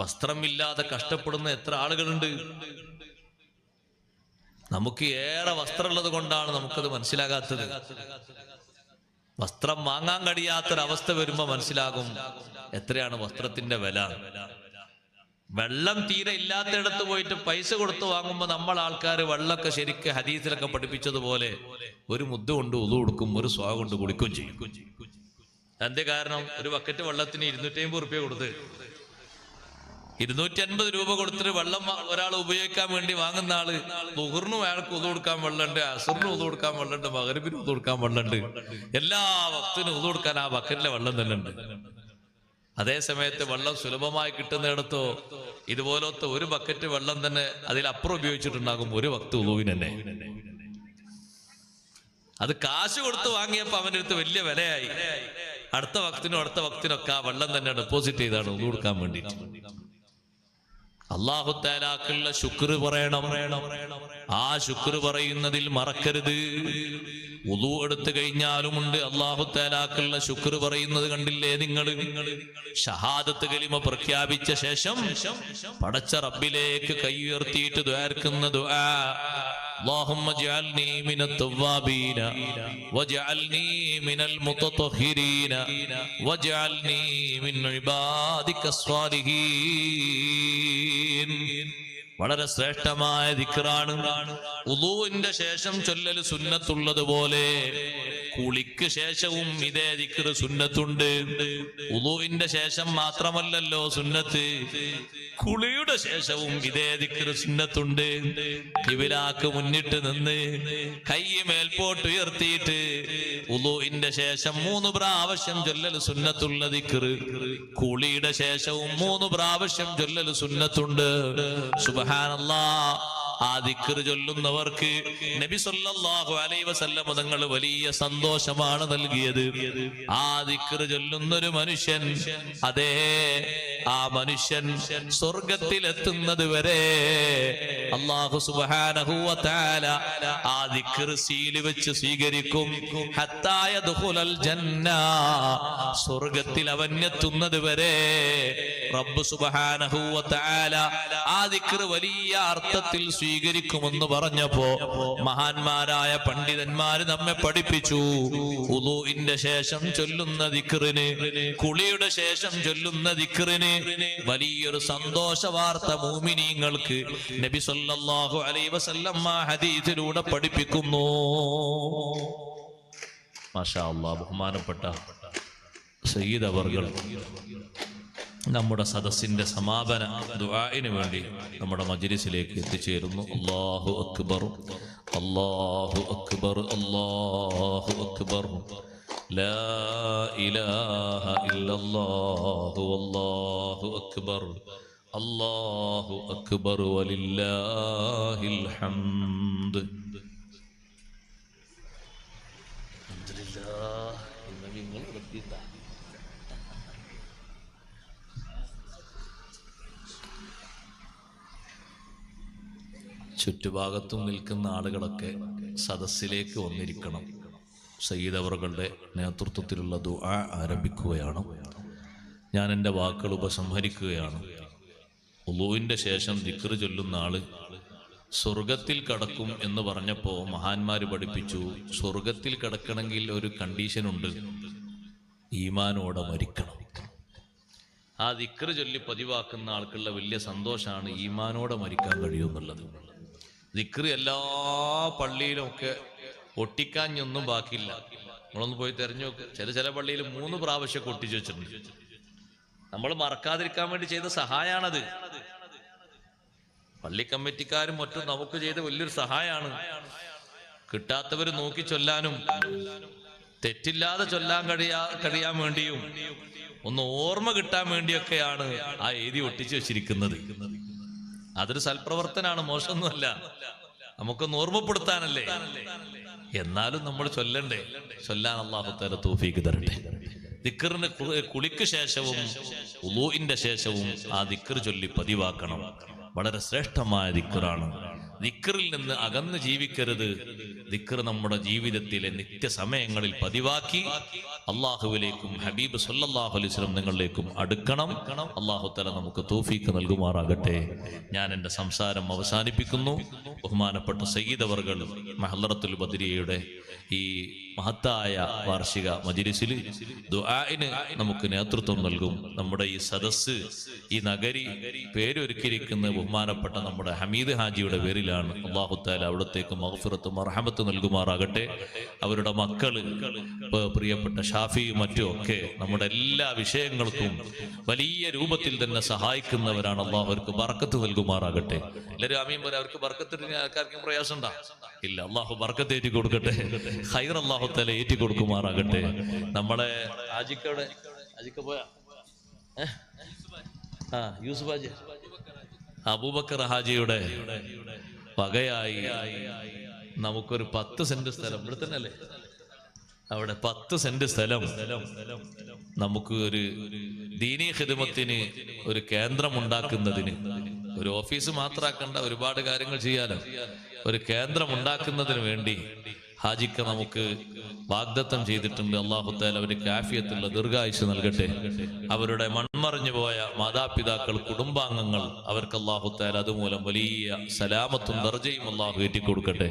S1: വസ്ത്രമില്ലാതെ കഷ്ടപ്പെടുന്ന എത്ര ആളുകളുണ്ട്. നമുക്ക് ഏറെ വസ്ത്രമുള്ളത് കൊണ്ടാണ് നമുക്കത് മനസ്സിലാകാത്തത്. വസ്ത്രം വാങ്ങാൻ കഴിയാത്തൊരവസ്ഥ വരുമ്പോ മനസ്സിലാകും എത്രയാണ് വസ്ത്രത്തിന്റെ വില. വെള്ളം തീരെ ഇല്ലാത്തയിടത്ത് പോയിട്ട് പൈസ കൊടുത്ത് വാങ്ങുമ്പോൾ നമ്മൾ ആൾക്കാർ വെള്ളമൊക്കെ ശരിക്ക് ഹദീസിലൊക്കെ പഠിപ്പിച്ചതുപോലെ ഒരു മുദ്ദ കൊണ്ട് ഉളു കൊടുക്കും, ഒരു സ്വാ കൊണ്ട് കുടിക്കുകയും ചെയ്യും. എന്തേ കാരണം? ഒരു ബക്കറ്റ് വെള്ളത്തിന് 250 റുപ്യ കൊടുത്ത് 250 രൂപ കൊടുത്തിട്ട് വെള്ളം ഒരാൾ ഉപയോഗിക്കാൻ വേണ്ടി വാങ്ങുന്ന ആള് ദുഹറിനും അയാൾക്ക് ഉളു കൊടുക്കാൻ വെള്ളമുണ്ട്, അസറിനും ഉളു കൊടുക്കാൻ വെള്ളമുണ്ട്, മഗ്‌രിബിനും ഉളു കൊടുക്കാൻ വെള്ളമുണ്ട്, എല്ലാ വക്തിനും ഉളു കൊടുക്കാൻ ആ ബക്കറ്റിലെ വെള്ളം തന്നെ ഉണ്ട്. അതേ സമയത്ത് വെള്ളം സുലഭമായി കിട്ടുന്നിടത്തോ ഇതുപോലത്തെ ഒരു ബക്കറ്റ് വെള്ളം തന്നെ അതിലപ്പുറം ഉപയോഗിച്ചിട്ടുണ്ടാകും ഒരു വക്ത് ഉളുവിന് തന്നെ. അത് കാശ് കൊടുത്ത് വാങ്ങിയപ്പോ അവൻ്റെ അടുത്ത് വലിയ വിലയായി. അടുത്ത വക്തിനൊക്കെ ആ വെള്ളം തന്നെ ഡെപ്പോസിറ്റ് ചെയ്താണ് ഉളു കൊടുക്കാൻ വേണ്ടിയിട്ട്. അല്ലാഹു തആലാക്കുള്ള ശുക്ർ പറയണം. ആ ശുക്ർ പറയുന്നതിൽ മറക്കരുത്. വുളു എടുത്തു കഴിഞ്ഞാലുമുണ്ട് അല്ലാഹു തആലാക്കുള്ള ശുക്ർ പറയുന്നത്. കണ്ടില്ലേ നിങ്ങൾ? ഷഹാദത്ത് കലിമ പ്രഖ്യാപിച്ച ശേഷം പടച്ച റബ്ബിലേക്ക് കൈ ഉയർത്തിയിട്ട് ദുആർക്കുന്ന ദുആ, اللهم اجعلني من التوابين واجعلني من المتطهرين واجعلني من عبادك الصالحين. വളരെ ശ്രേഷ്ഠമായ ദിക്റാണ്. വുളൂഇന്റെ ശേഷം ചൊല്ലൽ സുന്നത്തുള്ളതുപോലെ കുളിക്ക് ശേഷവും ഇതേ ദിക്ർ സുന്നത്തുണ്ട്. വുളൂഇന്റെ ശേഷം മാത്രമല്ലല്ലോ സുന്നത്ത്, കുളിയുടെ ശേഷവും ഇതേ ദിക്ർ സുന്നത്തുണ്ട്. ഖിബിലക്ക് മുന്നിട്ട് നിന്ന് കൈ മേൽപോട്ട് ഉയർത്തിയിട്ട് വുളൂഇന്റെ ശേഷം 3 പ്രാവശ്യം ചൊല്ലൽ സുന്നത്തുള്ള ദിക്ർ, കുളിയുടെ ശേഷവും 3 പ്രാവശ്യം ചൊല്ലൽ സുന്നത്തുണ്ട്. സുബ്ഹാനല്ലാഹ്. ആ ദിക്ർ ചൊല്ലുന്നവർക്ക് നബി സല്ലല്ലാഹു അലൈഹി വസല്ലം തങ്ങൾ വലിയ സന്തോഷമാണ് നൽകിയത്. ആ ദിക്ർ ചൊല്ലുന്നൊരു മനുഷ്യൻ, അതേ ആ മനുഷ്യൻ സ്വർഗത്തിലെത്തുന്നത് വരെ അല്ലാഹു സുബ്ഹാനഹു വ തആല ആ ദിക്ർ സീൽ വെച്ച് സ്വീകരിക്കും. ഹത്താ യദ്ഖുലൽ ജന്ന, സ്വർഗത്തിൽ അവൻ എത്തുന്നത് വരെ റബ്ബ് സുബ്ഹാനഹു വ തആല ആ ദിക്ർ വലിയ അർത്ഥത്തിൽ സ്വീകരിക്കുമെന്ന് പറഞ്ഞപ്പോ മഹാന്മാരായ പണ്ഡിതന്മാര് നമ്മെ പഠിപ്പിച്ചു, വുളൂഇന്റെ ശേഷം ചൊല്ലുന്ന ദിക്റിന്, കുളിയുടെ ശേഷം ചൊല്ലുന്ന ദിക്റിന് വലിയൊരു സന്തോഷ വാർത്ത മുഅ്മിനീങ്ങൾക്ക് നബി സല്ലല്ലാഹു അലൈഹി വസല്ലം ആ ഹദീസിലൂടെ പഠിപ്പിക്കുന്നു. മാഷാ അല്ലാഹ്. ബഹുമാനപ്പെട്ട സയ്യിദ് അവർകൾ നമ്മുടെ സദസ്സിന്റെ സമാപന ദുആഇന് വേണ്ടി നമ്മുടെ മജ്ലിസിലേക്ക് എത്തിച്ചേരുന്നു. അല്ലാഹു അക്ബർ, അല്ലാഹു അക്ബർ, അല്ലാഹു അക്ബർ, ലാ ഇലാഹ ഇല്ലല്ലാഹു വല്ലാഹു അക്ബർ, അല്ലാഹു അക്ബർ വലില്ലാഹിൽ ഹംദ്. അൽഹംദുലില്ലാഹ്. നിങ്ങൾ നിർത്തിയിട്ടാ ചുറ്റുഭാഗത്തും നിൽക്കുന്ന ആളുകളൊക്കെ സദസ്സിലേക്ക് വന്നിരിക്കണം. സയ്യിദ് അവറുകളുടെ നേതൃത്വത്തിലുള്ള ദുആ ആരംഭിക്കുകയാണ്. ഞാൻ എൻ്റെ വാക്കുകൾ ഉപസംഹരിക്കുകയാണ്. വുളൂഇന്റെ ശേഷം ദിക്ർ ചൊല്ലുന്ന ആള് സ്വർഗത്തിൽ കടക്കും എന്ന് പറഞ്ഞപ്പോൾ മഹാന്മാര് പഠിപ്പിച്ചു, സ്വർഗത്തിൽ കടക്കണമെങ്കിൽ ഒരു കണ്ടീഷനുണ്ട്, ഈമാനോടെ മരിക്കണം. ആ ദിക്ർ ചൊല്ലി പതിവാക്കുന്ന ആൾക്കുള്ള വലിയ സന്തോഷമാണ് ഈമാനോടെ മരിക്കാൻ കഴിയുമെന്നുള്ളത്. ദിക്ർ എല്ലാ പള്ളിയിലും ഒക്കെ ഒട്ടിക്കാഞ്ഞൊന്നും ബാക്കിയില്ല. നമ്മളൊന്ന് പോയി തെരഞ്ഞു നോക്ക്. ചില പള്ളിയിൽ 3 പ്രാവശ്യം ഒട്ടിച്ചു വെച്ചിട്ടുണ്ട്. നമ്മൾ മറക്കാതിരിക്കാൻ വേണ്ടി ചെയ്ത സഹായാണത്. പള്ളി കമ്മിറ്റിക്കാരും മറ്റും നമുക്ക് ചെയ്ത വലിയൊരു സഹായമാണ്. കിട്ടാത്തവര് നോക്കി ചൊല്ലാനും തെറ്റില്ലാതെ ചൊല്ലാൻ കഴിയാൻ വേണ്ടിയും ഒന്ന് ഓർമ്മ കിട്ടാൻ വേണ്ടിയൊക്കെയാണ് ആ എഴുതി ഒട്ടിച്ചു വെച്ചിരിക്കുന്നത്. അതൊരു സൽപ്രവർത്തനാണ്, മോശമൊന്നുമല്ല. നമുക്കൊന്ന് ഓർമ്മപ്പെടുത്താനല്ലേ. എന്നാലും നമ്മൾ ചൊല്ലണ്ടേ. ചൊല്ലാൻ അല്ലാഹു തആല തൗഫീഖ് തരട്ടെ. ദിക്റിന് കുളിക്ക് ശേഷവും വുളൂഇന്റെ ശേഷവും ആ ദിക്ർ ചൊല്ലി പതിവാക്കണം. വളരെ ശ്രേഷ്ഠമായ ദിക്റാണ്. ദിക്റിൽ നിന്ന് അകന്ന് ജീവിക്കരുത്. ദിക്ർ നമ്മുടെ ജീവിതത്തിലെ നിത്യസമയങ്ങളിൽ പതിവാക്കി അള്ളാഹുവിലേക്കും ഹബീബ് സല്ലല്ലാഹു അലൈഹി വസല്ലം നിങ്ങളിലേക്കും അടുക്കണം. അല്ലാഹു തആല നമുക്ക് തൗഫീഖ് നൽകുമാറാകട്ടെ. ഞാൻ എൻ്റെ സംസാരം അവസാനിപ്പിക്കുന്നു. ബഹുമാനപ്പെട്ട സയ്യിദ് അവർകൾ മഹ്ലറത്തുൽ ബദരിയയുടെ ഈ മഹത്തായ വാർഷിക മജ്‌ലിസിൽ ദുആഇന് നമുക്ക് നേതൃത്വം നൽകും. നമ്മുടെ ഈ സദസ്സ്, ഈ നഗരി പേരൊരുക്കിയിരിക്കുന്ന ബഹുമാനപ്പെട്ട നമ്മുടെ ഹമീദ് ഹാജിയുടെ പേരിലാണ്. അല്ലാഹു തആല അവിടത്തേക്ക് മഗ്ഫിറത്തും മർഹമത്തും നൽകുമാറാകട്ടെ. അവരുടെ മക്കള്, പ്രിയപ്പെട്ട ഷാഫിയും മറ്റും ഒക്കെ നമ്മുടെ എല്ലാ വിഷയങ്ങൾക്കും വലിയ രൂപത്തിൽ തന്നെ സഹായിക്കുന്നവരാണ്. അല്ലാഹു അവർക്ക് ബർക്കത്ത് നൽകുമാറാകട്ടെ. എല്ലാവരും ആമീൻ പറ. അവർക്ക് ബർക്കത്തിന് ആർക്കാർക്കും പ്രയാസം ഉണ്ടോ? ഇല്ല. അല്ലാഹു ബർക്കത്ത് ഏറ്റി കൊടുക്കട്ടെ. ഖൈർ അല്ലാഹു തആല ഏറ്റി കൊടുക്കുമാറാകട്ടെ. നമ്മളെ ആജിക്ക പോയാ യൂസുഫ് ഹാജി, അബൂബക്കർ ഹാജിയുടെ വകയായി നമുക്കൊരു 10 സെന്റ് സ്ഥലം, ഇവിടെ തന്നെ അല്ലേ, അവിടെ 10 സെന്റ് സ്ഥലം നമുക്ക് ഒരു ദീനീ ഖിദ്മത്തിന് ഒരു കേന്ദ്രം ഉണ്ടാക്കുന്നതിന്, ഒരു ഓഫീസ് മാത്രമാക്കണ്ട, ഒരുപാട് കാര്യങ്ങൾ ചെയ്യാലോ. ഒരു കേന്ദ്രം ഉണ്ടാക്കുന്നതിന് വേണ്ടി ഹാജിക്ക നമുക്ക് വാഗ്ദത്തം ചെയ്തിട്ടുണ്ട്. അല്ലാഹു തആല അവർക്ക് ആഫിയത്തുള്ള ദീർഘായുസ്സ് നൽകട്ടെ. അവരുടെ മൺമറഞ്ഞു പോയ മാതാപിതാക്കൾ, കുടുംബാംഗങ്ങൾ, അവർക്ക് അല്ലാഹു തആല അതുമൂലം വലിയ സലാമത്തും ദർജയും അല്ലാഹു ഏറ്റിക്കൊടുക്കട്ടെ.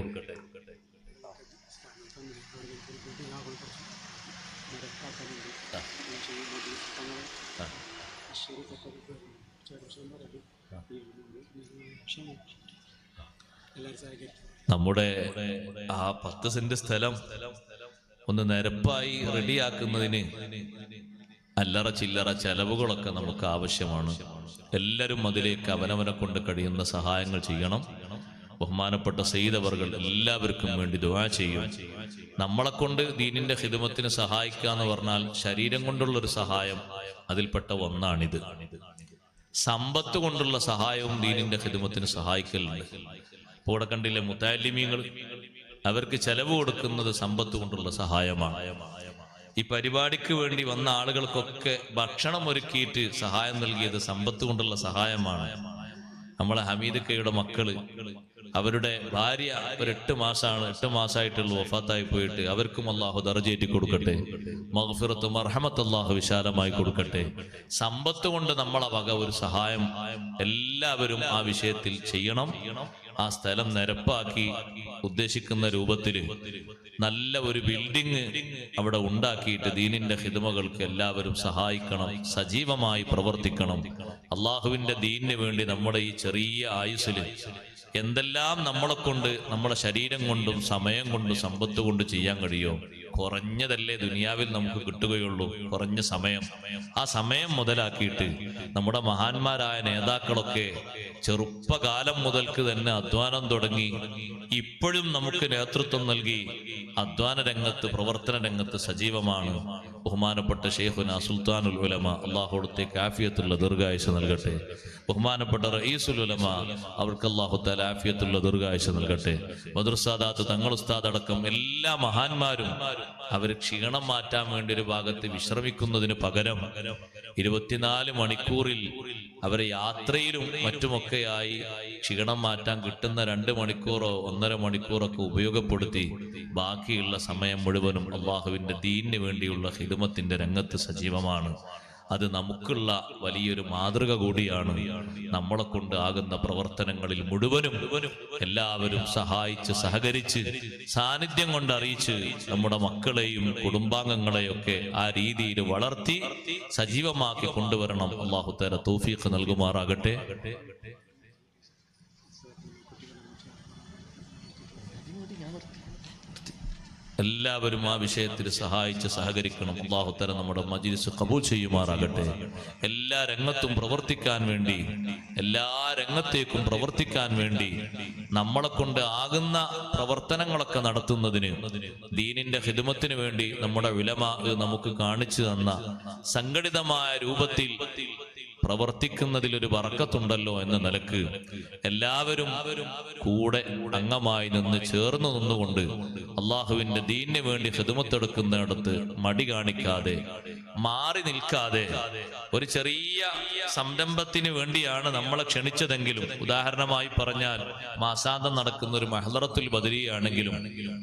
S1: നമ്മുടെ ആ 10 സെന്റ് സ്ഥലം ഒന്ന് നിരപ്പായി റെഡിയാക്കുന്നതിന് അല്ലറ ചില്ലറ ചെലവുകളൊക്കെ നമുക്ക് ആവശ്യമാണ്. എല്ലാവരും അതിലേക്ക് അവനവനെ കൊണ്ട് കഴിയുന്ന സഹായങ്ങൾ ചെയ്യണം. ബഹുമാനപ്പെട്ട സയ്യിദ് അവർകൾ എല്ലാവർക്കും വേണ്ടി ദുആ ചെയ്യും. നമ്മളെ കൊണ്ട് ദീനിന്റെ ഖിദ്മത്തിന് സഹായിക്കുക എന്ന് പറഞ്ഞാൽ ശരീരം കൊണ്ടുള്ളൊരു സഹായം അതിൽപ്പെട്ട ഒന്നാണിത്. സമ്പത്ത് കൊണ്ടുള്ള സഹായവും ദീനിന്റെ ഖിദ്മത്തിന് സഹായിക്കലുണ്ട്. ഇപ്പോൾ ഇവിടെ കണ്ടില്ലേ, മുത്തഅല്ലിമീങ്ങൾ, അവർക്ക് ചെലവ് കൊടുക്കുന്നത് സമ്പത്ത് കൊണ്ടുള്ള സഹായമാണ്. ഈ പരിപാടിക്ക് വേണ്ടി വന്ന ആളുകൾക്കൊക്കെ ഭക്ഷണം ഒരുക്കിയിട്ട് സഹായം നൽകിയത് സമ്പത്ത് കൊണ്ടുള്ള സഹായമാണ്. നമ്മളെ ഹമീദക്കയുടെ മക്കള്, അവരുടെ ഭാര്യ ഒരു 8 മാസമായിട്ടുള്ള വഫാത്തായി പോയിട്ട് അവർക്കും അല്ലാഹു ദർജയേറ്റി കൊടുക്കട്ടെ. മഗ്ഫിറത്തും മർഹമത്തും അല്ലാഹു വിശാലമായി കൊടുക്കട്ടെ. സമ്പത്ത് കൊണ്ട് നമ്മളെ വക ഒരു സഹായം എല്ലാവരും ആ വിഷയത്തിൽ ചെയ്യണം. ആ സ്ഥലം നിരപ്പാക്കി ഉദ്ദേശിക്കുന്ന രൂപത്തിൽ നല്ല ഒരു ബിൽഡിംഗ് അവിടെ ഉണ്ടാക്കിയിട്ട് ദീനിന്റെ ഖിദ്മകൾക്ക് എല്ലാവരും സഹായിക്കണം, സജീവമായി പ്രവർത്തിക്കണം. അള്ളാഹുവിന്റെ ദീനിന് വേണ്ടി നമ്മുടെ ഈ ചെറിയ ആയുസ്സിൽ എന്തെല്ലാം നമ്മളെ കൊണ്ട്, നമ്മളെ ശരീരം കൊണ്ടും സമയം കൊണ്ടും സമ്പത്ത് കൊണ്ട് ചെയ്യാൻ കഴിയോ? കുറഞ്ഞതല്ലേ ദുനിയാവിൽ നമുക്ക് കിട്ടുകയുള്ളൂ, കുറഞ്ഞ സമയം. ആ സമയം മുതലാക്കിയിട്ട് നമ്മുടെ മഹാന്മാരായ നേതാക്കളൊക്കെ ചെറുപ്പകാലം മുതൽക്ക് തന്നെ അധ്വാനം തുടങ്ങി ഇപ്പോഴും നമുക്ക് നേതൃത്വം നൽകി അധ്വാന രംഗത്ത്, പ്രവർത്തന രംഗത്ത് സജീവമാണ്. ബഹുമാനപ്പെട്ട ശൈഖുനാ സുൽത്താനുൽ ഉലമ, അല്ലാഹുവിടത്തേക്ക് ആഫിയത്തുള്ള ദീർഘായുസ്സ് നൽകട്ടെ. ബഹുമാനപ്പെട്ട റഈസുൽ ഉലമ, അവർക്ക് അല്ലാഹു തആല ആഫിയത്തുള്ള ദീർഘായുസ്സ് നൽകട്ടെ. ബദറുസ്സാദാത്ത് തങ്ങൾ ഉസ്താദ് അടക്കം എല്ലാ മഹാന്മാരും അവർ ക്ഷീണം മാറ്റാൻ വേണ്ടി ഒരു ഭാഗത്ത് വിശ്രമിക്കുന്നതിന് പകരം 24 മണിക്കൂറിൽ അവരെ യാത്രയിലും മറ്റുമൊക്കെയായി ക്ഷീണം മാറ്റാൻ കിട്ടുന്ന 2 മണിക്കൂറോ 1.5 മണിക്കൂറൊക്കെ ഉപയോഗപ്പെടുത്തി ബാക്കിയുള്ള സമയം മുഴുവനും അള്ളാഹുവിന്റെ ദീനിന് വേണ്ടിയുള്ള ഖിദ്മത്തിന്റെ രംഗത്ത് സജീവമാണ്. അത് നമുക്കുള്ള വലിയൊരു മാതൃക കൂടിയാണ്. നമ്മളെ കൊണ്ട് ആകുന്ന പ്രവർത്തനങ്ങളിൽ മുഴുവനും എല്ലാവരും സഹായിച്ച് സഹകരിച്ച് സാന്നിധ്യം കൊണ്ട് അറിയിച്ച് നമ്മുടെ മക്കളെയും കുടുംബാംഗങ്ങളെയൊക്കെ ആ രീതിയിൽ വളർത്തി സജീവമാക്കി കൊണ്ടുവരണം. അല്ലാഹു തആല തൗഫീഖ് നൽകുമാറാകട്ടെ. എല്ലാവരും ആ വിഷയത്തിൽ സഹായിച്ച് സഹകരിക്കണം. അല്ലാഹു തആല നമ്മുടെ മജ്‌ലിസ് ഖബൂൽ ചെയ്യുമാറാകട്ടെ. എല്ലാ രംഗത്തും പ്രവർത്തിക്കാൻ വേണ്ടി, എല്ലാ രംഗത്തേക്കും പ്രവർത്തിക്കാൻ വേണ്ടി നമ്മളെ കൊണ്ട് ആകുന്ന പ്രവർത്തനങ്ങളൊക്കെ നടത്തുന്നതിന്, ദീനിന്റെ ഖിദ്മത്തിന് വേണ്ടി നമ്മുടെ ഉലമാ നമുക്ക് കാണിച്ചു തന്ന സംഘടിതമായ രൂപത്തിൽ പ്രവർത്തിക്കുന്നതിലൊരു ബറക്കത്തുണ്ടല്ലോ എന്ന നിലക്ക് എല്ലാവരും കൂടെ അംഗമായി നിന്ന് ചേർന്ന് നിന്നുകൊണ്ട് അള്ളാഹുവിന്റെ ദീനിന് വേണ്ടി ഖിദ്മത്തെടുക്കുന്നിടത്ത് മടി കാണിക്കാതെ മാറി നിൽക്കാതെ ഒരു ചെറിയ സംരംഭത്തിന് വേണ്ടിയാണ് നമ്മളെ ക്ഷണിച്ചതെങ്കിലും, ഉദാഹരണമായി പറഞ്ഞാൽ മാസാന്തം നടക്കുന്ന ഒരു മഹ്ദറത്തുൽ ബദരിയാണെങ്കിലും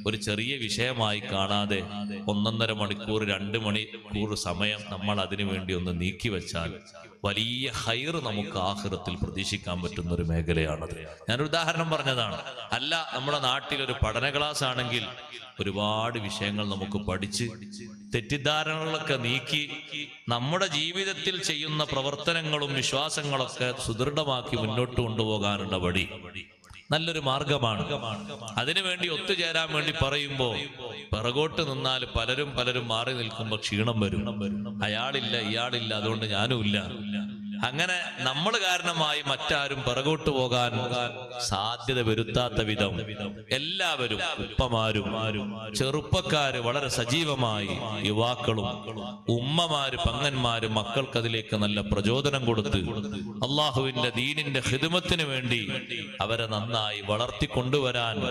S1: ഒരു ചെറിയ വിഷയമായി കാണാതെ 1.5 മണിക്കൂർ 2 മണിക്കൂർ സമയം നമ്മൾ അതിനു വേണ്ടി ഒന്ന് നീക്കിവെച്ചാൽ വലിയ ഹൈർ നമുക്ക് ആഖിറത്തിൽ പ്രതീക്ഷിക്കാൻ പറ്റുന്ന ഒരു മേഖലയാണത്. ഞാനൊരു ഉദാഹരണം പറഞ്ഞതാണ്. അല്ല, നമ്മുടെ നാട്ടിൽ ഒരു പഠന ക്ലാസ് ആണെങ്കിൽ ഒരുപാട് വിഷയങ്ങൾ നമുക്ക് പഠിച്ച് തെറ്റിദ്ധാരണകളൊക്കെ നീക്കി നമ്മുടെ ജീവിതത്തിൽ ചെയ്യുന്ന പ്രവർത്തനങ്ങളും വിശ്വാസങ്ങളൊക്കെ സുദൃഢമാക്കി മുന്നോട്ട് കൊണ്ടുപോകാനുള്ള വഴി നല്ലൊരു മാർഗമാണ്. അതിനുവേണ്ടി ഒത്തുചേരാൻ വേണ്ടി പറയുമ്പോ പിറകോട്ട് നിന്നാൽ പലരും മാറി നിൽക്കുമ്പോൾ ക്ഷീണം വരും. അയാളില്ല, ഇയാളില്ല, അതുകൊണ്ട് ഞാനും ഇല്ല. അങ്ങനെ നമ്മൾ കാരണമായി മറ്റാരും പിറകോട്ട് പോകാൻ സാധ്യത വരുത്താത്ത വിധം എല്ലാവരും, ഉപ്പമാരും ചെറുപ്പക്കാര് വളരെ സജീവമായി, യുവാക്കളും ഉമ്മമാര് പങ്ങന്മാരും മക്കൾക്കതിലേക്ക് നല്ല പ്രചോദനം കൊടുത്ത് അള്ളാഹുവിന്റെ ദീനിന്റെ ഖിദ്മത്തിന് വേണ്ടി അവരെ നന്നായി വളർത്തിക്കൊണ്ടുവരാൻ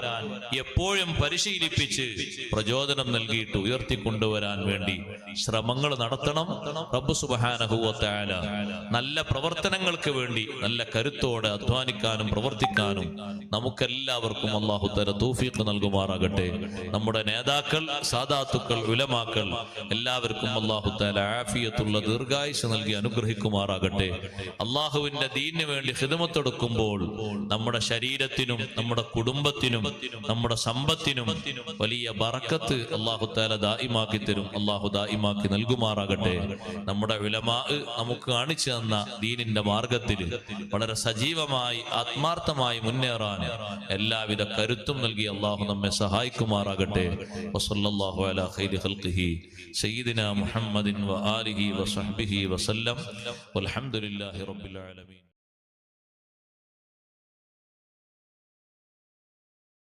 S1: എപ്പോഴും പരിശീലിപ്പിച്ച് പ്രചോദനം നൽകിയിട്ട് ഉയർത്തിക്കൊണ്ടുവരാൻ വേണ്ടി ശ്രമങ്ങൾ നടത്തണം. റബ്ബ് സുബ്ഹാനഹു വ തആല നല്ല പ്രവർത്തനങ്ങൾക്ക് വേണ്ടി നല്ല കരുത്തോടെ അധ്വാനിക്കാനും പ്രവർത്തിക്കാനും നമുക്കെല്ലാവർക്കും അല്ലാഹു തആല തൗഫീഖ് നൽകുമാറാകട്ടെ. നമ്മുടെ നേതാക്കൾ, സാദാത്തുക്കൾ, ഉലമാക്കൾ എല്ലാവർക്കും അല്ലാഹു തആല ആഫിയത്തുള്ള ദീർഘായുസ്സ് നൽകി അനുഗ്രഹിക്കുമാറാകട്ടെ. അല്ലാഹുവിന്റെ ദീനിന് വേണ്ടി ഖിദ്മത്തെടുക്കുമ്പോൾ നമ്മുടെ ശരീരത്തിനും നമ്മുടെ കുടുംബത്തിനും നമ്മുടെ സമ്പത്തിനും വലിയ ബറക്കത്ത് അല്ലാഹു തആല ദായിമാക്കി തരും. അല്ലാഹു ദായിമാക്കി നൽകുമാറാകട്ടെ. നമ്മുടെ ഉലമാ നമുക്ക് കാണിച്ചു തന്ന ദീനിന്റെ മാർഗത്തിൽ വളരെ സജീവമായി ആത്മാർത്ഥമായി മുന്നേറാൻ എല്ലാവിധ കരുത്തും നൽകി അള്ളാഹു നമ്മെ സഹായിക്കുമാറാകട്ടെ. വസല്ലല്ലാഹു അലാ ഖൈരി ഖൽഖിഹി സയ്യിദിനാ മുഹമ്മദിൻ വആലിഹി വസഹ്ബിഹി വസല്ലം. വൽഹംദുലില്ലാഹി റബ്ബിൽ ആലമീൻ.